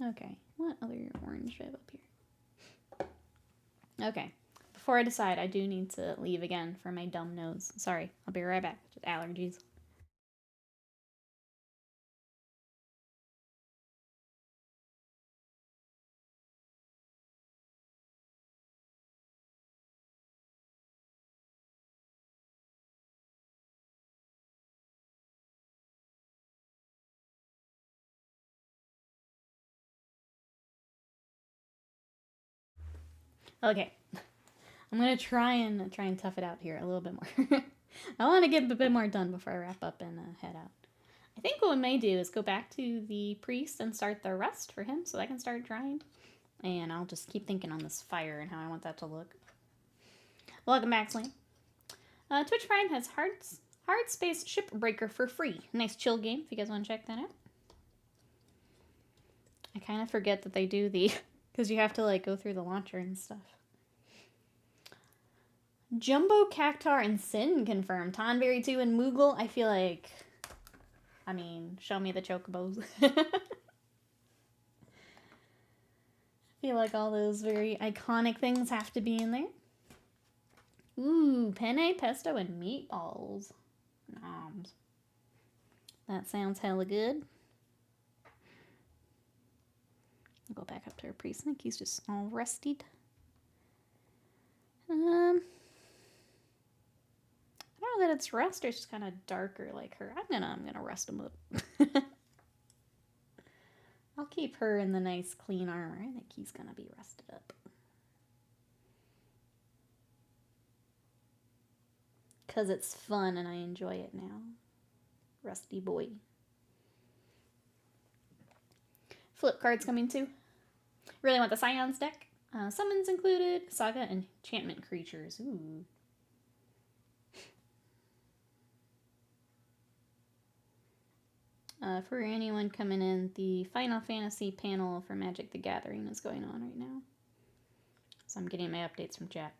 Okay. What other orange do I have up here? Okay. Before I decide, I do need to leave again for my dumb nose. Sorry. I'll be right back. Just allergies. Okay. I'm going to try and tough it out here a little bit more. I want to get a bit more done before I wrap up and head out. I think what we may do is go back to the priest and start the rest for him so I can start drying. And I'll just keep thinking on this fire and how I want that to look. Welcome back, Slam. Twitch Prime has Hard Space Shipbreaker for free. Nice chill game if you guys want to check that out. I kind of forget that they do the... because you have to, like, go through the launcher and stuff. Jumbo, Cactar, and Sin confirmed. Tonberry 2 and Moogle, I feel like... I mean, show me the chocobos. I feel like all those very iconic things have to be in there. Ooh, penne, pesto, and meatballs. Noms. That sounds hella good. I'll go back up to our priest. I think he's just all rusted. I don't know that it's rust or it's just kind of darker like her. I'm gonna rust him up. I'll keep her in the nice clean armor. I think he's gonna be rusted up. Because it's fun and I enjoy it now. Rusty boy. Flip cards coming too. Really want the Scions deck. Summons included. Saga enchantment creatures. Ooh. For anyone coming in, the Final Fantasy panel for Magic the Gathering is going on right now. So I'm getting my updates from chat.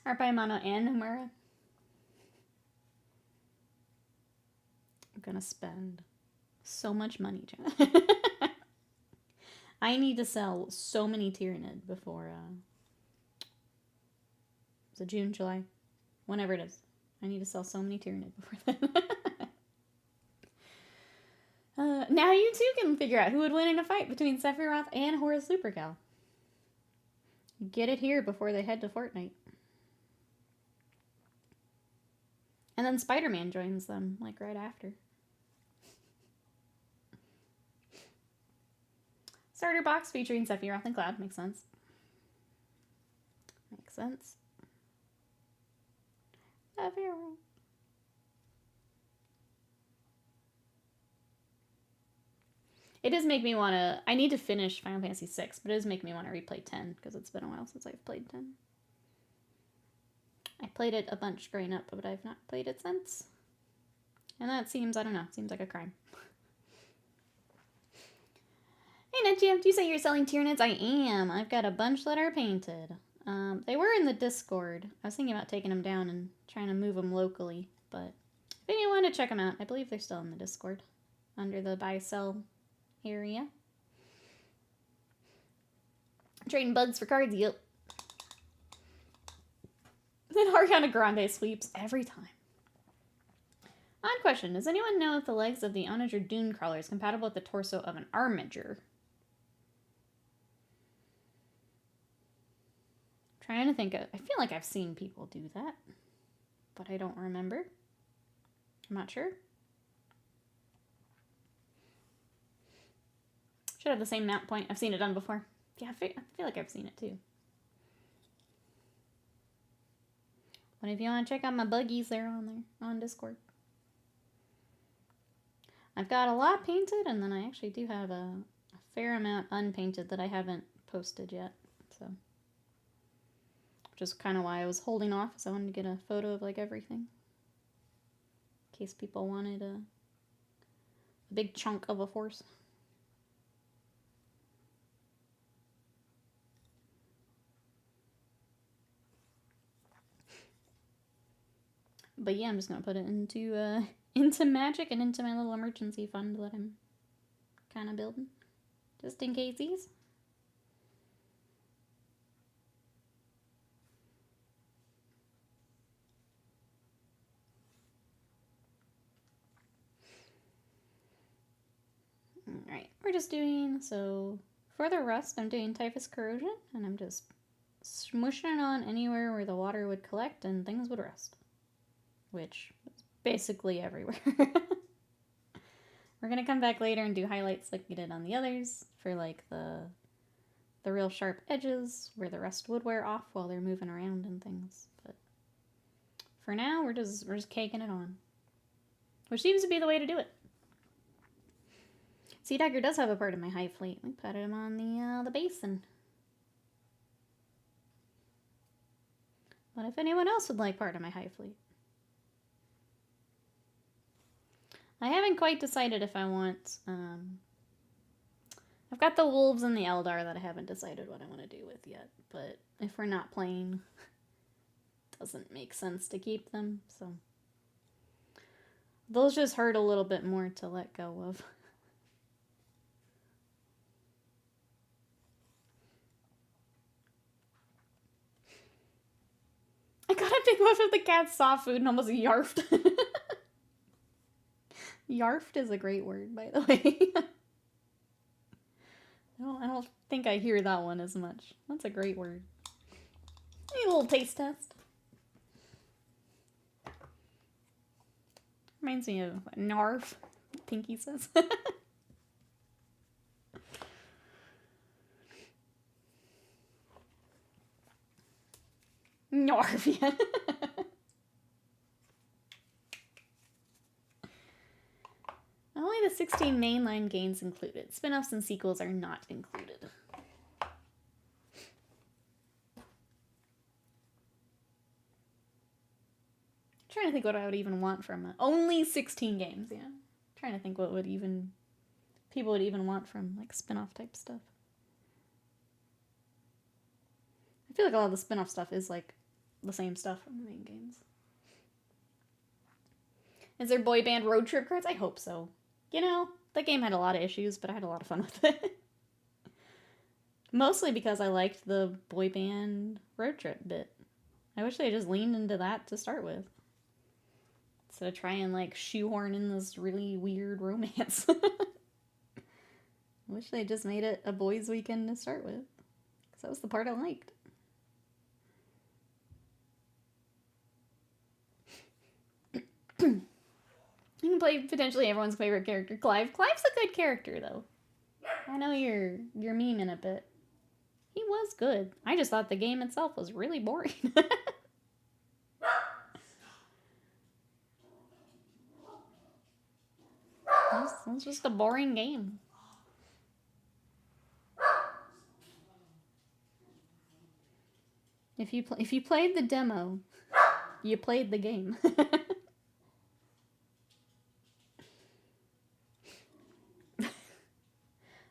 Arpaimano and Nomura. I'm gonna spend so much money, Jen. I need to sell so many Tyranid before, is it June, July? Whenever it is. I need to sell so many Tyranid before then. Now you too can figure out who would win in a fight between Sephiroth and Horus Supercal. Get it here before they head to Fortnite. And then Spider-Man joins them, like, right after. Starter box featuring Sephiroth and Cloud. Makes sense. Makes sense. Sephiroth. It does make me want to... I need to finish Final Fantasy VI, but it does make me want to replay 10, because it's been a while since I've played 10. I played it a bunch growing up, but I've not played it since. And that seems, I don't know, seems like a crime. Hey, Netjam, do you say you're selling Tyranids? I am. I've got a bunch that are painted. They were in the Discord. I was thinking about taking them down and trying to move them locally, but if anyone want to check them out, I believe they're still in the Discord under the buy-sell area. Trading bugs for cards, yep. Then Ariana Grande sweeps every time. Odd question. Does anyone know if the legs of the Onager Dune Crawler is compatible with the torso of an Armiger? Trying to think of... I feel like I've seen people do that, but I don't remember. I'm not sure. Should have the same mount point. I've seen it done before. Yeah, I feel like I've seen it too. But if you want to check out my buggies, they're on Discord. I've got a lot painted, and then I actually do have a fair amount unpainted that I haven't posted yet. So, which is kind of why I was holding off, because I wanted to get a photo of like everything, in case people wanted a big chunk of a force. But yeah, I'm just gonna put it into Magic and into my little emergency fund that I'm kind of building, just in caseies. Alright, we're just doing, so for the rust, I'm doing Typhus Corrosion, and I'm just smushing it on anywhere where the water would collect and things would rust. Which is basically everywhere. We're gonna come back later and do highlights like we did on the others for like the real sharp edges where the rust would wear off while they're moving around and things. But for now, we're just caking it on, which seems to be the way to do it. Sea Dagger does have a part of my Hive Fleet. We put him on the basin. But if anyone else would like part of my Hive Fleet, I haven't quite decided if I want, I've got the Wolves and the Eldar that I haven't decided what I want to do with yet, but if we're not playing, it doesn't make sense to keep them, so. Those just hurt a little bit more to let go of. I got a big whiff of the cat's soft food and almost yarfed. Yarfed is a great word, by the way. I don't think I hear that one as much. That's a great word. A little taste test. Reminds me of Narf, Pinky says. Narvia. Only the 16 mainline games included. Spin-offs and sequels are not included. I'm trying to think what I would even want from only 16 games, yeah. I'm trying to think what would even people would even want from like spin-off type stuff. I feel like a lot of the spin-off stuff is like the same stuff from the main games. Is there boy band road trip cards? I hope so. You know, that game had a lot of issues, but I had a lot of fun with it. Mostly because I liked the boy band road trip bit. I wish they just leaned into that to start with. Instead of trying like shoehorn in this really weird romance. I wish they just made it a boys' weekend to start with. Because that was the part I liked. You can play potentially everyone's favorite character, Clive. Clive's a good character, though. I know you're memeing a bit. He was good. I just thought the game itself was really boring. It's just a boring game. If you played the demo, you played the game.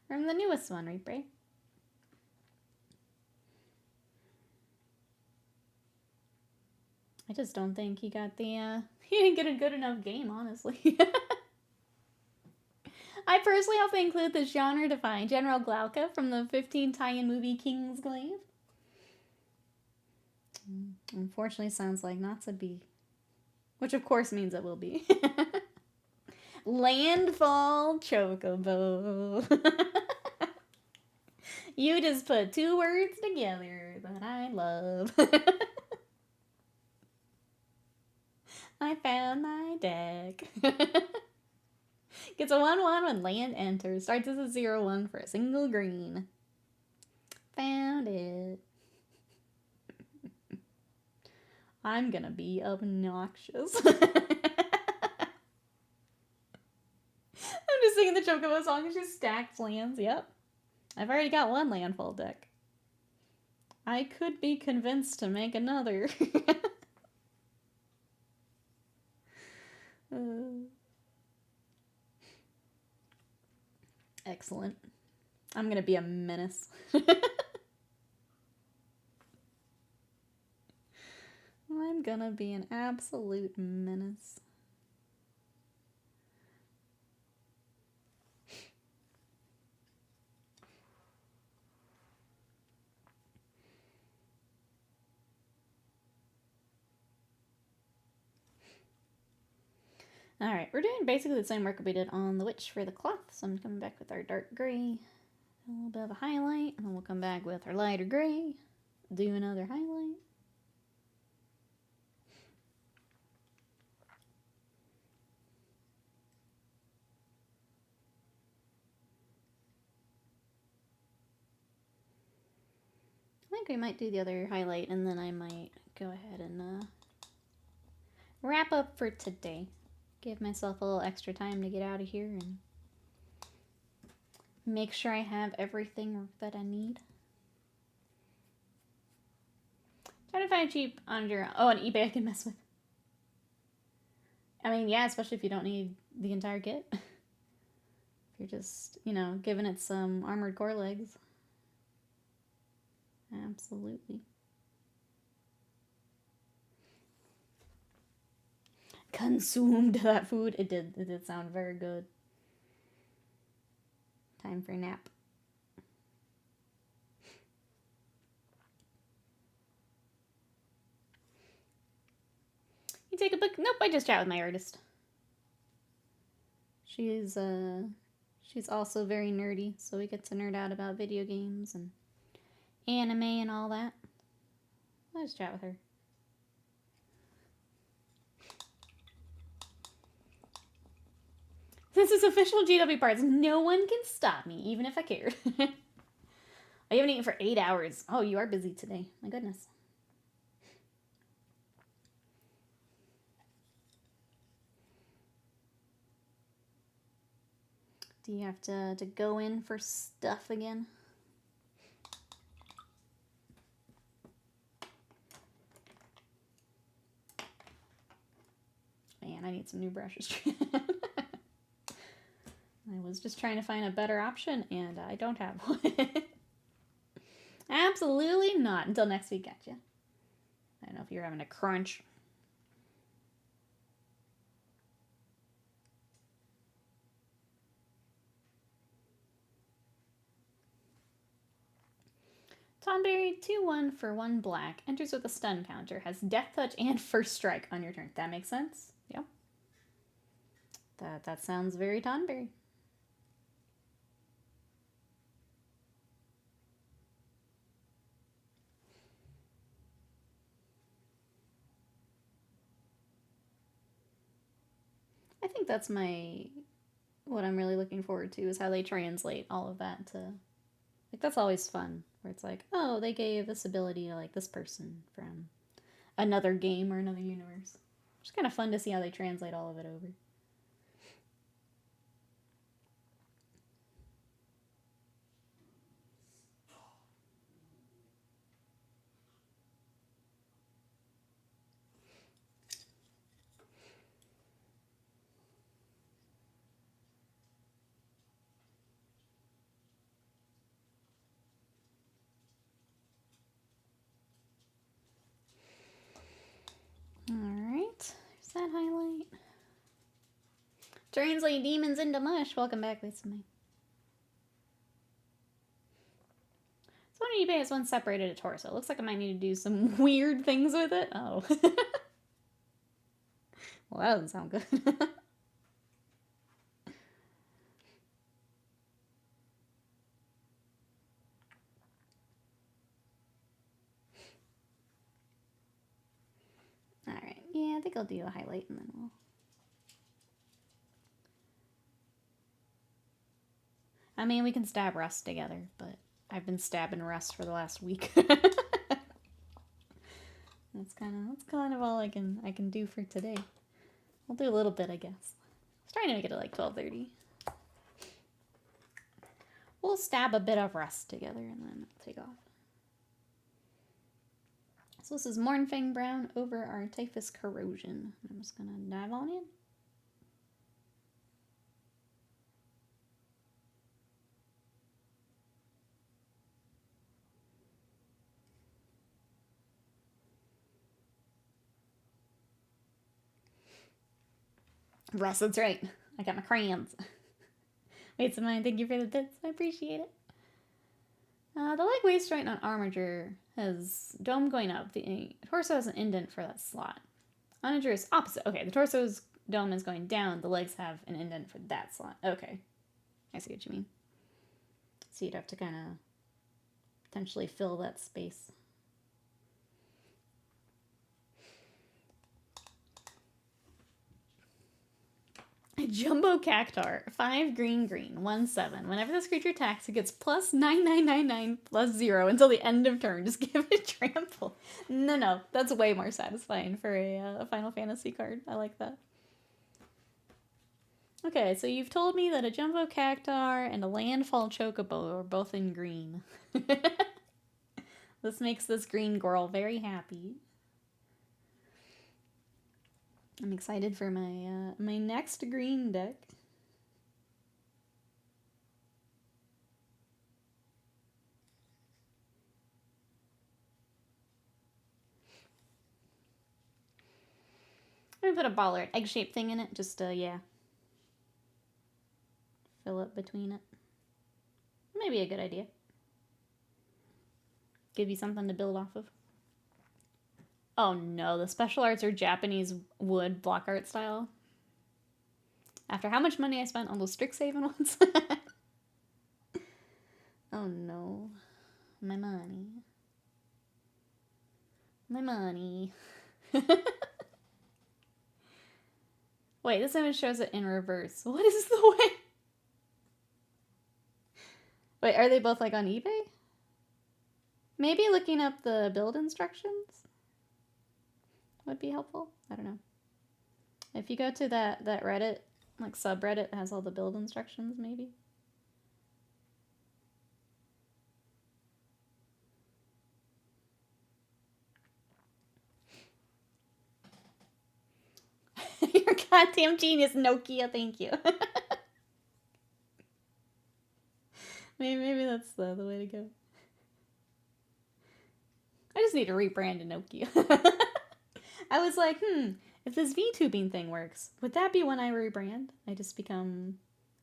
From the newest one, right, Bray? I just don't think he got the, he didn't get a good enough game, honestly. I personally hope they include the genre-defying General Glauca from the 15 tie-in movie Kingsglaive. Unfortunately, sounds like not to be. Which, of course, means it will be. Landfall Chocobo. You just put two words together that I love. I found my deck. Gets a 1/1 when land enters. Starts as a 0/1 for a single green. Found it. I'm gonna be obnoxious. I'm just singing the Chocobo song and she stacks lands. Yep. I've already got one landfall deck. I could be convinced to make another. Excellent. I'm gonna be a menace. I'm gonna be an absolute menace. Alright, we're doing basically the same work we did on the witch for the cloth, so I'm coming back with our dark gray, a little bit of a highlight, and then we'll come back with our lighter gray, do another highlight. I think we might do the other highlight, and then I might go ahead and wrap up for today. Give myself a little extra time to get out of here and make sure I have everything that I need. Try to find cheap on your... Oh, on eBay I can mess with. I mean, yeah, especially if you don't need the entire kit. If you're just, you know, giving it some armored core legs. Absolutely. Consumed that food. It did sound very good. Time for a nap. You take a book? Nope, I just chat with my artist. She's also very nerdy, so we get to nerd out about video games and anime and all that. I'll just chat with her. This is official GW parts. No one can stop me, even if I cared. I haven't eaten for 8 hours. Oh, you are busy today. My goodness. Do you have to go in for stuff again? Man, I need some new brushes. I was just trying to find a better option, and I don't have one. Absolutely not. Until next week, gotcha. I don't know if you're having a crunch. Tonberry, 2/1 for 1 black. Enters with a stun counter. Has Death Touch and First Strike on your turn. That makes sense? Yep. That sounds very Tonberry. I think that's what I'm really looking forward to, is how they translate all of that to, like, that's always fun, where it's like, oh, they gave this ability to, like, this person from another game or another universe. It's kind of fun to see how they translate all of it over. Alright, there's that highlight. Translate demons into mush. Welcome back, Lisa-May. So on eBay, it's one separated a torso. It looks like I might need to do some weird things with it. Oh. Well, that doesn't sound good. Alright, yeah, I think I'll do a highlight and then we'll... I mean, we can stab Rust together, but I've been stabbing Rust for the last week. That's kind of all I can do for today. I'll do a little bit, I guess. I was trying to make it at like 12:30. We'll stab a bit of Rust together and then take off. So this is Mornfang Brown over our Typhus Corrosion. I'm just gonna dive on in. Russ, that's right. I got my crayons. Wait, Samaya, thank you for the bits. I appreciate it. The leg waist joint on Armiger has dome going up. The torso has an indent for that slot. Onager is opposite. Okay, the torso's dome is going down. The legs have an indent for that slot. Okay. I see what you mean. So you'd have to kind of potentially fill that space. Jumbo Cactar, 5 green, 1/7. Whenever this creature attacks, it gets plus 9999 plus 0 until the end of turn. Just give it trample. No, that's way more satisfying for a Final Fantasy card. I like that. Okay, so you've told me that a Jumbo Cactar and a Landfall Chocobo are both in green. This makes this green girl very happy. I'm excited for my my next green deck. I'm gonna put a ball or an egg-shaped thing in it, just yeah. Fill up between it. Maybe a good idea. Give you something to build off of. Oh no, the special arts are Japanese wood block art style. After how much money I spent on those Strixhaven ones. Oh no. My money. My money. Wait, this image shows it in reverse. What is the way? Wait, are they both like on eBay? Maybe looking up the build instructions would be helpful. I don't know. If you go to that Reddit like subreddit that has all the build instructions, maybe. You're a goddamn genius, Nokia. Thank you. maybe that's the way to go. I just need to rebrand to Nokia. I was like, if this VTubing thing works, would that be when I rebrand? I just become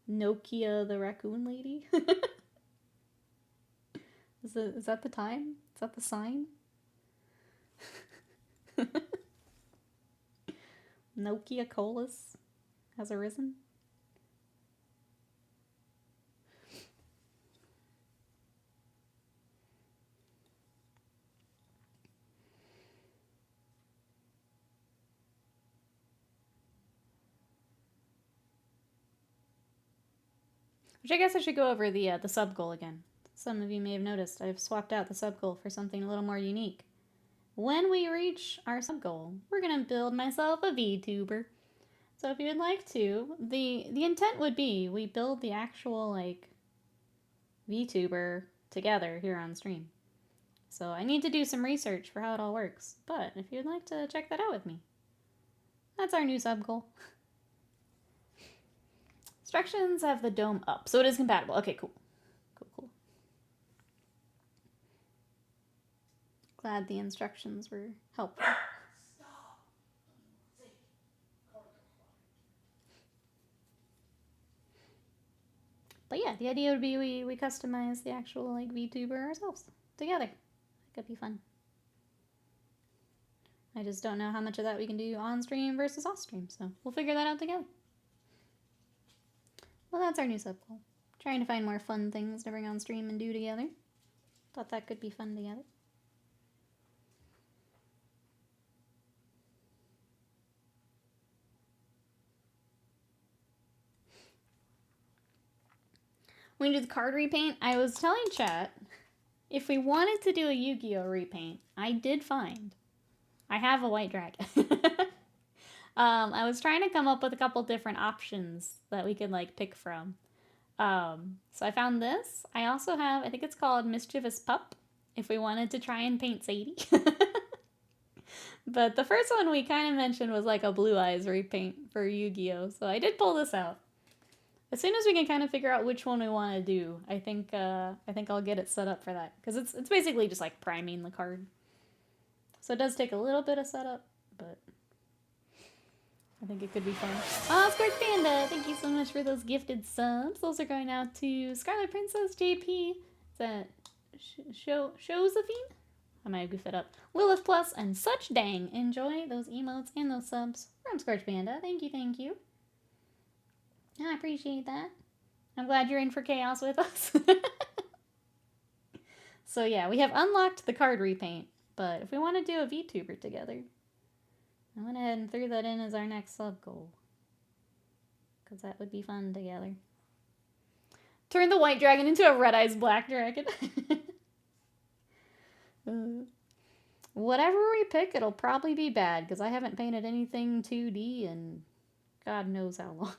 Nokia the raccoon lady? Is that the time? Is that the sign? Nokia Colas has arisen. Which I guess I should go over the sub goal again. Some of you may have noticed I've swapped out the sub goal for something a little more unique. When we reach our sub goal, we're gonna build myself a VTuber. So if you'd like to, the intent would be we build the actual like VTuber together here on stream. So I need to do some research for how it all works. But if you'd like to check that out with me, that's our new sub goal. Instructions have the dome up, so it is compatible. Okay, cool. Cool. Glad the instructions were helpful. But yeah, the idea would be we customize the actual like VTuber ourselves together. That could be fun. I just don't know how much of that we can do on stream versus off stream, so we'll figure that out together. Well, that's our new sub goal. Trying to find more fun things to bring on stream and do together. Thought that could be fun together. When we do the card repaint, I was telling chat, if we wanted to do a Yu-Gi-Oh repaint, I did find I have a white dragon. I was trying to come up with a couple different options that we could like pick from. So I found this. I also have, I think it's called Mischievous Pup, if we wanted to try and paint Sadie. But the first one we kind of mentioned was like a Blue Eyes repaint for Yu-Gi-Oh! So I did pull this out. As soon as we can kind of figure out which one we want to do, I think I'll get it set up for that. Because it's basically just like priming the card. So it does take a little bit of setup, but I think it could be fun. Oh, Scorch Panda, thank you so much for those gifted subs. Those are going out to Scarlet Princess JP. Is that Josephine? I might goof it up. Lilith Plus and Such Dang. Enjoy those emotes and those subs from Scorch Panda. Thank you. I appreciate that. I'm glad you're in for chaos with us. So yeah, we have unlocked the card repaint, but if we want to do a VTuber together, I went ahead and threw that in as our next sub goal. Because that would be fun together. Turn the white dragon into a red eyes black dragon. Whatever we pick, it'll probably be bad, because I haven't painted anything 2D in God knows how long.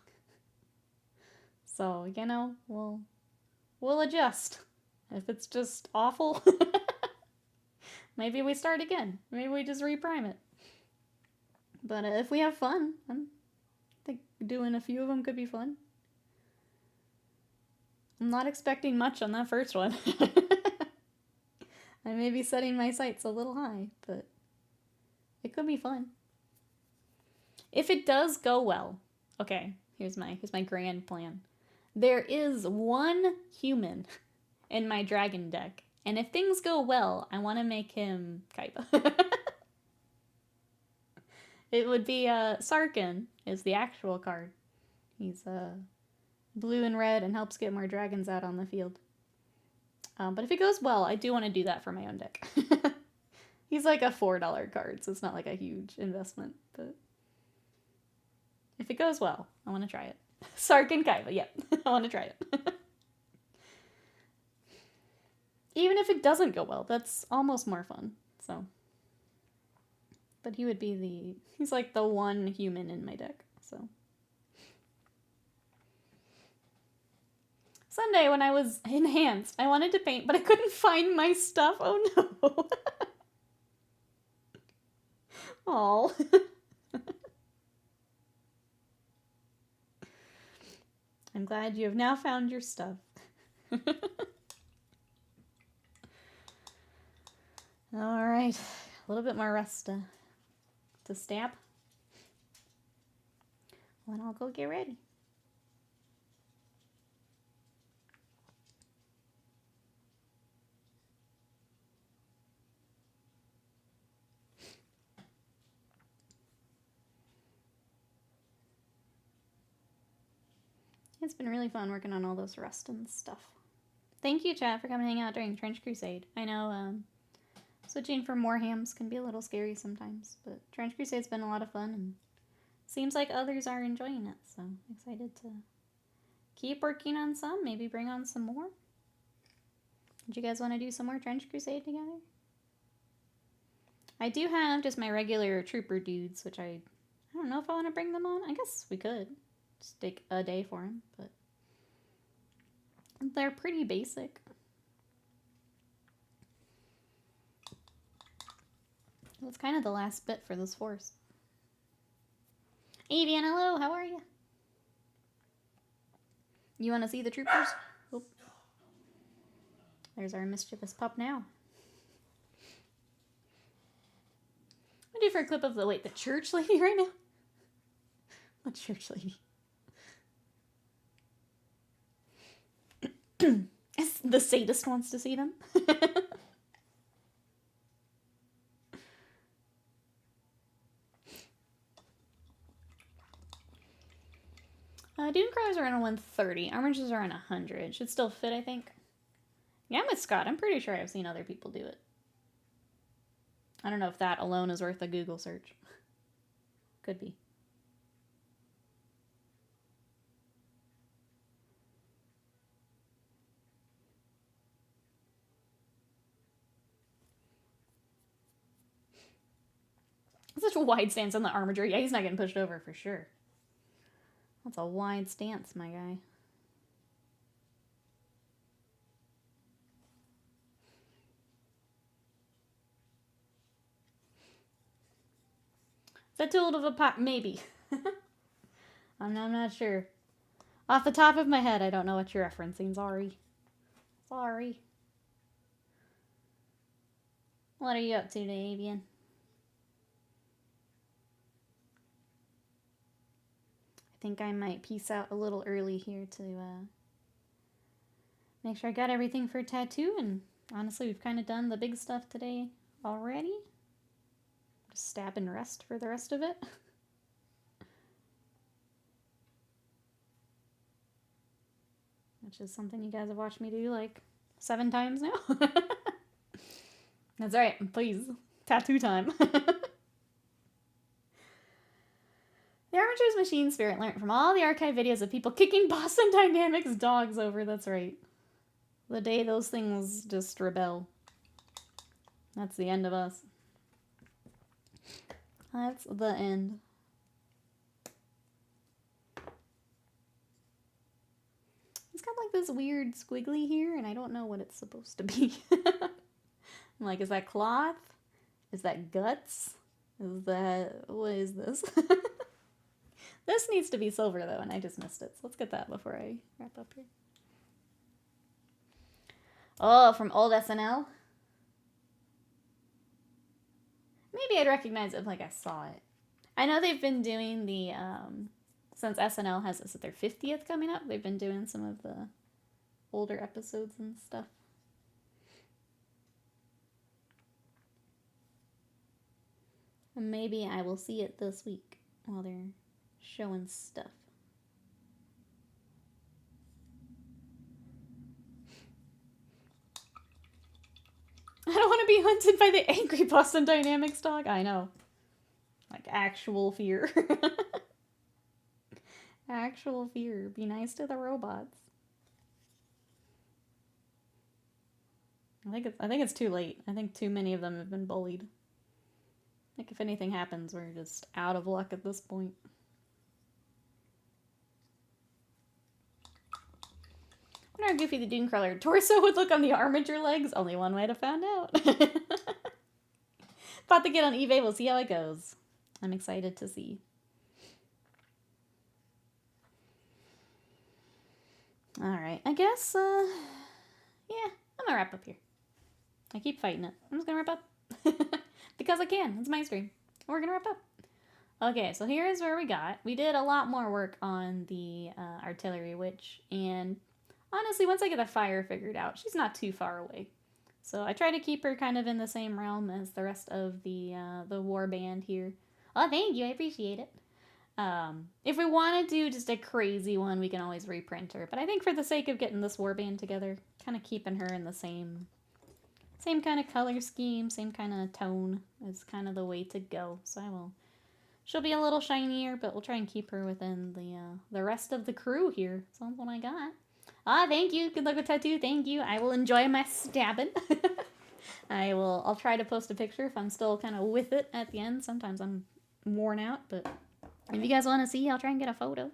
So, you know, we'll adjust. If it's just awful, maybe we start again. Maybe we just reprime it. But if we have fun, I think doing a few of them could be fun. I'm not expecting much on that first one. I may be setting my sights a little high, but it could be fun. If it does go well, okay, here's my grand plan. There is one human in my dragon deck, and if things go well, I want to make him Kaiba. It would be Sarkin is the actual card. He's blue and red and helps get more dragons out on the field. But if it goes well, I do want to do that for my own deck. He's like a $4 card, so it's not like a huge investment. But if it goes well, I want to try it. Sarkin Kaiba, yeah. I want to try it. Even if it doesn't go well, that's almost more fun. So, but he would be he's like the one human in my deck, so. Sunday when I was enhanced, I wanted to paint, but I couldn't find my stuff. Oh no. Oh. I'm glad you have now found your stuff. All right, a little bit more rest to stab. Then I'll go get ready. It's been really fun working on all those rust and stuff. Thank you, chat, for coming hang out during Trench Crusade. I know switching from Warhams can be a little scary sometimes, but Trench Crusade's been a lot of fun, and seems like others are enjoying it, so I'm excited to keep working on some, maybe bring on some more. Do you guys want to do some more Trench Crusade together? I do have just my regular trooper dudes, which I don't know if I want to bring them on. I guess we could. Just take a day for them, but they're pretty basic. It's kind of the last bit for this force. Avian, hello, how are you? You want to see the troopers? Oh. There's our mischievous pup now. I'm due for a clip of the, the church lady right now? What church lady? The sadist wants to see them. Dune Crawlers are around 130. Armors are around 100. Should still fit, I think. Yeah, I'm with Scott. I'm pretty sure I've seen other people do it. I don't know if that alone is worth a Google search. Could be. Such a wide stance on the armature. Yeah, he's not getting pushed over for sure. That's a wide stance, my guy. Is that too old of a pop? Maybe. I'm not sure. Off the top of my head, I don't know what you're referencing. Sorry. Sorry. What are you up to today, Avian? I think I might peace out a little early here to make sure I got everything for tattoo, and honestly, we've kind of done the big stuff today already. Just stab and rest for the rest of it. Which is something you guys have watched me do like 7 times now. That's right, please. Tattoo time. The Armature's machine spirit learned from all the archive videos of people kicking Boston Dynamics dogs over, that's right. The day those things just rebel. That's the end of us. That's the end. It's got like this weird squiggly here, and I don't know what it's supposed to be. I'm like, is that cloth? Is that guts? Is that... what is this? This needs to be silver, though, and I just missed it. So let's get that before I wrap up here. Oh, from old SNL? Maybe I'd recognize it if, like, I saw it. I know they've been doing the, since SNL has, is it their 50th coming up? They've been doing some of the older episodes and stuff. And maybe I will see it this week while they're showing stuff. I don't want to be hunted by the angry Boston Dynamics dog. I know. Like, actual fear. Actual fear. Be nice to the robots. I think it's too late. I think too many of them have been bullied. Like, if anything happens, we're just out of luck at this point. wonder how Goofy the Dunecrawler torso would look on the Armiger legs. Only one way to find out. Bought the kit on eBay. We'll see how it goes. I'm excited to see. Alright, I guess, yeah, I'm gonna wrap up here. I keep fighting it. I'm just gonna wrap up. Because I can. It's my stream. We're gonna wrap up. Okay, so here's where we got. We did a lot more work on the artillery witch, and honestly, once I get the fire figured out, she's not too far away. So I try to keep her kind of in the same realm as the rest of the war band here. Oh, thank you. I appreciate it. If we want to do just a crazy one, we can always reprint her. But I think for the sake of getting this warband together, kind of keeping her in the same kind of color scheme, same kind of tone is kind of the way to go. So I will. She'll be a little shinier, but we'll try and keep her within the rest of the crew here. So that's what I got. Ah, thank you. Good luck with tattoo. Thank you. I will enjoy my stabbing. I'll try to post a picture if I'm still kind of with it at the end. Sometimes I'm worn out, but if you guys want to see, I'll try and get a photo.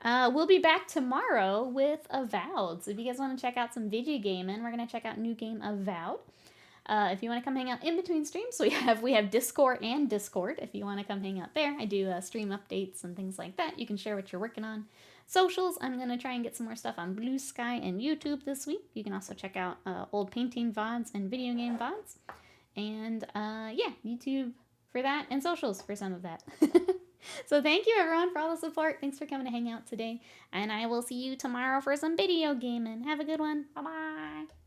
We'll be back tomorrow with Avowed. So if you guys want to check out some video gaming, we're going to check out new game Avowed. If you want to come hang out in between streams, we have Discord and Discord. If you want to come hang out there, I do stream updates and things like that. You can share what you're working on. Socials, I'm going to try and get some more stuff on Blue Sky and YouTube this week. You can also check out old painting VODs and video game VODs. And yeah, YouTube for that and socials for some of that. So thank you everyone for all the support. Thanks for coming to hang out today. And I will see you tomorrow for some video gaming. Have a good one. Bye-bye.